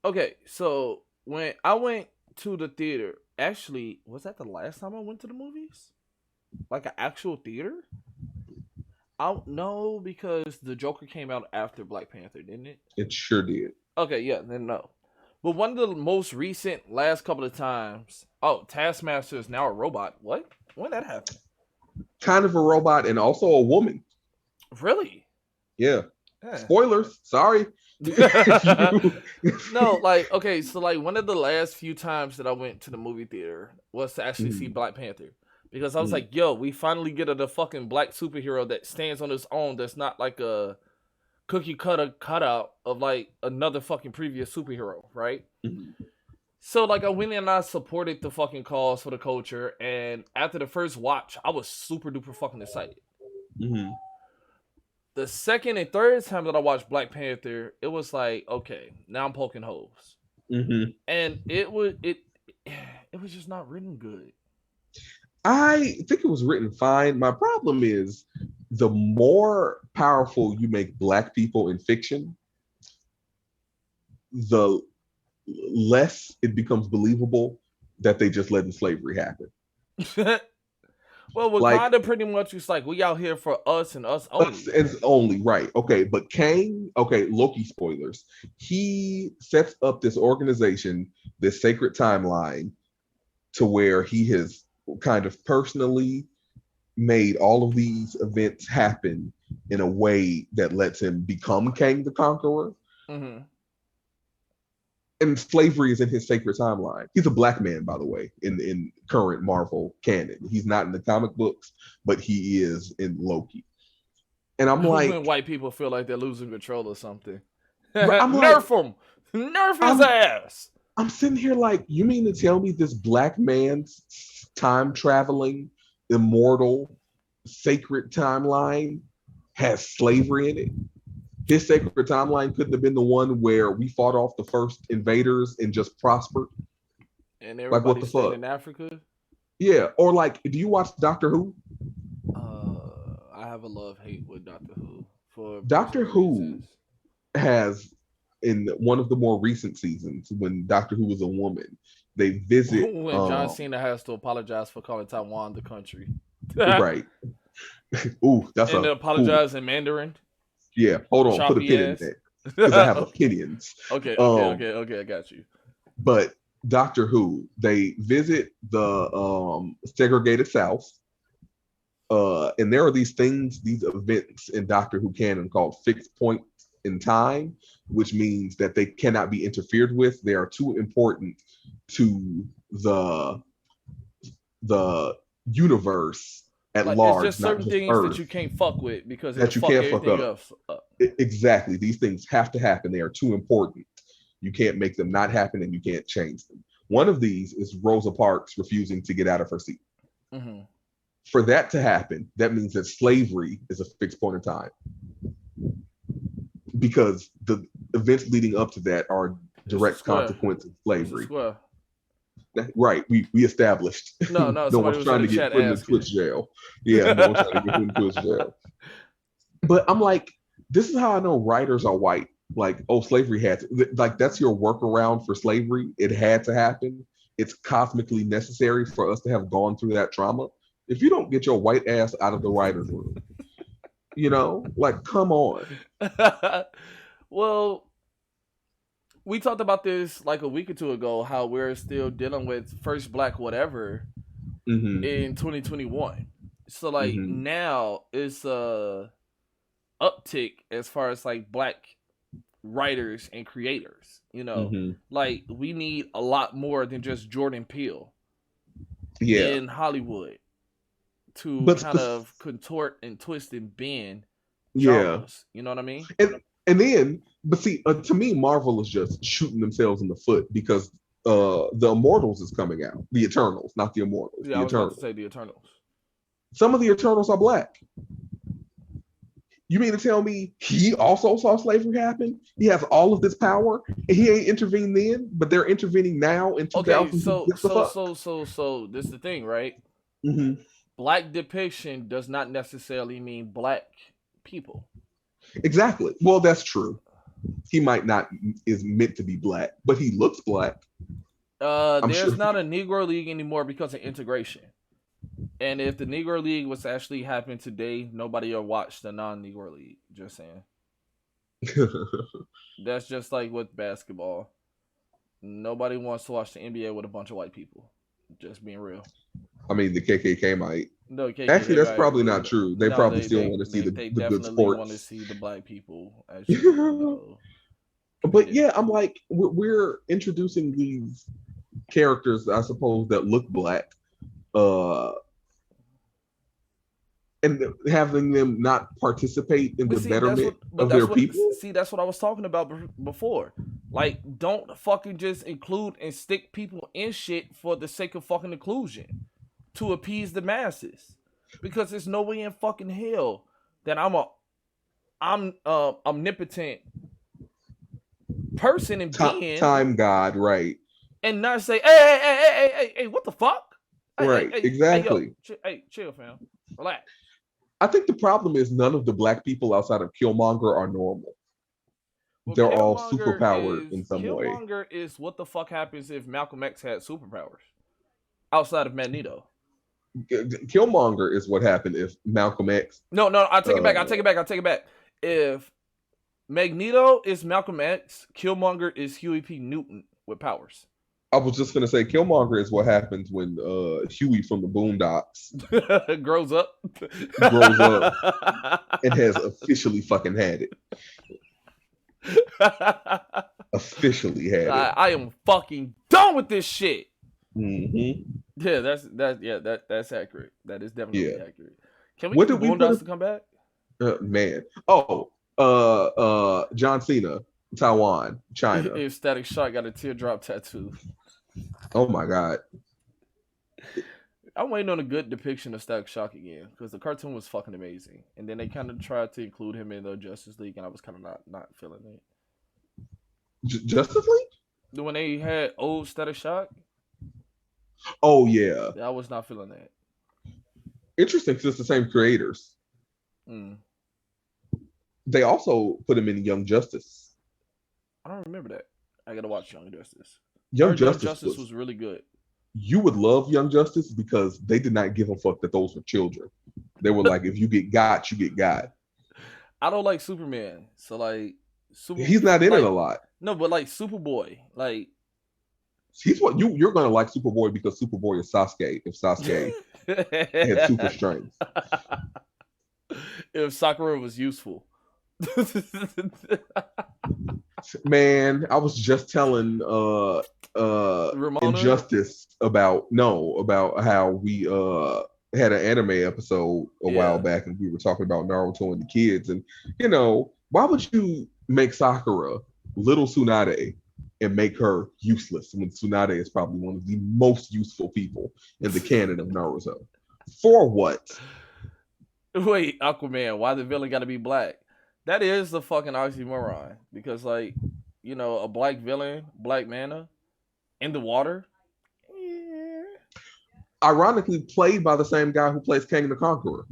Okay, so when I went to the theater, actually, was that the last time I went to the movies? Like an actual theater? I don't know because the Joker came out after Black Panther, didn't it? It sure did. Okay, yeah, then no. But one of the most recent last couple of times, oh, Taskmaster is now a robot. What? When that happened? Kind of a robot and also a woman. Really? Yeah. Yeah. Spoilers. Sorry. No, like okay, so like one of the last few times that I went to the movie theater was to actually see Mhm, Black Panther because I was mhm. like, yo, we finally get a fucking black superhero that stands on his own. That's not like a cookie cutter cutout of like another fucking previous superhero, right? Mhm. So like I went and I supported the fucking cause for the culture, and after the first watch, I was super duper fucking excited. Mhm. The second and third time that I watched Black Panther, it was like, okay, now I'm poking holes. Mhm. And it was just not written good. I think it was written fine. My problem is the more powerful you make black people in fiction, the less it becomes believable that they just letting slavery happen. Well, Like Wakanda pretty much is like we out here for us and us us only. it's only right. Okay, but Kang, okay, Loki spoilers. He sets up this organization, this sacred timeline to where he has kind of personally made all of these events happen in a way that lets him become Kang the Conqueror. Mm-hmm. And slavery is in his sacred timeline. He's a black man, by the way, in current Marvel canon. He's not in the comic books, but he is in Loki. And I'm When like, white people feel like they're losing control or something, I'm like, nerf him, nerf his I'm ass. I'm sitting here like, you mean to tell me this black man's time traveling, immortal, sacred timeline has slavery in it? His sacred timeline couldn't have been the one where we fought off the first invaders and just prospered. And Like, what everybody the stayed fuck? in Africa. Yeah. Or like, do you watch Doctor Who? I have a love hate with Doctor Who for Doctor personal Who reasons. has, in one of the more recent seasons, when Doctor Who was a woman, they visit When John Cena has to apologize for calling Taiwan the country, right. Ooh, that's and a to cool. apologize in Mandarin, Yeah, hold on, put a choppy pin in ass. that because I have opinions. Um, Okay, I got you. but Doctor Who, they visit the segregated South, and there are these things, these events in Doctor Who canon called fixed points in time, which means that they cannot be interfered with. They are too important to the universe at Like it's large, just not certain just things that Earth, you can't fuck with because it'll that you fuck can't fuck everything up. else up. Exactly. These things have to happen. They are too important. You can't make them not happen and you can't change them. One of these is Rosa Parks refusing to get out of her seat. Mm-hmm. For that to happen, that means that slavery is a fixed point in time because the events leading up to that are It's a direct square. consequence of It's a slavery. square. Right. We established. No. No Somebody one's was in trying the to get chat put in the asking. Twitch jail. Yeah, no one's trying to get put in Twitch jail. But I'm like, this is how I know writers are white. Like, oh, slavery had to, like, that's your workaround for slavery. It had to happen. It's cosmically necessary for us to have gone through that trauma. If you don't get your white ass out of the writer's room, like, come on. Well, we talked about this like a week or two ago. How we're still dealing with first black whatever Mm-hmm. in 2021. So like Mm-hmm. now it's a uptick as far as like black writers and creators. Mm-hmm. Like we need a lot more than just Jordan Peele Yeah. in Hollywood to But kind of contort and twist and bend yeah. genres. You know what I mean? And then, but see, to me, Marvel is just shooting themselves in the foot because the Immortals is coming out. The Eternals, not the Immortals. Yeah, The I was about to Eternals. say the Eternals. Some of the Eternals are black. You mean to tell me he also saw slavery happen? He has all of this power and he ain't intervened then, but they're intervening now in Okay, 2000 to get the fuck? so this is the thing, right? Mm-hmm. Black depiction does not necessarily mean black people. Exactly. Well, that's true. He might not is meant to be black, but he looks black. I'm There's sure. not a Negro League anymore because of integration. And if the Negro League was actually happening today, nobody would watch the non-Negro League. Just saying. That's just like with basketball. Nobody wants to watch the NBA with a bunch of white people. Just being real. I mean, the KKK might. No, Actually, KKK, that's right? probably not true. They No, probably they still they want to see they, they the good definitely want to sports. see the black people actually, But competing. yeah, I'm like, we're introducing these characters, I suppose, that look black, uh, and having them not participate in But the see, that's betterment what. But of their that's what. people. See, that's what I was talking about before. Like, don't fucking just include and stick people in shit for the sake of fucking inclusion to appease the masses, because there's no way in fucking hell that I'm omnipotent person and being Time God, right? and not say, hey, what the fuck? Right, Yo, exactly. hey, chill, fam, relax. I think the problem is none of the black people outside of Killmonger are normal. Well, They're all superpowered in some way. Killmonger is what the fuck happens if Malcolm X had superpowers outside of Magneto. Killmonger is what happened if Malcolm X. No, I take it back. I Uh, take it back. I take it back. If Magneto is Malcolm X, Killmonger is Huey P. Newton with powers. I was just gonna say Killmonger is what happens when Huey from the Boondocks Grows up. grows up and has officially fucking had it. Officially had it. I am fucking done with this shit. Hmm. Yeah, that's accurate. That is Yeah. definitely accurate. Can we What get the did we put? Boondocks to come back? Man. Oh, John Cena, Taiwan, China. If Static Shock got a teardrop tattoo. Oh my God. I'm waiting on a good depiction of Static Shock again because the cartoon was fucking amazing, and then they kind of tried to include him in the Justice League, and I was kind of not feeling it. Justice League? When they had old Static Shock, Oh yeah. I was not feeling that. Interesting because it's the same creators. Mm. They also put him in Young Justice. I don't remember that. I gotta watch Young Justice. Young Young Justice Justice was really good. You would love Young Justice because they did not give a fuck that those were children. They were like, if you get got, you get got. I don't like Superman, so like, He's not in it a lot. No, but like Superboy, like he's what you're gonna like Superboy because Superboy is Sasuke. If Sasuke had super strength, if Sakura was useful. Man, I was just telling Ramona? Injustice about how we had an anime episode a while back and we were talking about Naruto and the kids, and why would you make Sakura little Tsunade and make her useless when Tsunade is probably one of the most useful people in the canon of Naruto? For what? Wait, Aquaman, why the villain gotta be black? That is the fucking oxymoron. Because like, a black villain, black mana, in the water. Yeah. Ironically played by the same guy who plays Kang the Conqueror.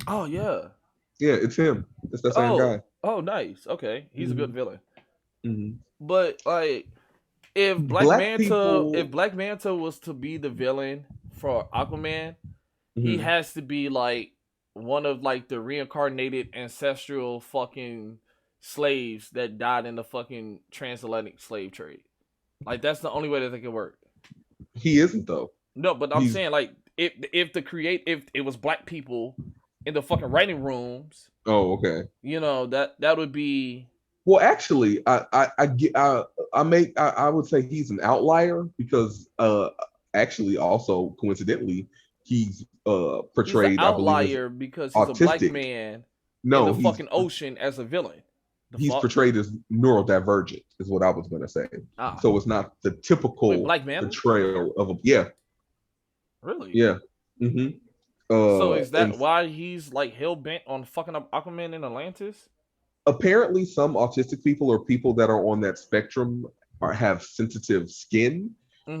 Oh yeah. Yeah, it's him. It's that same guy. Oh, nice. Okay. He's a good villain. Mm-hmm. But like, if Black Manta was to be the villain for Aquaman, he has to be like one of like the reincarnated ancestral fucking slaves that died in the fucking transatlantic slave trade. Like that's the only way that they can work. He isn't though. No, but I'm saying like if it was black people in the fucking writing rooms. Oh, okay. That would be. Well, actually, I would say he's an outlier because actually also coincidentally he's portrayed. He's an outlier because he's autistic. A black man in the fucking ocean as a villain. He's portrayed as neurodivergent, is what I was going to say. So it's not the typical black man portrayal of a Really? Yeah. Mm-hmm. So is that why he's like hell bent on fucking up Aquaman in Atlantis? Apparently, some autistic people or people that are on that spectrum have sensitive skin,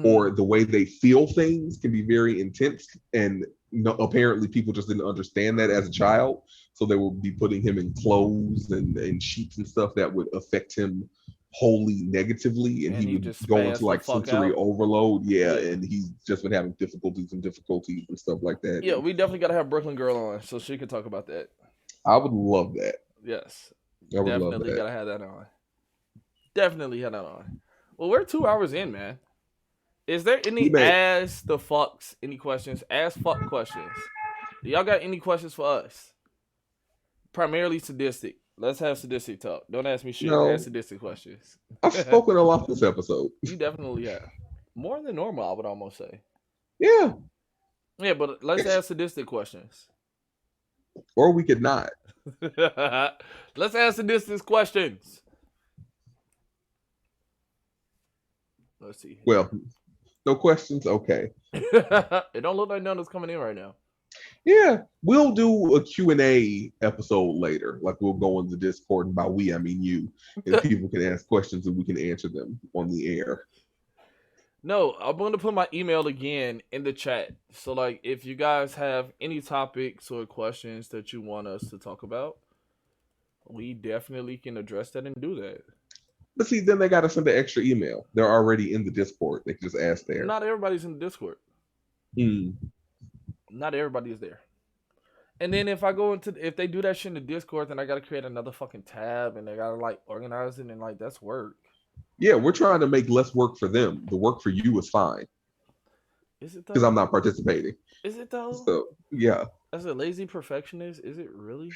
or the way they feel things can be very intense. And apparently, people just didn't understand that as a child, so they will be putting him in clothes and sheets and stuff that would affect him wholly negatively, and he would go into like sensory overload. Yeah, and he's just been having difficulties and stuff like that. Yeah, we definitely got to have Brooklyn Girl on so she could talk about that. I would love that. Yes. Definitely gotta have that on. Definitely have that on. Well, we're 2 hours in, man. Is there any any questions? Ask fuck questions. Do y'all got any questions for us? Primarily sadistic. Let's have sadistic talk. Don't ask me shit. No. Ask sadistic questions. I've spoken a lot this episode. You definitely have. More than normal, I would almost say. Yeah. Yeah, but let's ask sadistic questions. Or we could not. Let's ask sadistic questions. Let's see. Well, no questions? Okay. It don't look like none is coming in right now. Yeah, we'll do a Q&A episode later. Like we'll go in the Discord, and by we, I mean you. And people can ask questions and we can answer them on the air. No, I'm going to put my email again in the chat. So like if you guys have any topics or questions that you want us to talk about, we definitely can address that and do that. But see, then they got to send an extra email. They're already in the Discord. They can just ask there. Not everybody's in the Discord. Not everybody is there. And then if they do that shit in the Discord, then I gotta create another fucking tab and they gotta like organize it and like that's work. Yeah, we're trying to make less work for them. The work for you is fine Is it because I'm though? not participating. Is it though? So yeah, As a lazy perfectionist, is it really?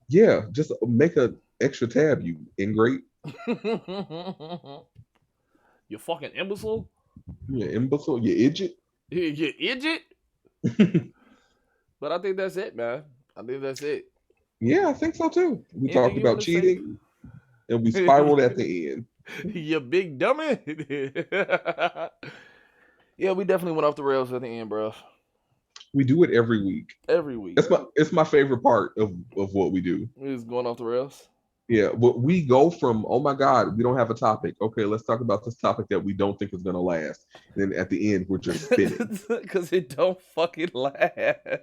yeah, just make a extra tab, you ingrate, You fucking imbecile. you imbecile, you idiot. You idiot. But I think that's it, man. I think that's it. Yeah, I think so too. We Anything talked you want about to say? cheating and we spiraled at the end. You big dummy. Yeah, we definitely went off the rails at the end, bro. We do it every week. Every week. It's my favorite part of what we do. We was going off the rails. Yeah, but we go from, oh my God, we don't have a topic. Okay, let's talk about this topic that we don't think is gonna last. And then at the end, we're just spinning. Because it don't fucking last.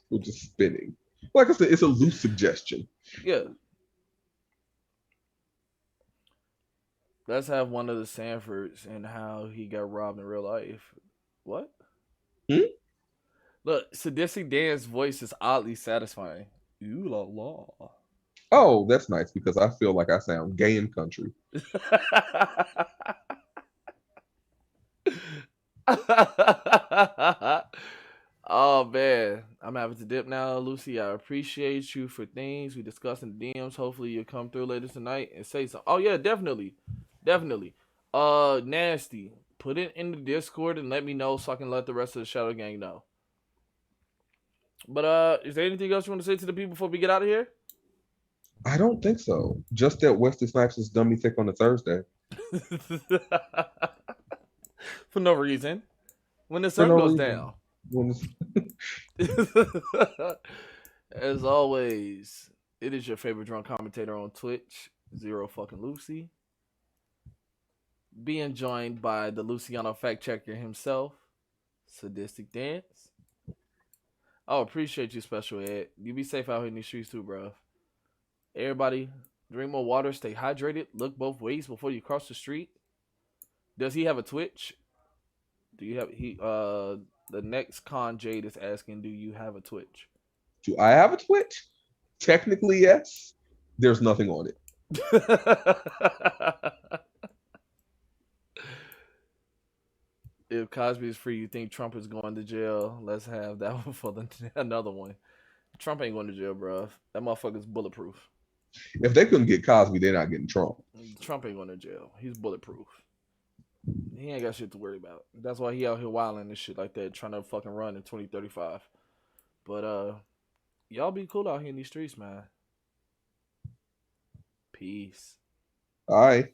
We're just spinning. Like I said, it's a loose suggestion. Yeah. Let's have one of the Sanfords and how he got robbed in real life. What? Hmm? Look, Sadistic Dan's voice is oddly satisfying. Ooh la la. Oh, that's nice because I feel like I sound gay in country. Oh man, I'm having to dip now, Lucy. I appreciate you for things we discussed in the DMs. Hopefully you'll come through later tonight and say something. Oh yeah, definitely, definitely. Nasty. Put it in the Discord and let me know so I can let the rest of the Shadow Gang know. But is there anything else you want to say to the people before we get out of here? I don't think so. Just that Wesley Snipes is dummy thick on a Thursday. For no reason. When the For sun no goes reason. down. When As always, it is your favorite drunk commentator on Twitch, Zero fucking Lucy. Being joined by the Luciano fact checker himself, Sadistic Dance. Oh, appreciate you, Special Ed. You be safe out here in these streets too, bro. Everybody, drink more water, stay hydrated, look both ways before you cross the street. Does he have a Twitch? Do you have the next Con Jade is asking, do you have a Twitch? do I have a Twitch? Technically, yes. There's nothing on it. If Cosby is free, you think Trump is going to jail? Let's have that one for another one. Trump ain't going to jail, bro. That motherfucker's bulletproof. If they couldn't get Cosby, they're not getting Trump. Trump ain't going to jail. He's bulletproof. He ain't got shit to worry about. That's why he out here wilding and shit like that, trying to fucking run in 2035. But y'all be cool out here in these streets, man. Peace. All right.